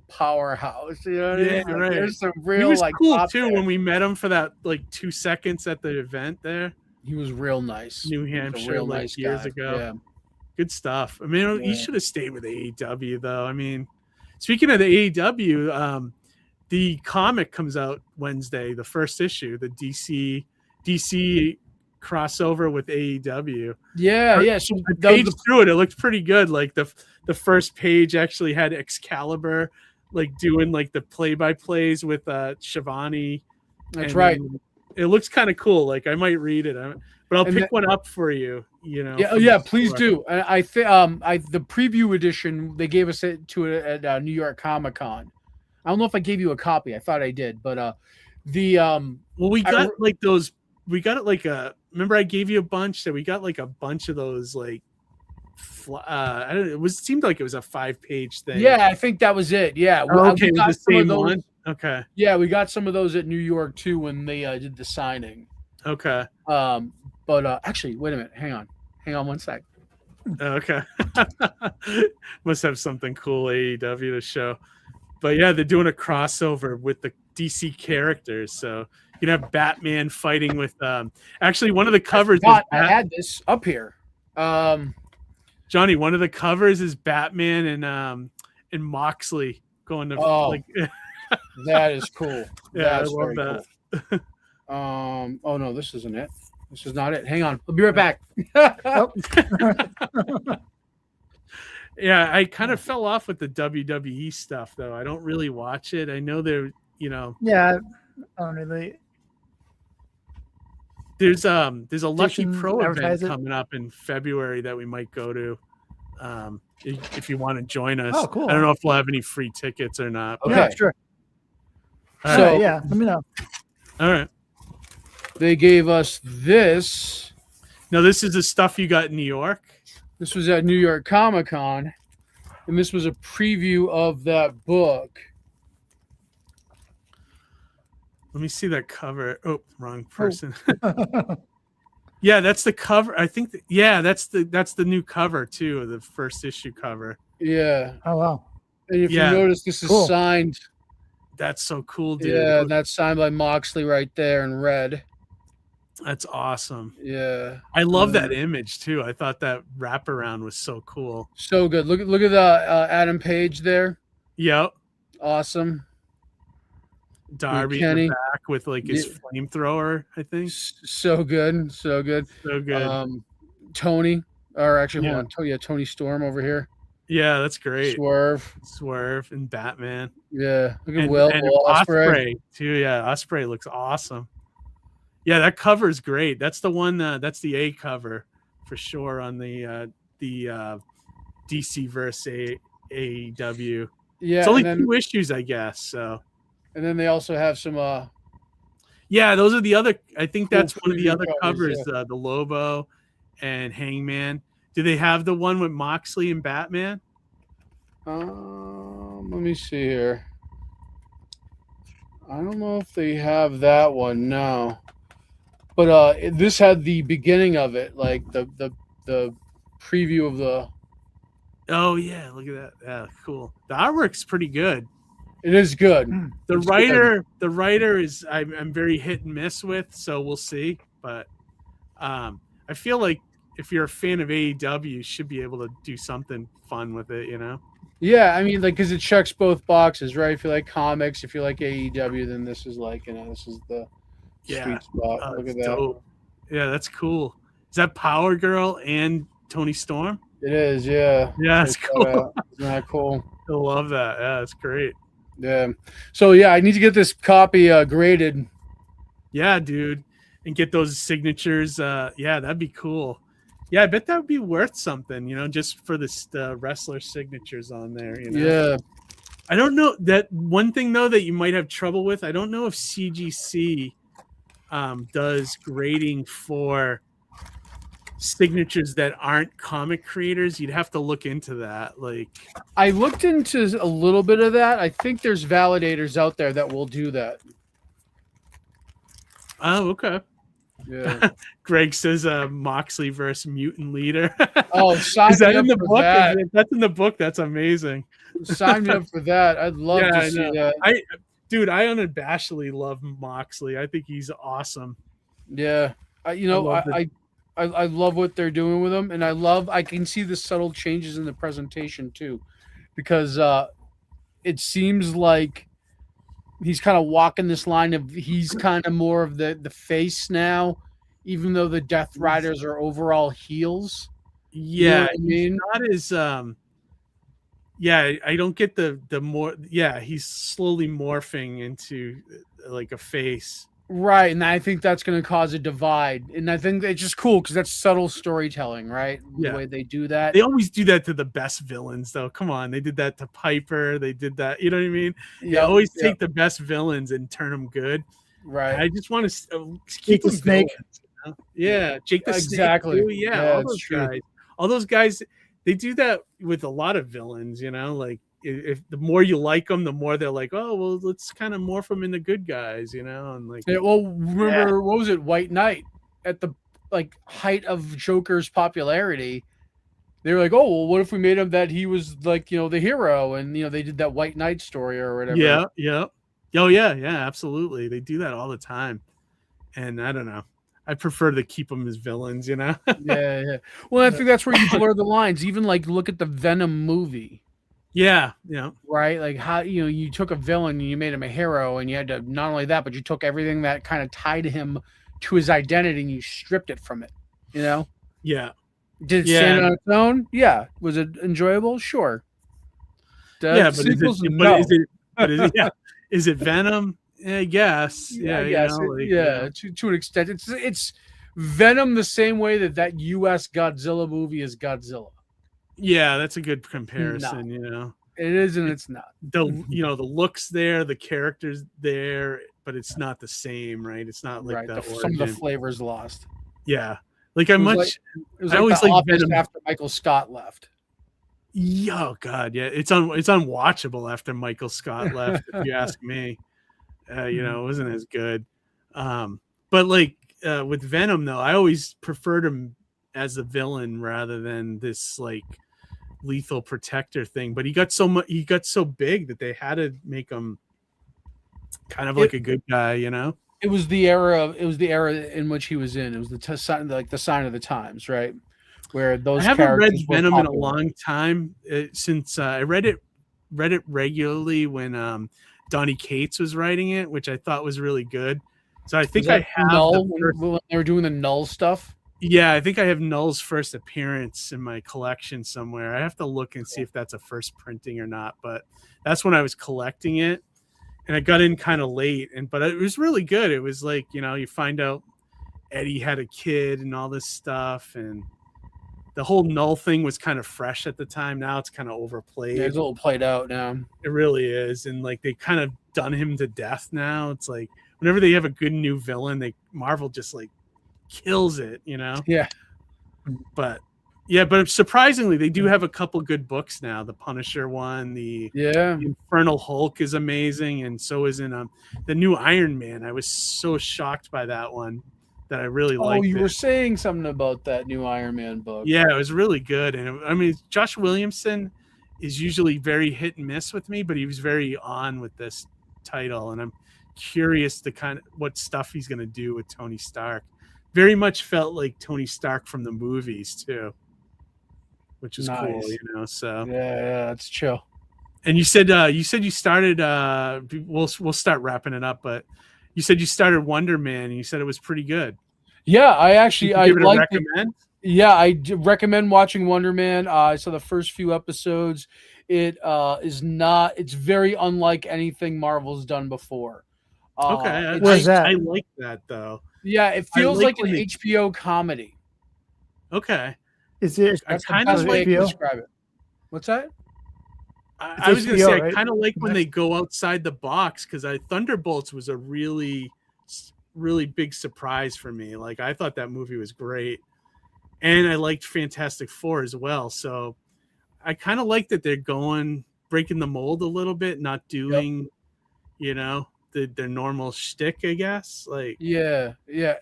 Powerhouse. You know what I mean? Right. There's some real, he was like, cool too when we met him for that like 2 seconds at the event there. He was real nice. New Hampshire, real like nice years guy. ago. Yeah. Good stuff. I mean, he should have stayed with AEW though. I mean, speaking of the AEW, the comic comes out Wednesday, the first issue, the DC crossover with AEW. Yeah. So I paged through it. It looked pretty good. Like the first page actually had Excalibur like doing like the play-by-plays with Shivani. That's right. It looks kind of cool. Like I might read it, but I'll pick one up for you. Yeah, please do. I think the preview edition they gave us it at New York Comic Con. I don't know if I gave you a copy. I thought I did, but we got like those. We got it like remember I gave you a bunch, so we got like a bunch of those like. I don't know. It seemed like it was a 5-page thing. Yeah, I think that was it. Yeah. Okay, it was the same one. Okay. Yeah, we got some of those at New York too when they did the signing. Okay. But actually, wait a minute. Hang on one sec. Okay. Must have something cool AEW to show. But yeah, they're doing a crossover with the DC characters. So you can have Batman fighting with actually one of the covers I had this up here. Johnny, one of the covers is Batman and Moxley going to like that is cool. Yeah, I love that. Cool. Oh no, this isn't it. This is not it. Hang on. I'll be right back. Yeah, I kind of fell off with the WWE stuff though. I don't really watch it. I know they're, Yeah, I don't really. There's a Lucky Pro event coming up in February that we might go to. If you want to join us. Oh, cool. I don't know if we'll have any free tickets or not. Okay, yeah, sure. So yeah, let me know. All right. They gave us this. Now this is the stuff you got in New York. This was at New York Comic Con, and this was a preview of that book. Let me see that cover. Oh, wrong person. Yeah, that's the cover. I think. That's the new cover too. The first issue cover. Yeah. Oh wow. And if you notice, this is signed. That's so cool, dude. Yeah, that's signed by Moxley right there in red. That's awesome. Yeah. I love that image too. I thought that wraparound was so cool. So good. Look at the Adam Page there. Yep. Awesome. Darby in the back with like his flamethrower, I think. So good. So good. So good. Tony, or actually, hold on. Tony Storm over here. Yeah, that's great. Swerve, and Batman. Yeah, look at Will Ospreay too. Yeah, Ospreay looks awesome. Yeah, that cover is great. That's the one. That's the A cover for sure on the DC versus AEW. Yeah, it's only 2 issues, I guess. So, and then they also have some. Yeah, those are the other. I think that's one of the other covers. Yeah. The Lobo and Hangman. Do they have the one with Moxley and Batman? Let me see here. I don't know if they have that one now, but this had the beginning of it, like the preview of the. Oh yeah, look at that. Yeah, cool. The artwork's pretty good. It is good. The writer is I'm very hit and miss with, so we'll see. But I feel like if you're a fan of AEW, you should be able to do something fun with it, Yeah, I mean, like, because it checks both boxes, right? If you like comics, if you like AEW, then this is like, this is the sweet spot. Look at that. Dope. Yeah, that's cool. Is that Power Girl and Tony Storm? It is, yeah. Yeah, that's cool. Isn't that cool? I love that. Yeah, that's great. Yeah. So, yeah, I need to get this copy graded. Yeah, dude. And get those signatures. Yeah, that'd be cool. Yeah, I bet that would be worth something, just for the wrestler signatures on there. Yeah. I don't know that one thing though that you might have trouble with. I don't know if CGC does grading for signatures that aren't comic creators. You'd have to look into that. Like, I looked into a little bit of that. I think there's validators out there that will do that. Oh, okay. Yeah. Greg says Moxley versus Mutant Leader. Oh, sign is that me in the up for book? that. That's in the book. That's amazing. Sign me up for that. I'd love to see that. I unabashedly love Moxley. I think he's awesome. Yeah. I love what they're doing with him, and I can see the subtle changes in the presentation too, because it seems like he's kind of walking this line of he's kind of more of the face now, even though the Death Riders are overall heels. Yeah, I mean, not as I don't get the more. Yeah, he's slowly morphing into like a face. right, and I think that's going to cause a divide, and I think it's just cool because that's subtle storytelling, right? The way they do that. They always do that to the best villains, though. Come on, they did that to Piper. They did that. You know what I mean? They always take the best villains and turn them good. Right. I just want to keep the Snake. Villains, you know? Yeah, Jake the exactly. Snake. Too. Yeah, all those guys. All those guys. They do that with a lot of villains. You know, like if the more you like them, the more they're like, oh well, let's kind of morph them into good guys. You know, and like remember what was it? White Knight at the height of Joker's popularity. They were like, oh well, what if we made him that he was like the hero, and they did that White Knight story or whatever. Yeah. Oh yeah, absolutely. They do that all the time, and I don't know. I prefer to keep them as villains, yeah. Well, I think that's where you blur the lines. Even look at the Venom movie. Yeah. Right, like how you took a villain and you made him a hero, and you had to not only that, but you took everything that kind of tied him to his identity and you stripped it from it. Yeah. Did it stand on its own? Yeah. Was it enjoyable? Sure. But is it Venom? I guess. Yeah, I guess. To an extent, it's Venom the same way that U.S. Godzilla movie is Godzilla. Yeah, that's a good comparison. It is and it's not. The looks there, the characters there, but it's not the same, right? It's not like some of the flavors lost. Yeah, like I always like Venom after Michael Scott left. Yeah, oh God, yeah, it's unwatchable after Michael Scott left. If you ask me. It wasn't as good. But with Venom though, I always preferred him as a villain rather than this lethal protector thing. But he got so big that they had to make him kind of like a good guy, It was the era in which he was in. It was the sign of the times, right? Where those I haven't read Venom popular. in a long time since I read it regularly when Donny Cates was writing it, which I thought was really good. So I think I have when they were doing the Null stuff. Yeah, I think I have Null's first appearance in my collection somewhere. I have to look and see if that's a first printing or not, but that's when I was collecting it, and I got in kind of late, but it was really good. It was you find out Eddie had a kid and all this stuff, and the whole Null thing was kind of fresh at the time. Now it's kind of overplayed. Yeah, it's a little played out now. It really is. And they kind of done him to death now. It's like whenever they have a good new villain, Marvel just kills it, Yeah. But surprisingly, they do have a couple good books now. The Punisher one, the Infernal Hulk is amazing. And so is in the new Iron Man. I was so shocked by that one. That I really liked. Oh, you were saying something about that new Iron Man book. Yeah, it was really good. And Josh Williamson is usually very hit and miss with me, but he was very on with this title. And I'm curious to kind of what stuff he's going to do with Tony Stark. Very much felt like Tony Stark from the movies too, which is cool, so yeah, it's chill. And you said you started, we'll start wrapping it up, but you said you started Wonder Man and you said it was pretty good. Yeah, I like recommend. Yeah, I recommend watching Wonder Man. I saw the first few episodes. It's very unlike anything Marvel's done before. Okay, I like that though. Yeah, it feels like an HBO comedy. Okay, is it? I kind of like describe it. What's that? I was going to say, right? I kind of like when they go outside the box because Thunderbolts was a really, really big surprise for me. I thought that movie was great, and I liked Fantastic Four as well. So I kind of like that they're breaking the mold a little bit, not doing, their normal shtick, I guess. Yeah,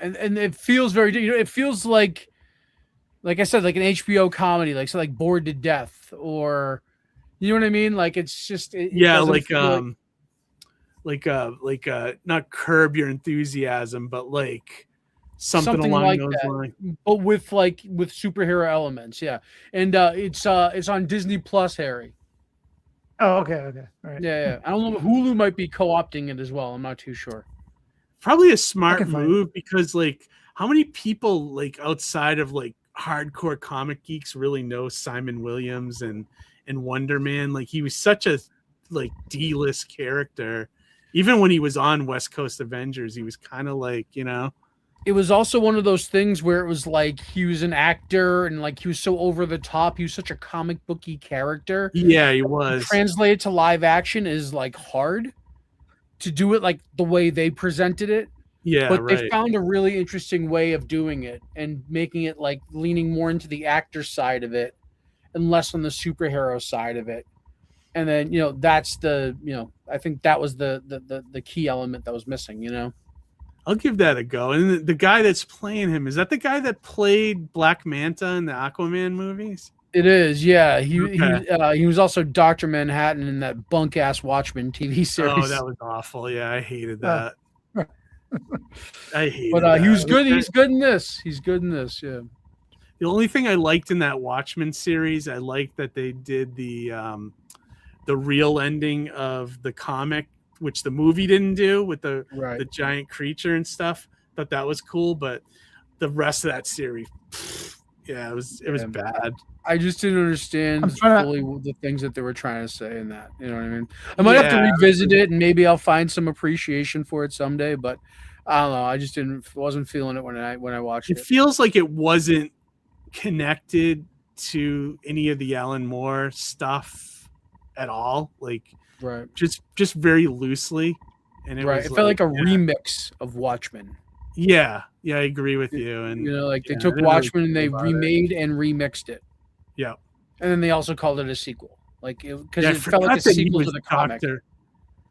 and it feels very. It feels like I said, like an HBO comedy, like Bored to Death or. You know what I mean? It's just not Curb Your Enthusiasm, but something along those lines. But with superhero elements, yeah. And it's on Disney Plus, Harry. Oh, okay, right. Yeah. I don't know. Hulu might be co-opting it as well. I'm not too sure. Probably a smart move because how many people like outside of like hardcore comic geeks really know Simon Williams and Wonder Man? Like he was such a like D-list character. Even when he was on West Coast Avengers, he was kind of like, you know. It was also one of those things where it was like he was an actor and like he was so over the top. He was such a comic booky character. Yeah, he was. Translated to live action is like hard to do it like the way they presented it. Yeah, but right. they found a really interesting way of doing it and making it like leaning more into the actor side of it and less on the superhero side of it. And then, you know, that's the, you know, I think that was the key element that was missing, you know. I'll give that a go. And the guy that's playing him, is that the guy that played Black Manta in the Aquaman movies? It is, yeah. He was also Dr. Manhattan in that bunk ass Watchmen TV series. Oh, that was awful. Yeah, I hated that. I hated but that. He was good. He's good in this. He's good in this. Yeah. The only thing I liked in that Watchmen series, I liked that they did the real ending of the comic, which the movie didn't do with the giant creature and stuff. Thought that was cool, but the rest of that series, yeah, it was bad. I just didn't understand fully the things that they were trying to say in that. You know what I mean? I might have to revisit it, and maybe I'll find some appreciation for it someday. But I don't know. I just wasn't feeling it when I watched it. It feels like it wasn't connected to any of the Alan Moore stuff at all. Like, just very loosely. And it it felt like a remix of Watchmen. Yeah, I agree with you. And you know, like they took Watchmen and they remade and remixed it. Yeah, and then they also called it a sequel, like because it felt like a sequel to the comic.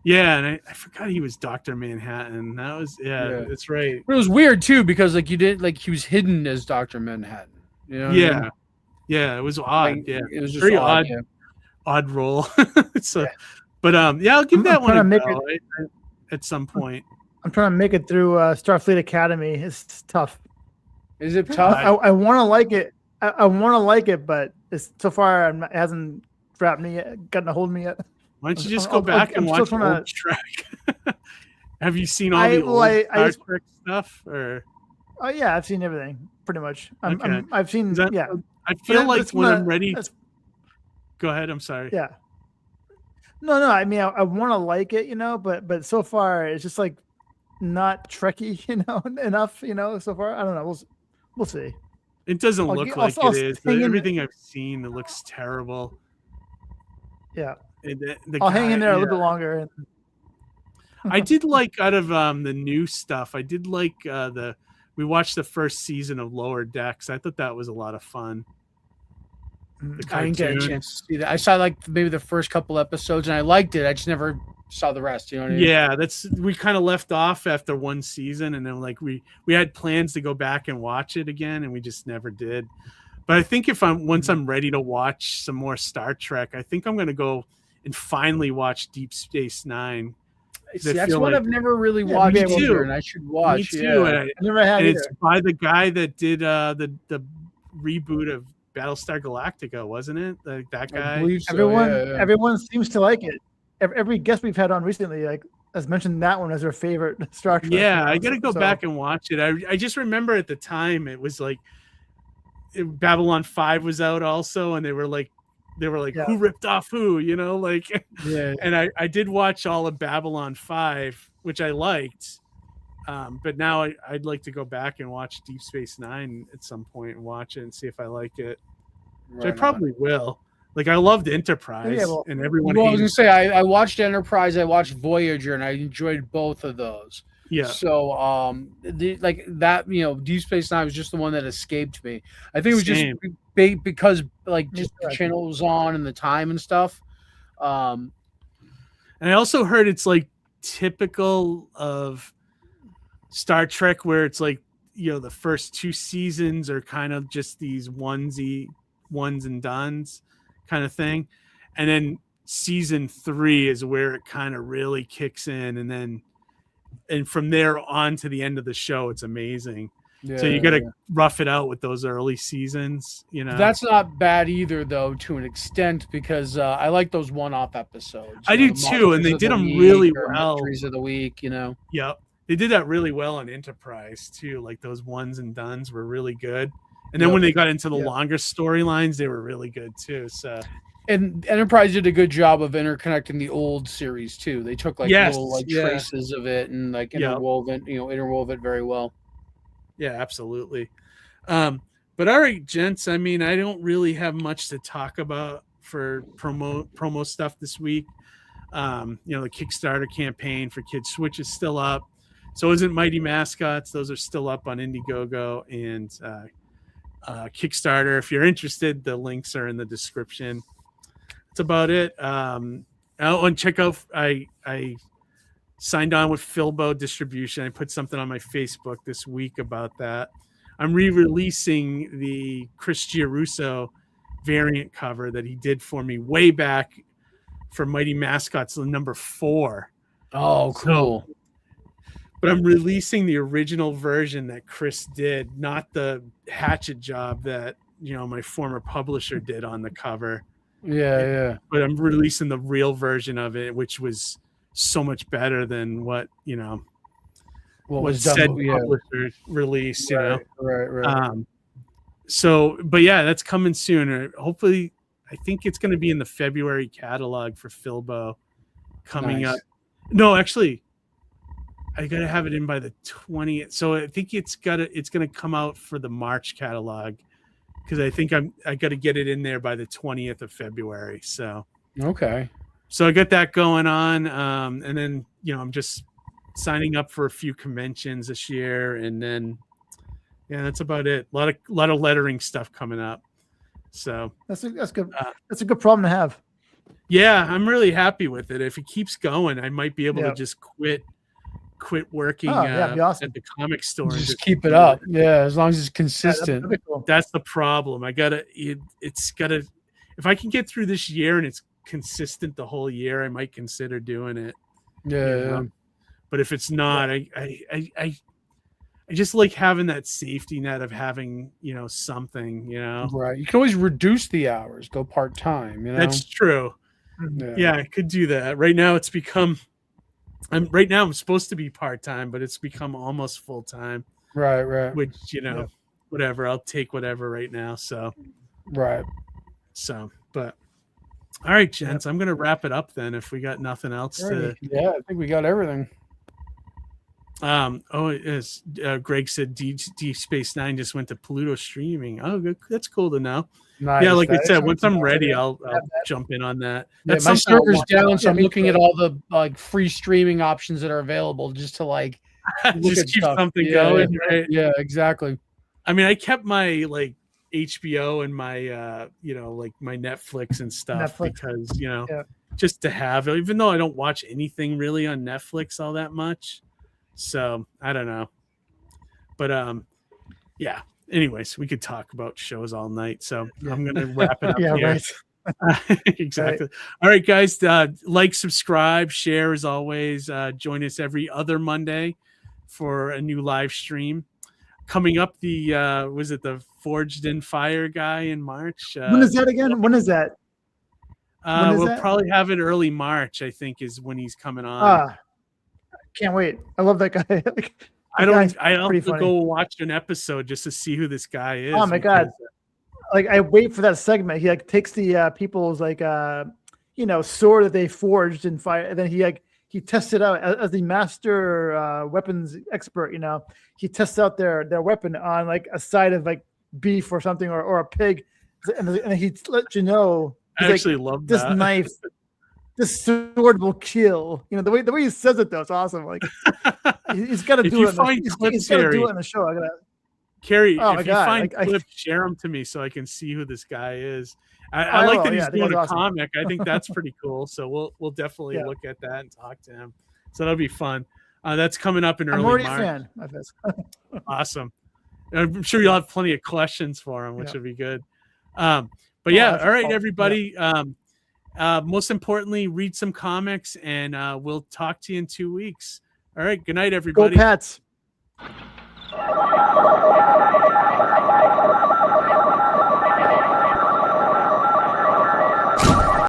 Yeah, and I forgot he was Dr. Manhattan. That was that's right. But it was weird too because like you didn't like he was hidden as Dr. Manhattan. You know? Yeah, I mean? Yeah, it was odd. Like, yeah, it was just very odd role. So, but I'll give that one a go at some point. I'm trying to make it through Starfleet Academy. It's tough. Is it tough? I want to like it. I want to like it, but it's so far it hasn't wrapped me yet, gotten a hold of me yet. Why don't you just go back and watch old Trek? Have you seen all the old Star Trek stuff? Or oh yeah, I've seen everything pretty much. I've seen I feel like when I'm ready. Go ahead. I'm sorry. Yeah. No. I mean, I want to like it, you know, but so far it's just like not Trekky, you know, enough, you know. So far, I don't know. We'll see. It doesn't look like it is. Everything I've seen, it looks terrible. Yeah. I'll hang in there a little bit longer. I did like out of the new stuff. I did like we watched the first season of Lower Decks. I thought that was a lot of fun. I didn't get a chance to see that. I saw like maybe the first couple episodes and I liked it. I just never saw the rest. You know what I mean? Yeah, we kind of left off after one season, and then like we had plans to go back and watch it again, and we just never did. But I think once I'm ready to watch some more Star Trek, I think I'm going to go and finally watch Deep Space Nine. See, that's one I've never really watched either, and I should watch. Me too. Yeah. I never had. It's by the guy that did the reboot of Battlestar Galactica, wasn't it? That guy. I believe so, everyone seems to like it. Every guest we've had on recently, like, has mentioned that one as their favorite Star Trek. Yeah, I got to go back and watch it. I just remember at the time it was like Babylon 5 was out also, and they were like, who ripped off who, you know, like. Yeah. And I did watch all of Babylon 5, which I liked. But now I'd like to go back and watch Deep Space Nine at some point and watch it and see if I like it. Which I probably will. Like, I loved Enterprise, and everyone. Well, I was gonna say I watched Enterprise, I watched Voyager, and I enjoyed both of those. Yeah. So like that, you know, Deep Space Nine was just the one that escaped me. I think it was just because like just the channel was on and the time and stuff. And I also heard it's like typical of Star Trek where it's like, you know, the first 2 seasons are kind of just these ones and dones kind of thing, and then season 3 is where it kind of really kicks in, and from there on to the end of the show, it's amazing. So you got to rough it out with those early seasons, you know. That's not bad either, though, to an extent, because I like those one-off episodes. I do too, and they did them really well. Mysteries of the week, you know. Yep. They did that really well on Enterprise too. Like those ones and dones were really good. And then when they got into the longer storylines, they were really good too. So, and Enterprise did a good job of interconnecting the old series too. They took like little like traces of it and like interwove it very well. Yeah, absolutely. But all right, gents. I mean, I don't really have much to talk about for promo stuff this week. The Kickstarter campaign for Kid Switch is still up. So isn't Mighty Mascots. Those are still up on Indiegogo and Kickstarter. If you're interested, the links are in the description. That's about it. And check out, I signed on with Filbo Distribution. I put something on my Facebook this week about that. I'm re-releasing the Chris Giarrusso variant cover that he did for me way back for Mighty Mascots, number 4. Oh, cool. But I'm releasing the original version that Chris did, not the hatchet job that, my former publisher did on the cover. Yeah. But I'm releasing the real version of it, which was so much better than what, what was said publisher released, Right. So, but yeah, that's coming soon. Hopefully, I think it's going to be in the February catalog for Filbo coming up. No, actually, I got to have it in by the 20th. So I think it's going to come out for the March catalog because I think I got to get it in there by the 20th of February. So, okay. So I got that going on. And then, I'm just signing up for a few conventions this year. And then, that's about it. A lot of lettering stuff coming up. So that's good. That's a good problem to have. Yeah, I'm really happy with it. If it keeps going, I might be able to just quit working be awesome. at the comic store. Just keep it up. Yeah, as long as it's consistent. Cool. That's the problem. It's gotta. If I can get through this year and it's consistent the whole year, I might consider doing it. Yeah. But if it's not, I just like having that safety net of having, something, Right. You can always reduce the hours, go part-time, That's true. Yeah, I could do that. Right now it's become I'm supposed to be part-time, but it's become almost full-time. Right. Which, whatever, I'll take whatever right now. So right. So, but all right, gents, I'm gonna wrap it up then if we got nothing else to I think we got everything. Greg said Deep Space Nine just went to Pluto streaming. Oh, good. That's cool to know. Nice. Yeah, like I said, once I'm ready, I'll jump in on that. Yeah, my server's down, so I'm looking at all the free streaming options that are available just to just keep something going. Right? Yeah, exactly. I mean, I kept my HBO and my my Netflix and stuff because just to have, even though I don't watch anything really on Netflix all that much. So I don't know, but anyways, we could talk about shows all night, so I'm gonna wrap it up here. Right. Exactly. Right. All right, guys, subscribe, share as always. Join us every other Monday for a new live stream. Coming up, the Forged in Fire guy in March. When is that again? When is that? We'll probably have it early March, I think, is when he's coming on. Can't wait. I love that guy. I'll go watch an episode just to see who this guy is. Oh my God. I wait for that segment. He takes the people's sword that they forged in fire, and then he tests it out as the master weapons expert. He tests out their weapon on a side of beef or something or a pig, and he lets you know. I actually love this knife. This sword will kill. The way he says it though, it's awesome. He's got to do it. He's got to do it in the show. Carrie, if you find clips, share them to me so I can see who this guy is. I like that he's doing a comic. I think that's pretty cool. So we'll definitely look at that and talk to him. So that'll be fun. That's coming up in early March. I'm already a fan. Awesome. I'm sure you'll have plenty of questions for him, which would be good. But all right, everybody. Most importantly, read some comics, and we'll talk to you in 2 weeks. All right. Good night, everybody. Go Pats.